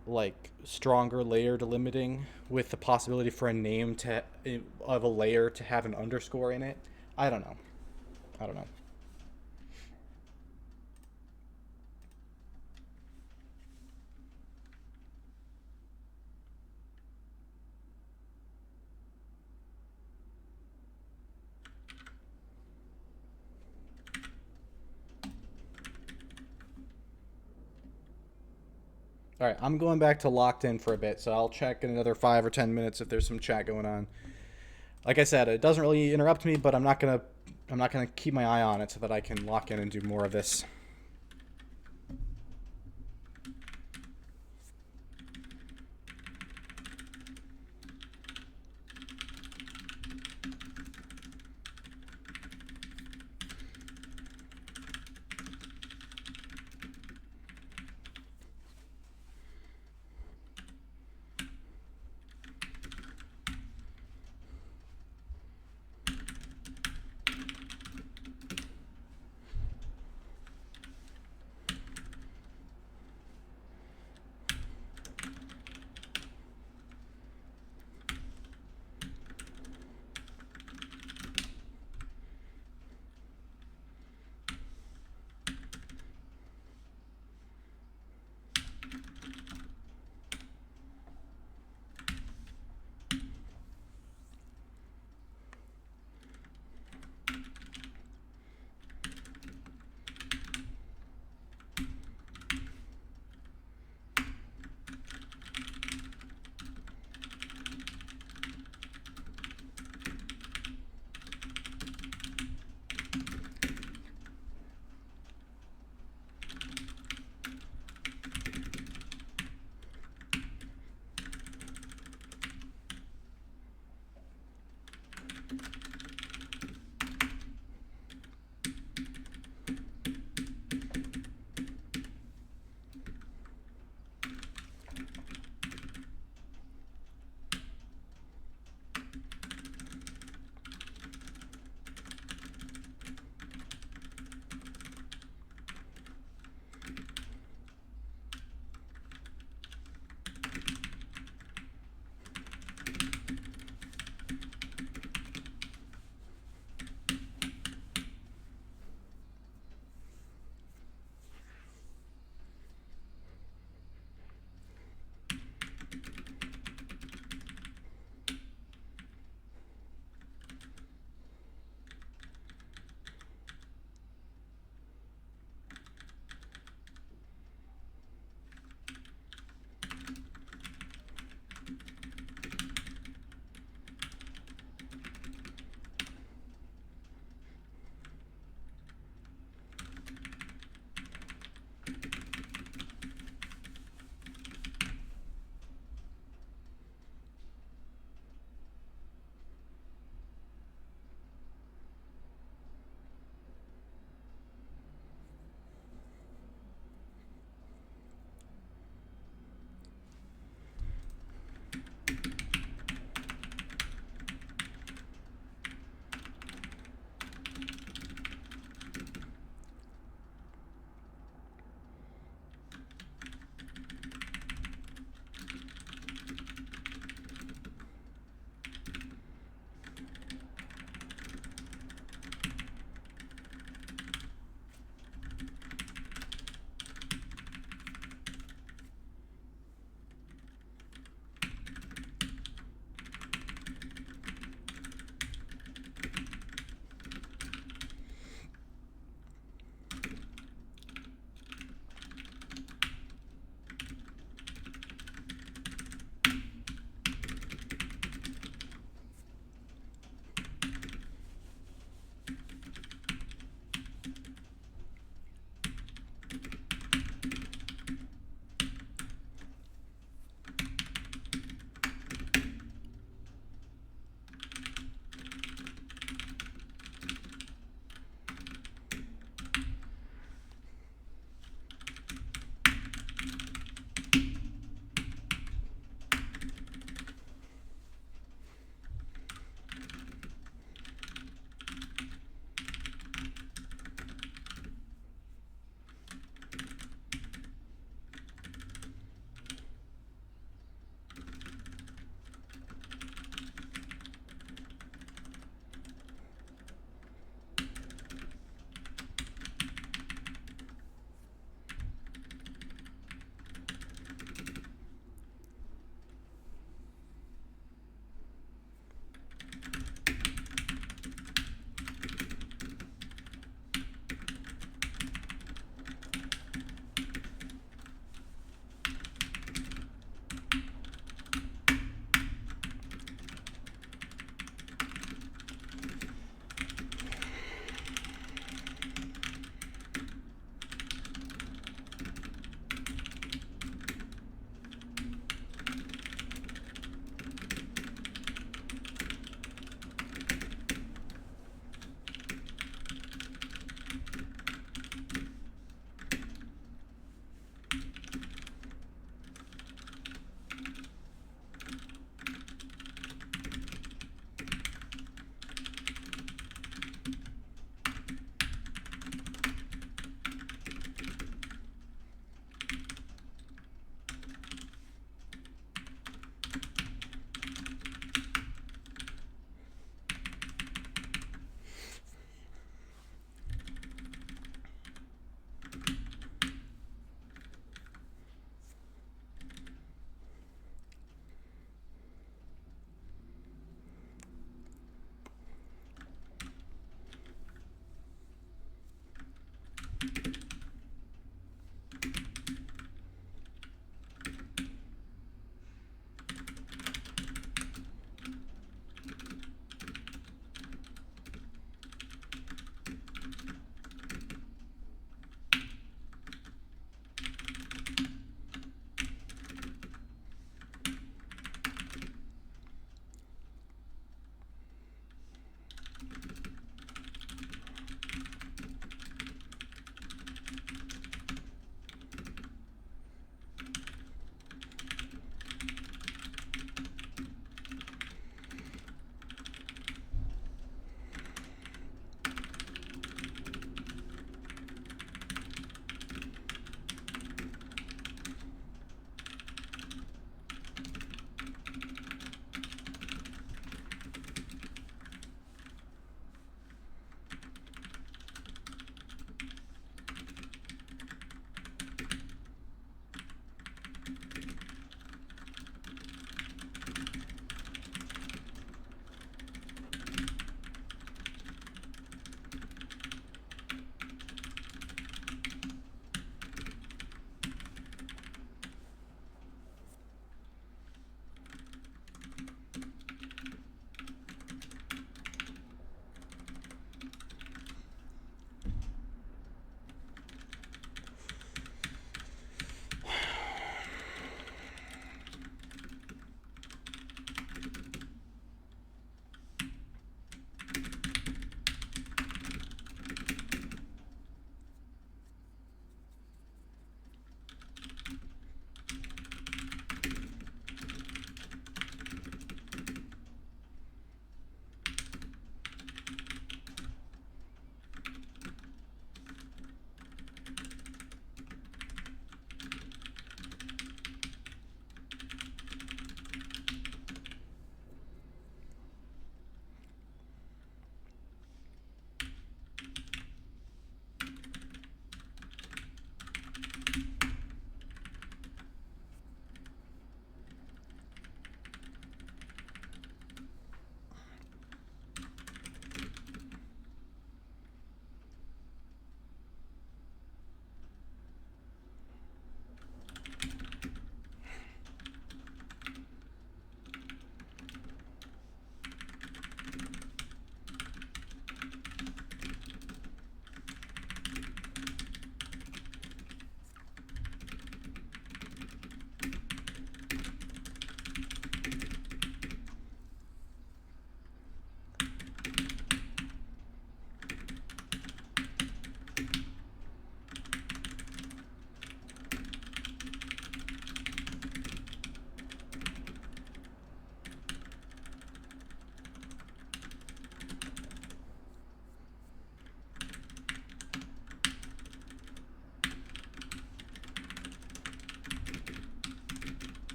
stronger layer delimiting with the possibility for a name of a layer to have an underscore in it. I don't know. I don't know. All right, I'm going back to locked in for a bit, so I'll check in another 5 or 10 minutes if there's some chat going on. Like I said, it doesn't really interrupt me, but I'm not gonna keep my eye on it so that I can lock in and do more of this.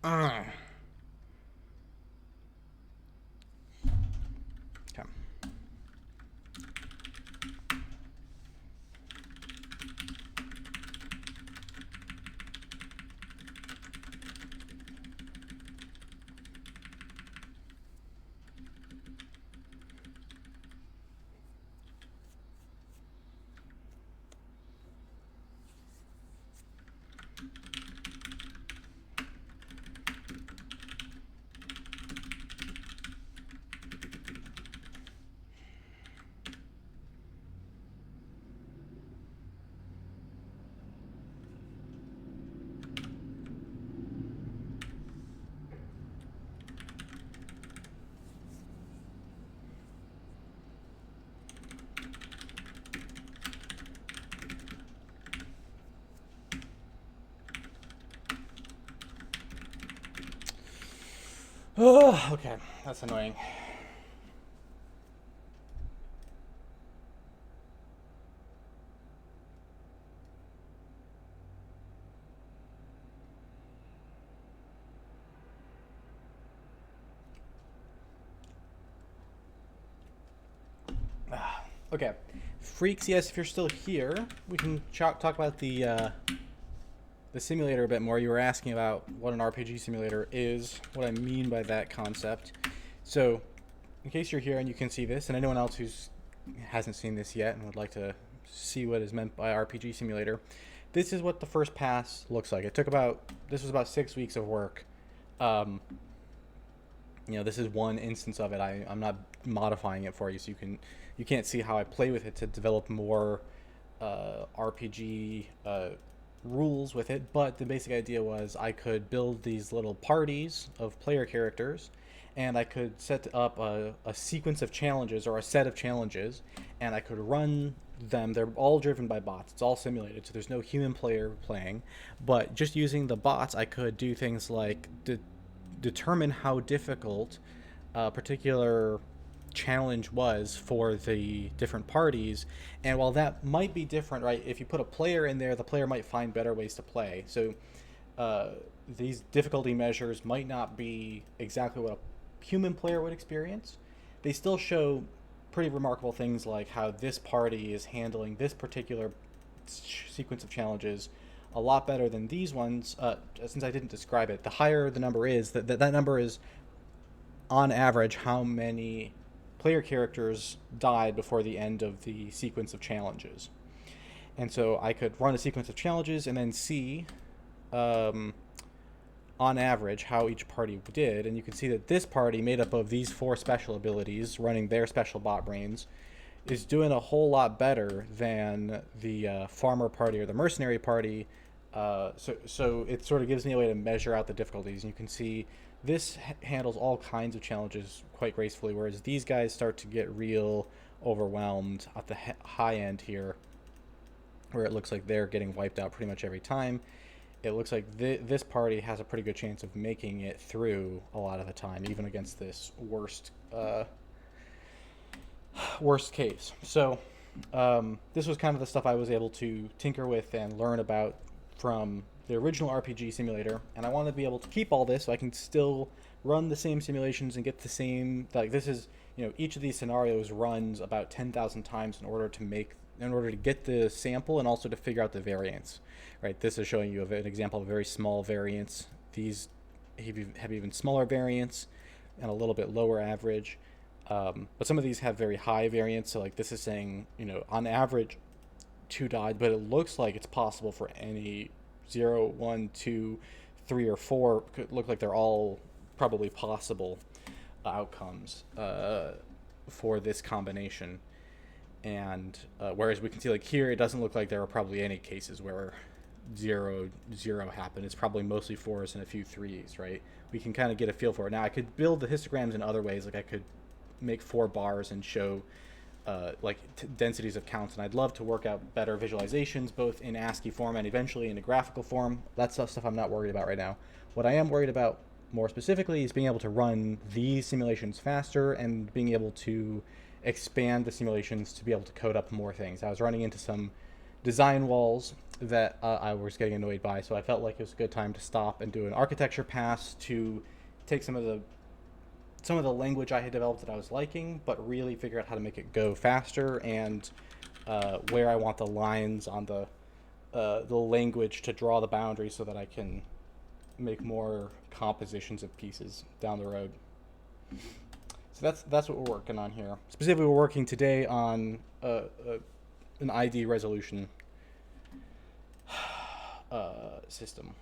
Okay. Oh, okay. That's annoying. Okay. Freaks, yes, if you're still here, we can talk about the simulator a bit more. You were asking about what an RPG simulator is, what I mean by that concept. So, in case you're here and you can see this, and anyone else who's hasn't seen this yet and would like to see what is meant by RPG simulator, this is what the first pass looks like. This was about 6 weeks of work. This is one instance of it. I'm not modifying it for you, so you can't see how I play with it to develop more RPG rules with it. But the basic idea was I could build these little parties of player characters, and I could set up a sequence of challenges or a set of challenges, and I could run them. They're all driven by bots. It's all simulated, so there's no human player playing. But just using the bots, I could do things like determine how difficult a particular challenge was for the different parties. And while that might be different, right, if you put a player in there, the player might find better ways to play. So these difficulty measures might not be exactly what a human player would experience. They still show pretty remarkable things like how this party is handling this particular sequence of challenges a lot better than these ones. Since I didn't describe it, the higher the number is, that number is on average how many player characters died before the end of the sequence of challenges. And so I could run a sequence of challenges and then see on average how each party did. And you can see that this party, made up of these 4 special abilities running their special bot brains, is doing a whole lot better than the farmer party or the mercenary party. So it sort of gives me a way to measure out the difficulties. And you can see this handles all kinds of challenges quite gracefully, whereas these guys start to get real overwhelmed at the high end here, where it looks like they're getting wiped out pretty much every time. It looks like this party has a pretty good chance of making it through a lot of the time, even against this worst case. So this was kind of the stuff I was able to tinker with and learn about from the original RPG simulator, and I want to be able to keep all this so I can still run the same simulations and get the same, like, this is, each of these scenarios runs about 10,000 times in order to get the sample and also to figure out the variance, right? This is showing you an example of a very small variance. These have even smaller variance and a little bit lower average. But some of these have very high variance. So like this is saying, on average 2 died, but it looks like it's possible for any 0, 1, 2, 3, or 4. Could look like they're all probably possible outcomes for this combination. And whereas we can see like here, it doesn't look like there are probably any cases where 0 happened. It's probably mostly 4s and a few 3s, right? We can kind of get a feel for it. Now I could build the histograms in other ways. Like I could make 4 bars and show densities of counts, and I'd love to work out better visualizations both in ASCII form and eventually in a graphical form. That's stuff I'm not worried about right now. What I am worried about more specifically is being able to run these simulations faster and being able to expand the simulations to be able to code up more things. I was running into some design walls that I was getting annoyed by. So I felt like it was a good time to stop and do an architecture pass to take some of the language I had developed that I was liking, but really figure out how to make it go faster and where I want the lines on the language to draw the boundaries so that I can make more compositions of pieces down the road. So that's what we're working on here. Specifically, we're working today on an ID resolution system.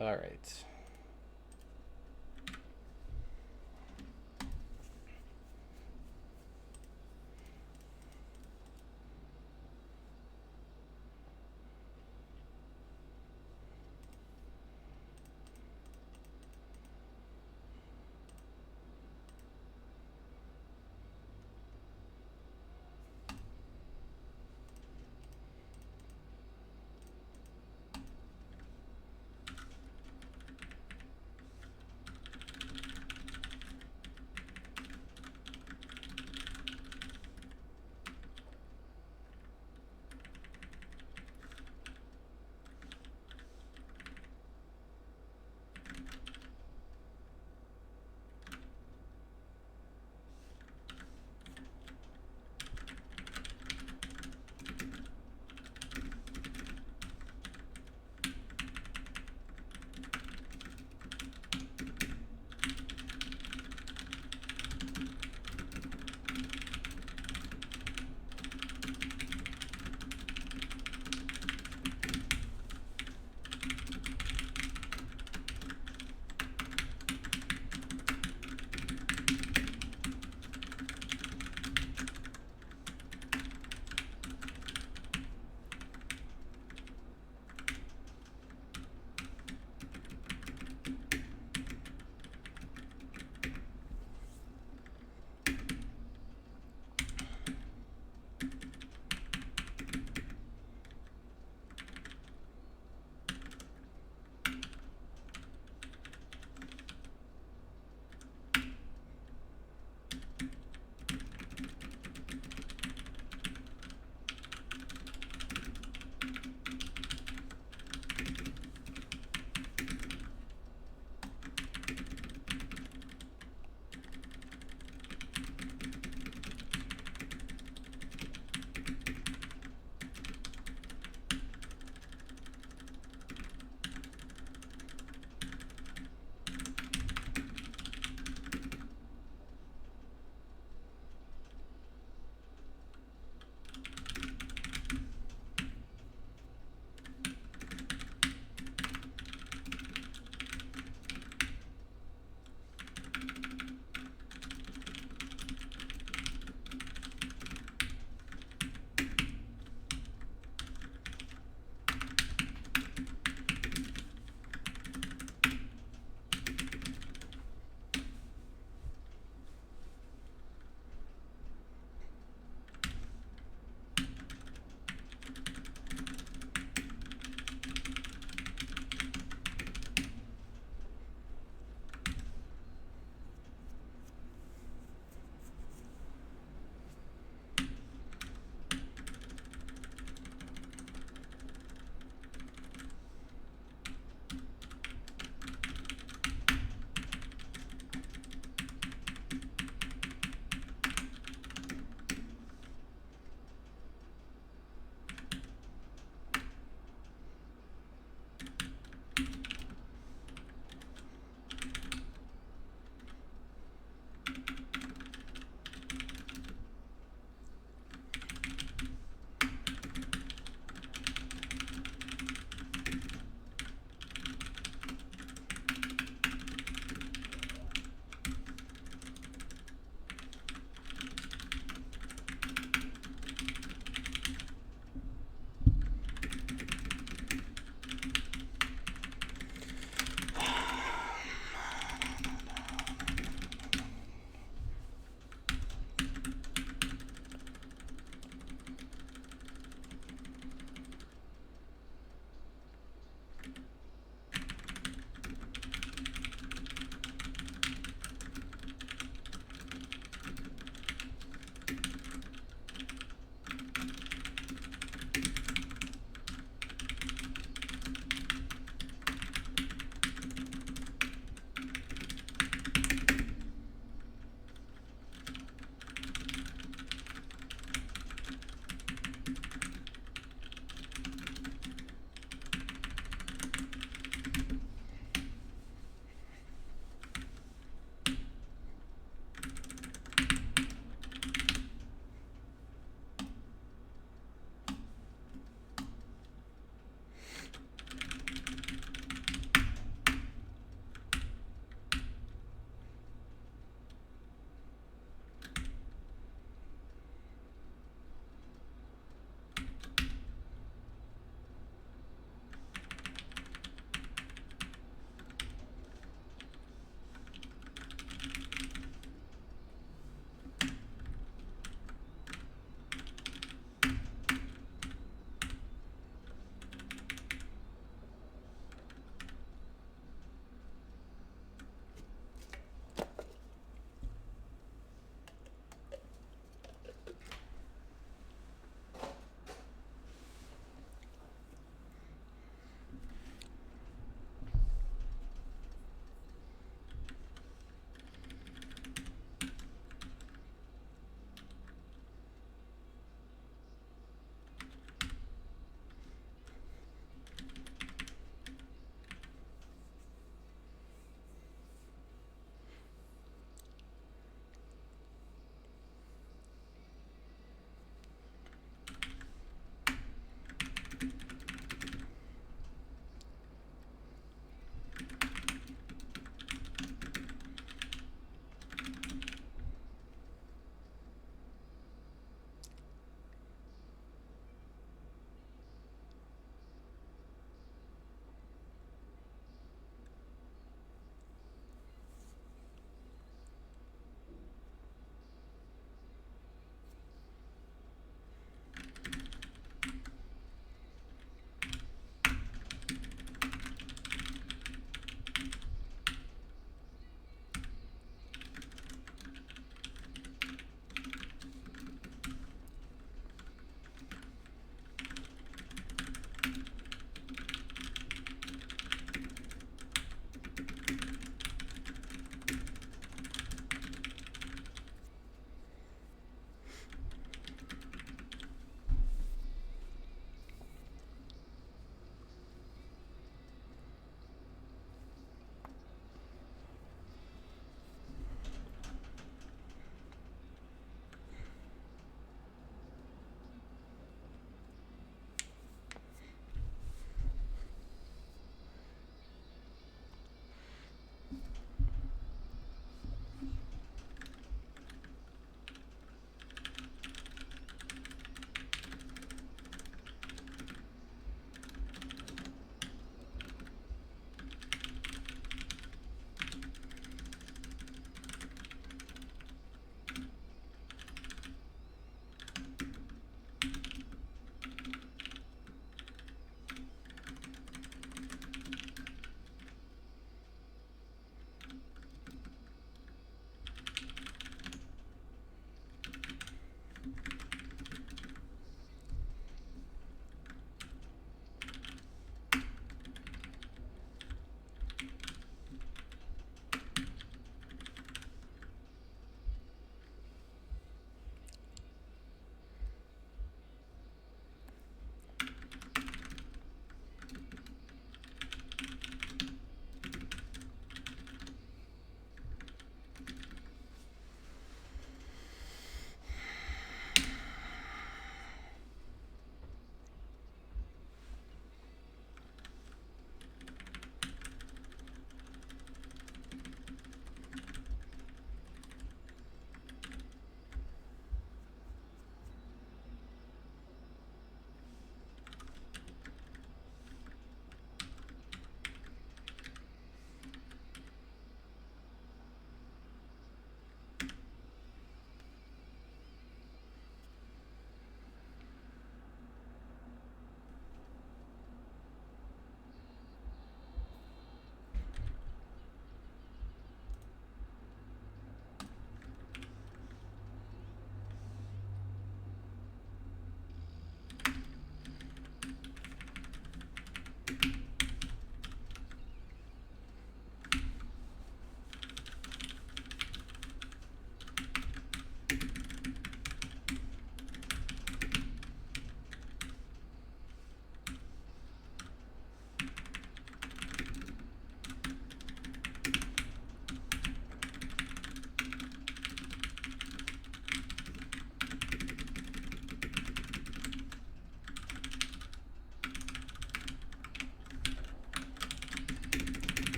All right.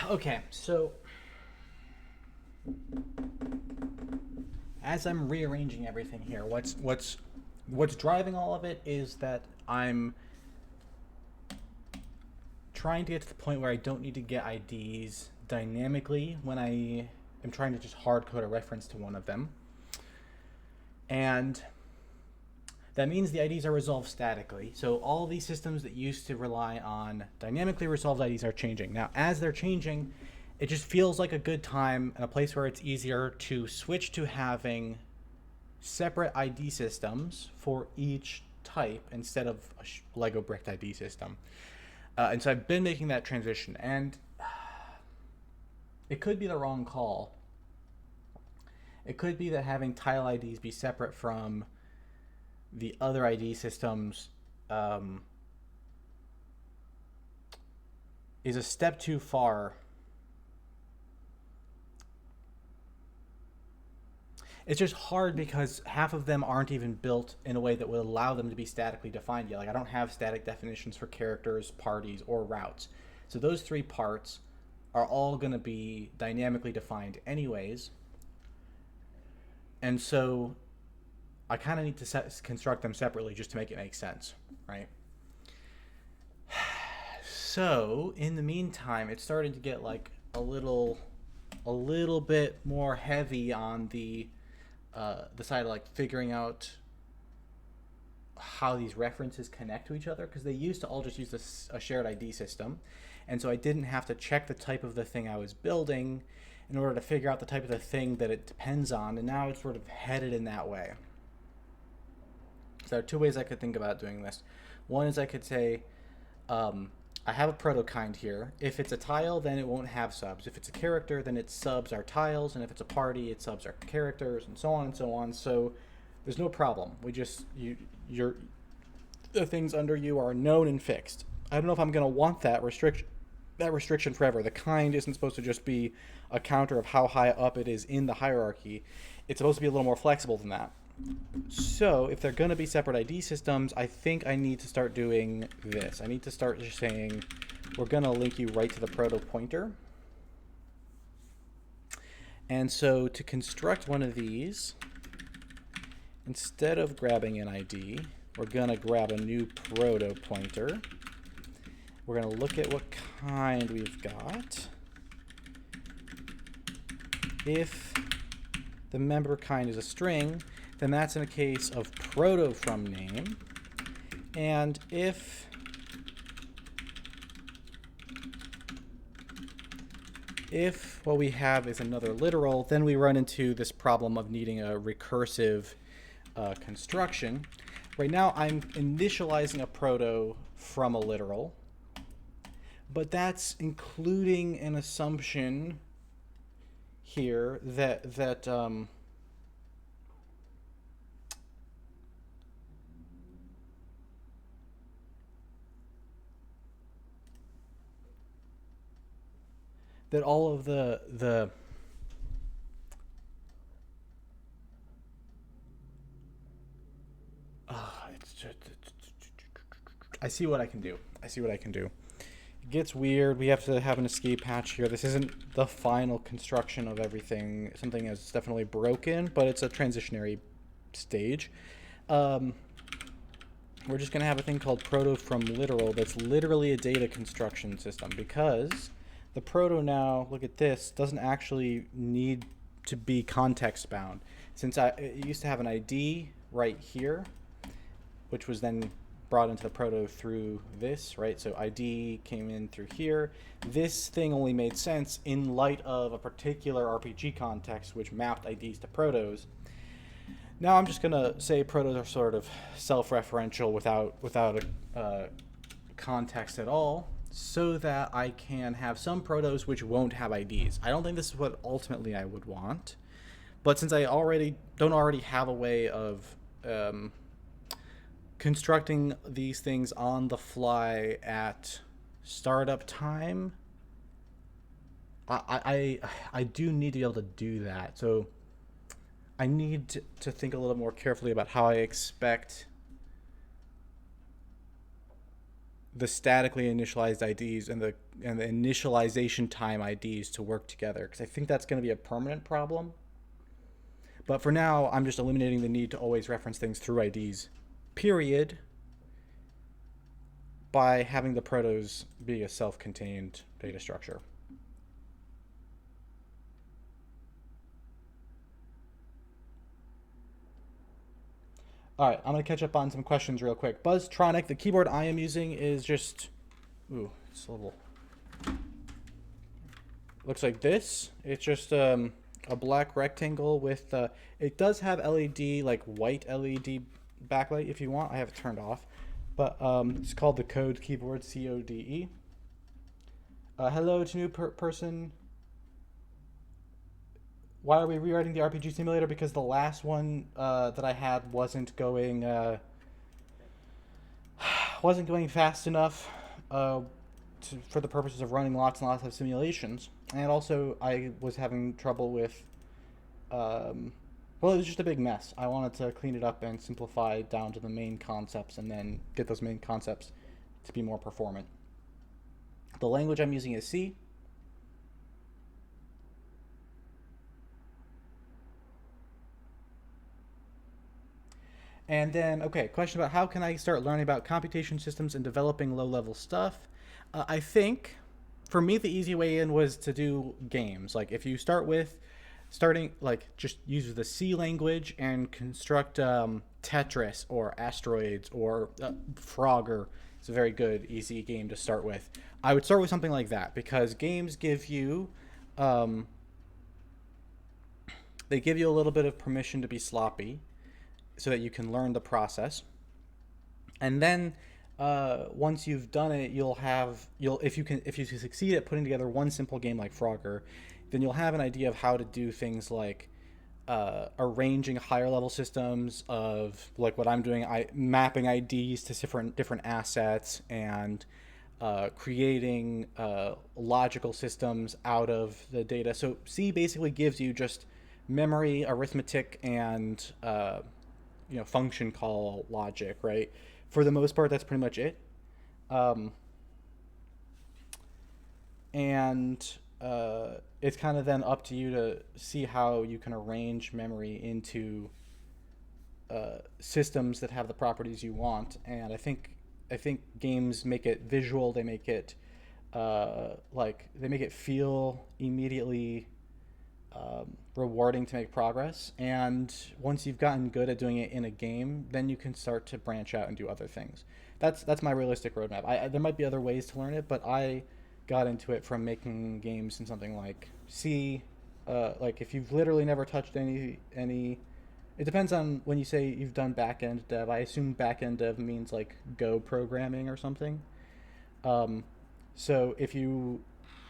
Okay, so as I'm rearranging everything here, what's driving all of it is that I'm trying to get to the point where I don't need to get IDs dynamically when I am trying to just hard code a reference to one of them. And that means the IDs are resolved statically. So all these systems that used to rely on dynamically resolved IDs are changing. Now, as they're changing, it just feels like a good time and a place where it's easier to switch to having separate ID systems for each type instead of a Lego bricked ID system. And so I've been making that transition, and it could be the wrong call. It could be that having tile IDs be separate from the other ID systems is a step too far. It's just hard because half of them aren't even built in a way that would allow them to be statically defined yet. Like, I don't have static definitions for characters, parties, or routes. So those three parts are all going to be dynamically defined anyways. And so I kind of need to construct them separately just to make it make sense, right? So in the meantime, it's starting to get like a little bit more heavy on the side of like figuring out how these references connect to each other, because they used to all just use a shared ID system, and so I didn't have to check the type of the thing I was building in order to figure out the type of the thing that it depends on, and now it's sort of headed in that way. So there are two ways I could think about doing this. One is I could say, I have a proto-kind here. If it's a tile, then it won't have subs. If it's a character, then its subs are tiles, and if it's a party, its subs are characters, and so on and so on. So there's no problem. The things under you are known and fixed. I don't know if I'm going to want that restriction forever. The kind isn't supposed to just be a counter of how high up it is in the hierarchy. It's supposed to be a little more flexible than that. So if they're going to be separate ID systems, I think I need to start doing this. I need to start just saying, we're going to link you right to the proto pointer. And so to construct one of these, instead of grabbing an ID, we're going to grab a new proto pointer. We're going to look at what kind we've got. If the member kind is a string, then that's in a case of proto from name. And if what we have is another literal, then we run into this problem of needing a recursive construction. Right now I'm initializing a proto from a literal, but that's including an assumption here that all of the I see what I can do. It gets weird. We have to have an escape hatch here. This isn't the final construction of everything. Something is definitely broken, but it's a transitionary stage. We're just going to have a thing called proto from literal that's literally a data construction system, because the proto now, look at this, doesn't actually need to be context bound. Since it used to have an ID right here, which was then brought into the proto through this, right? So ID came in through here. This thing only made sense in light of a particular RPG context which mapped IDs to protos. Now I'm just gonna say protos are sort of self-referential without a context at all, so that I can have some protos which won't have IDs. I don't think this is what ultimately I would want, but since I don't already have a way of constructing these things on the fly at startup time, I do need to be able to do that. So I need to think a little more carefully about how I expect the statically initialized IDs and the initialization time IDs to work together, because I think that's going to be a permanent problem. But for now, I'm just eliminating the need to always reference things through IDs, period, by having the protos be a self-contained data structure. All right, I'm going to catch up on some questions real quick. Buzztronic, the keyboard I am using is just... Ooh, it's a little... Looks like this. It's just a black rectangle with... it does have LED, like white LED backlight if you want. I have it turned off. But it's called the Code Keyboard, CODE. Hello to new person. Why are we rewriting the RPG simulator? Because the last one that I had wasn't going fast enough for the purposes of running lots and lots of simulations. And also, I was having trouble with... well, it was just a big mess. I wanted to clean it up and simplify down to the main concepts and then get those main concepts to be more performant. The language I'm using is C. And then, okay, question about how can I start learning about computation systems and developing low-level stuff? I think, for me, the easy way in was to do games. Like, if you just use the C language and construct Tetris or Asteroids or Frogger. It's a very good, easy game to start with. I would start with something like that, because games give you... they give you a little bit of permission to be sloppy, so that you can learn the process. And then once you've done it, if you succeed at putting together one simple game like Frogger, then you'll have an idea of how to do things like arranging higher level systems of, like what I'm doing, mapping IDs to different assets and creating logical systems out of the data. So C basically gives you just memory, arithmetic, and function call logic, right? For the most part, that's pretty much it. It's kind of then up to you to see how you can arrange memory into systems that have the properties you want. And I think games make it visual. They make it they make it feel immediately rewarding to make progress. And once you've gotten good at doing it in a game, then you can start to branch out and do other things. That's my realistic roadmap. There might be other ways to learn it, but I got into it from making games in something like C. Like if you've literally never touched any, it depends on when you say you've done back-end dev. I assume back-end dev means like Go programming or something. So if you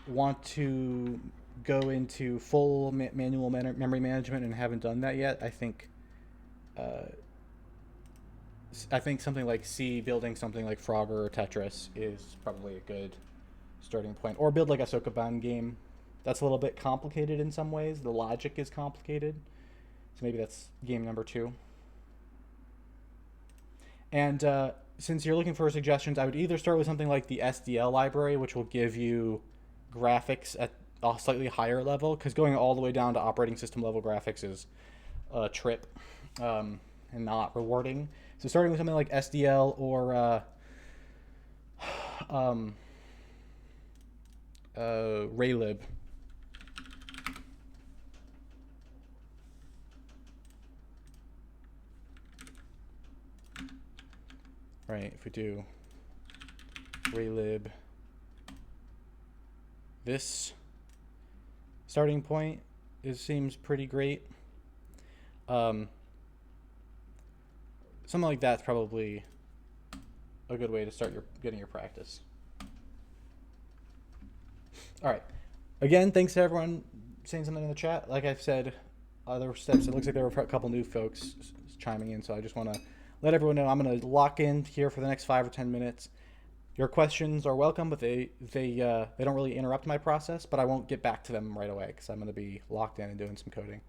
want to go into full manual memory management and haven't done that yet, I think something like C, building something like Frogger or Tetris is probably a good starting point. Or build like a Sokoban game. That's a little bit complicated in some ways. The logic is complicated. So maybe that's game number 2. And since you're looking for suggestions, I would either start with something like the SDL library, which will give you graphics at a slightly higher level, because going all the way down to operating system level graphics is a trip and not rewarding. So starting with something like SDL or Raylib. Right, if we do Raylib, this starting point seems pretty great. Something like that's probably a good way to start getting your practice. All right. Again, thanks to everyone saying something in the chat. Like I've said, other steps. It looks like there were a couple new folks chiming in, so I just want to let everyone know I'm going to lock in here for the next 5 or 10 minutes. Your questions are welcome, but they don't really interrupt my process. But I won't get back to them right away because I'm going to be locked in and doing some coding.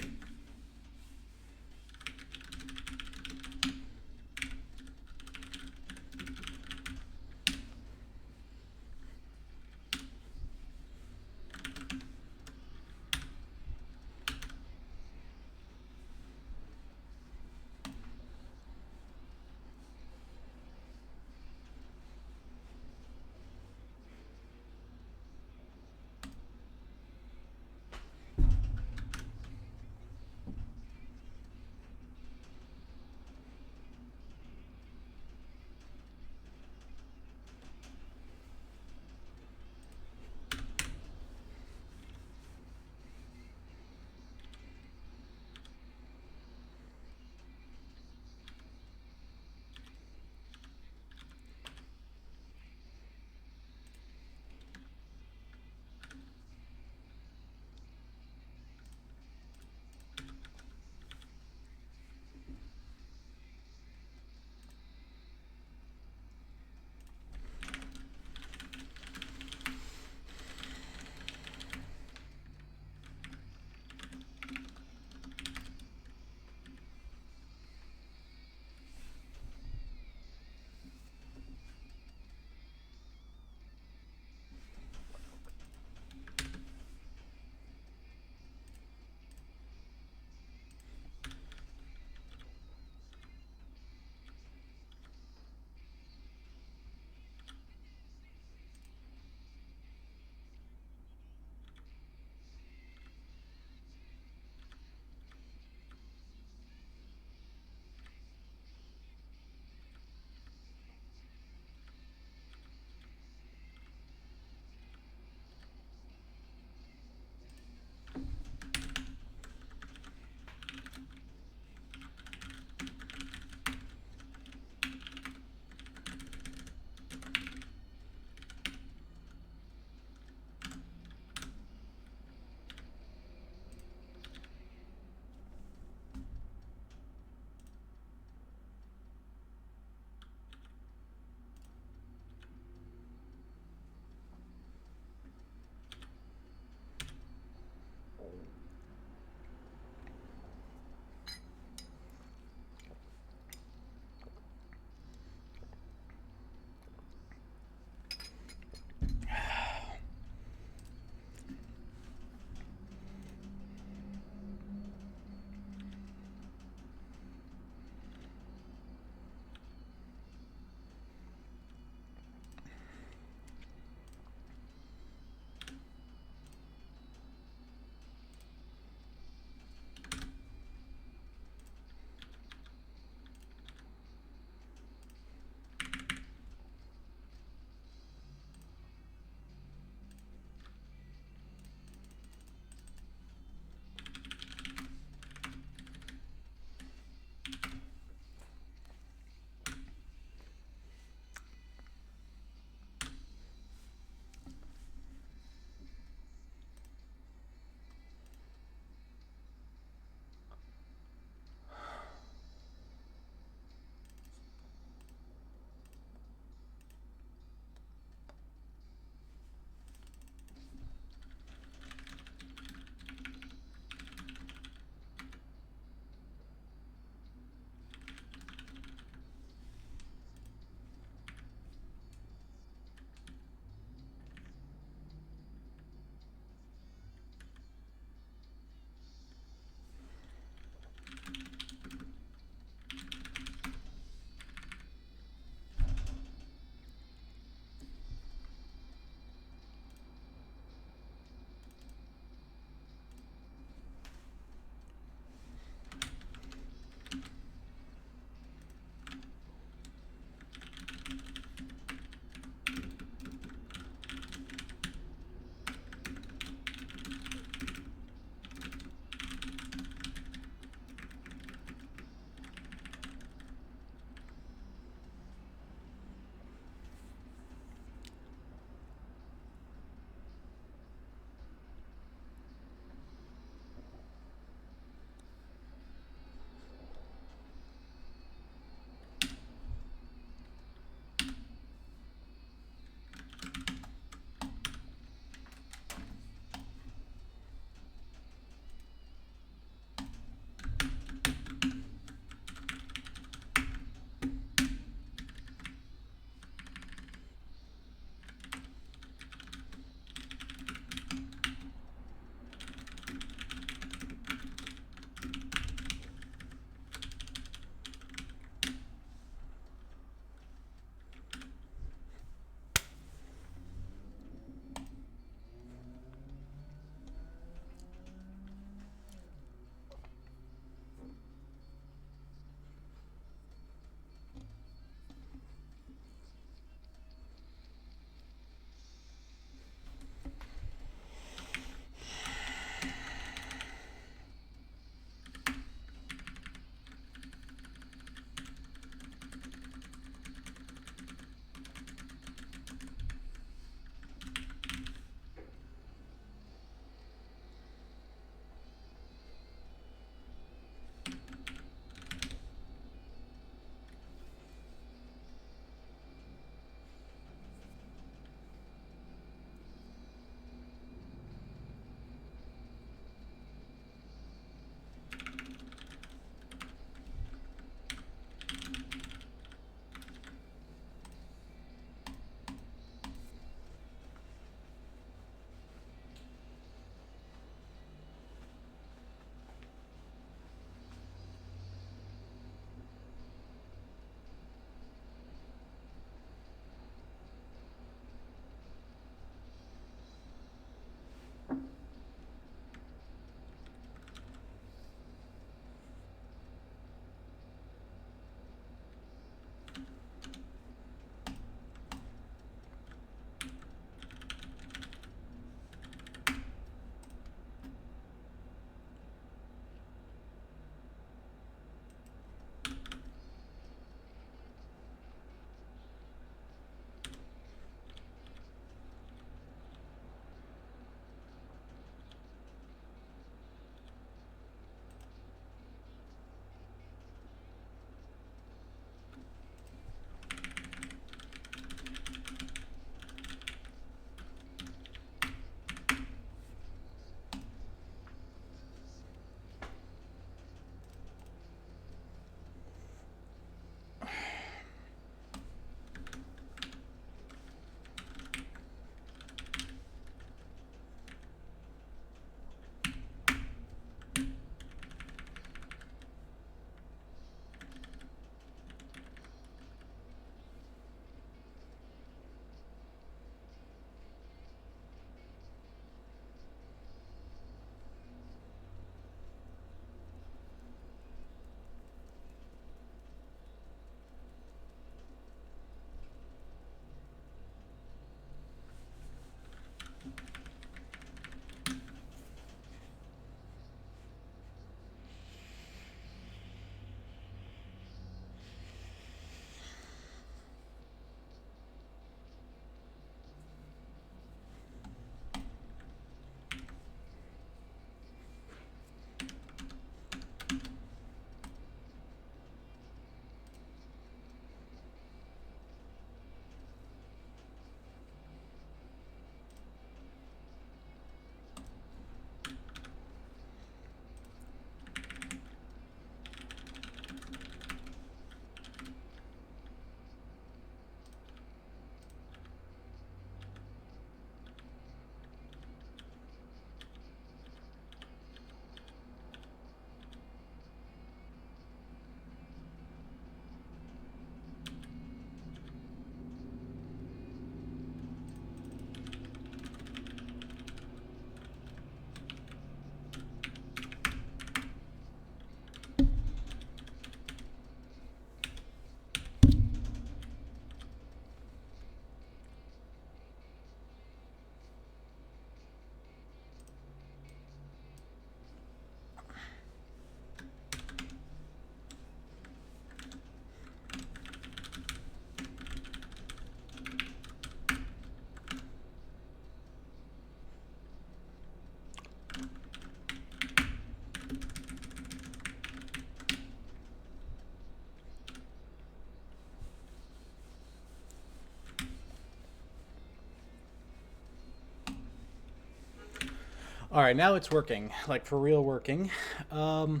All right, now it's working, like for real working. So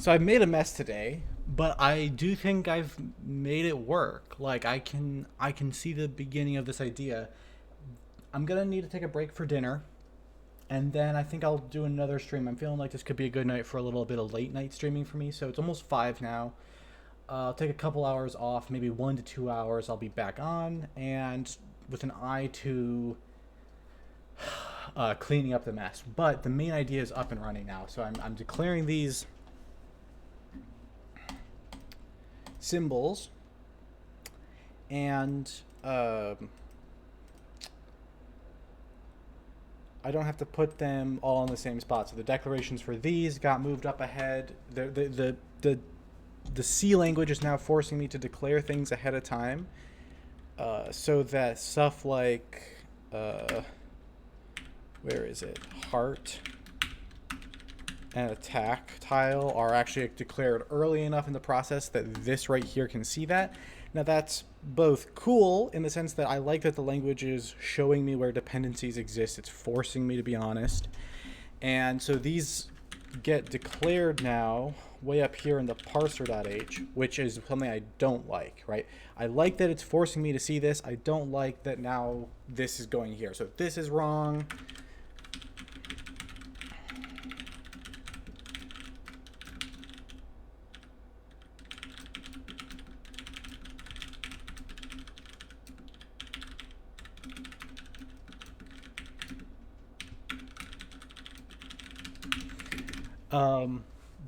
I've made a mess today, but I do think I've made it work. Like I can see the beginning of this idea. I'm gonna need to take a break for dinner, and then I think I'll do another stream. I'm feeling like this could be a good night for a little bit of late night streaming for me. So it's almost 5 now. I'll take a couple hours off, maybe 1 to 2 hours. I'll be back on, and with an eye to cleaning up the mess. But the main idea is up and running now. So I'm declaring these symbols, and I don't have to put them all in the same spot. So the declarations for these got moved up ahead. The C language is now forcing me to declare things ahead of time, so that stuff like where is it? Heart and attack tile are actually declared early enough in the process that this right here can see that. Now that's both cool in the sense that I like that the language is showing me where dependencies exist. It's forcing me to be honest. And so these get declared now way up here in the parser.h, which is something I don't like, right? I like that it's forcing me to see this. I don't like that now this is going here. So if this is wrong,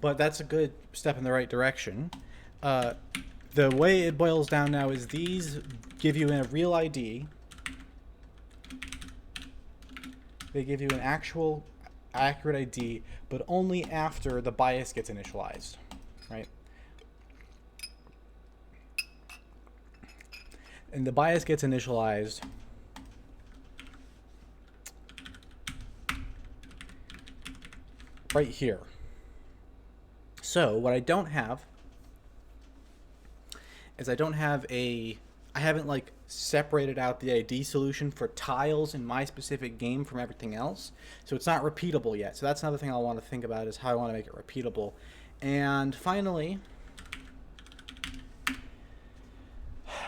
but that's a good step in the right direction. The way it boils down now is these give you a real ID. They give you an actual accurate ID, but only after the bias gets initialized, right? And the bias gets initialized right here. So what I don't have is I haven't like separated out the ID solution for tiles in my specific game from everything else. So it's not repeatable yet. So that's another thing I'll want to think about is how I want to make it repeatable. And finally,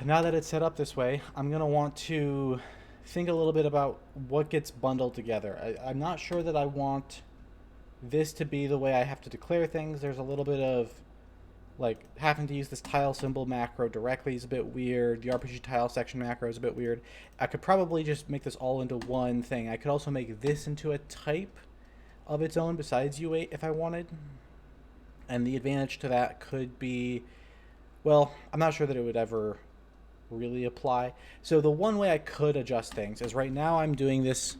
now that it's set up this way, I'm going to want to think a little bit about what gets bundled together. I'm not sure that I want this to be the way I have to declare things. There's a little bit of like having to use this tile symbol macro directly is a bit weird. The RPG tile section macro is a bit weird. I could probably just make this all into one thing. I could also make this into a type of its own besides U8 if I wanted. And the advantage to that could be, well, I'm not sure that it would ever really apply. So the one way I could adjust things is right now I'm doing this.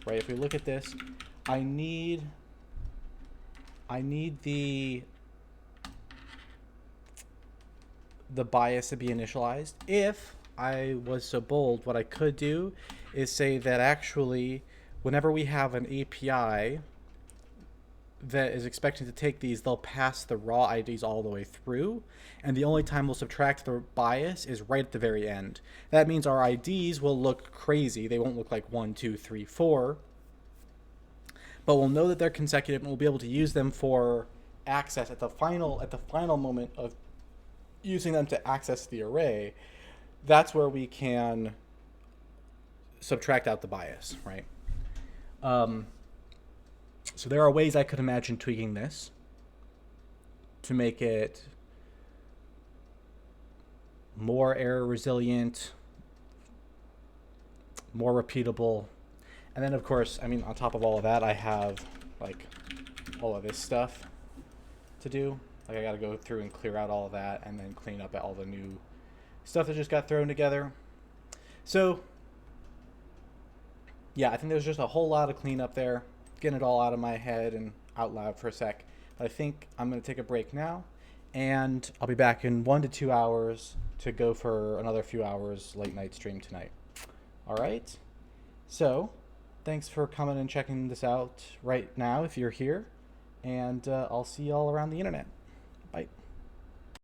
Right, if we look at this, I need the bias to be initialized. If I was so bold, what I could do is say that actually whenever we have an API that is expecting to take these, they'll pass the raw IDs all the way through, and the only time we'll subtract the bias is right at the very end. That means our IDs will look crazy. They won't look like 1, 2, 3, 4, but we'll know that they're consecutive, and we'll be able to use them for access at the final moment of using them to access the array. That's where we can subtract out the bias, right? So there are ways I could imagine tweaking this to make it more error resilient, more repeatable. And then of course, I mean, on top of all of that, I have like all of this stuff to do. Like I got to go through and clear out all of that and then clean up all the new stuff that just got thrown together. So yeah, I think there's just a whole lot of cleanup there. Getting it all out of my head and out loud for a sec. But I think I'm going to take a break now, and I'll be back in 1 to 2 hours to go for another few hours late night stream tonight. All right. So thanks for coming and checking this out right now if you're here, and I'll see you all around the internet. Bye.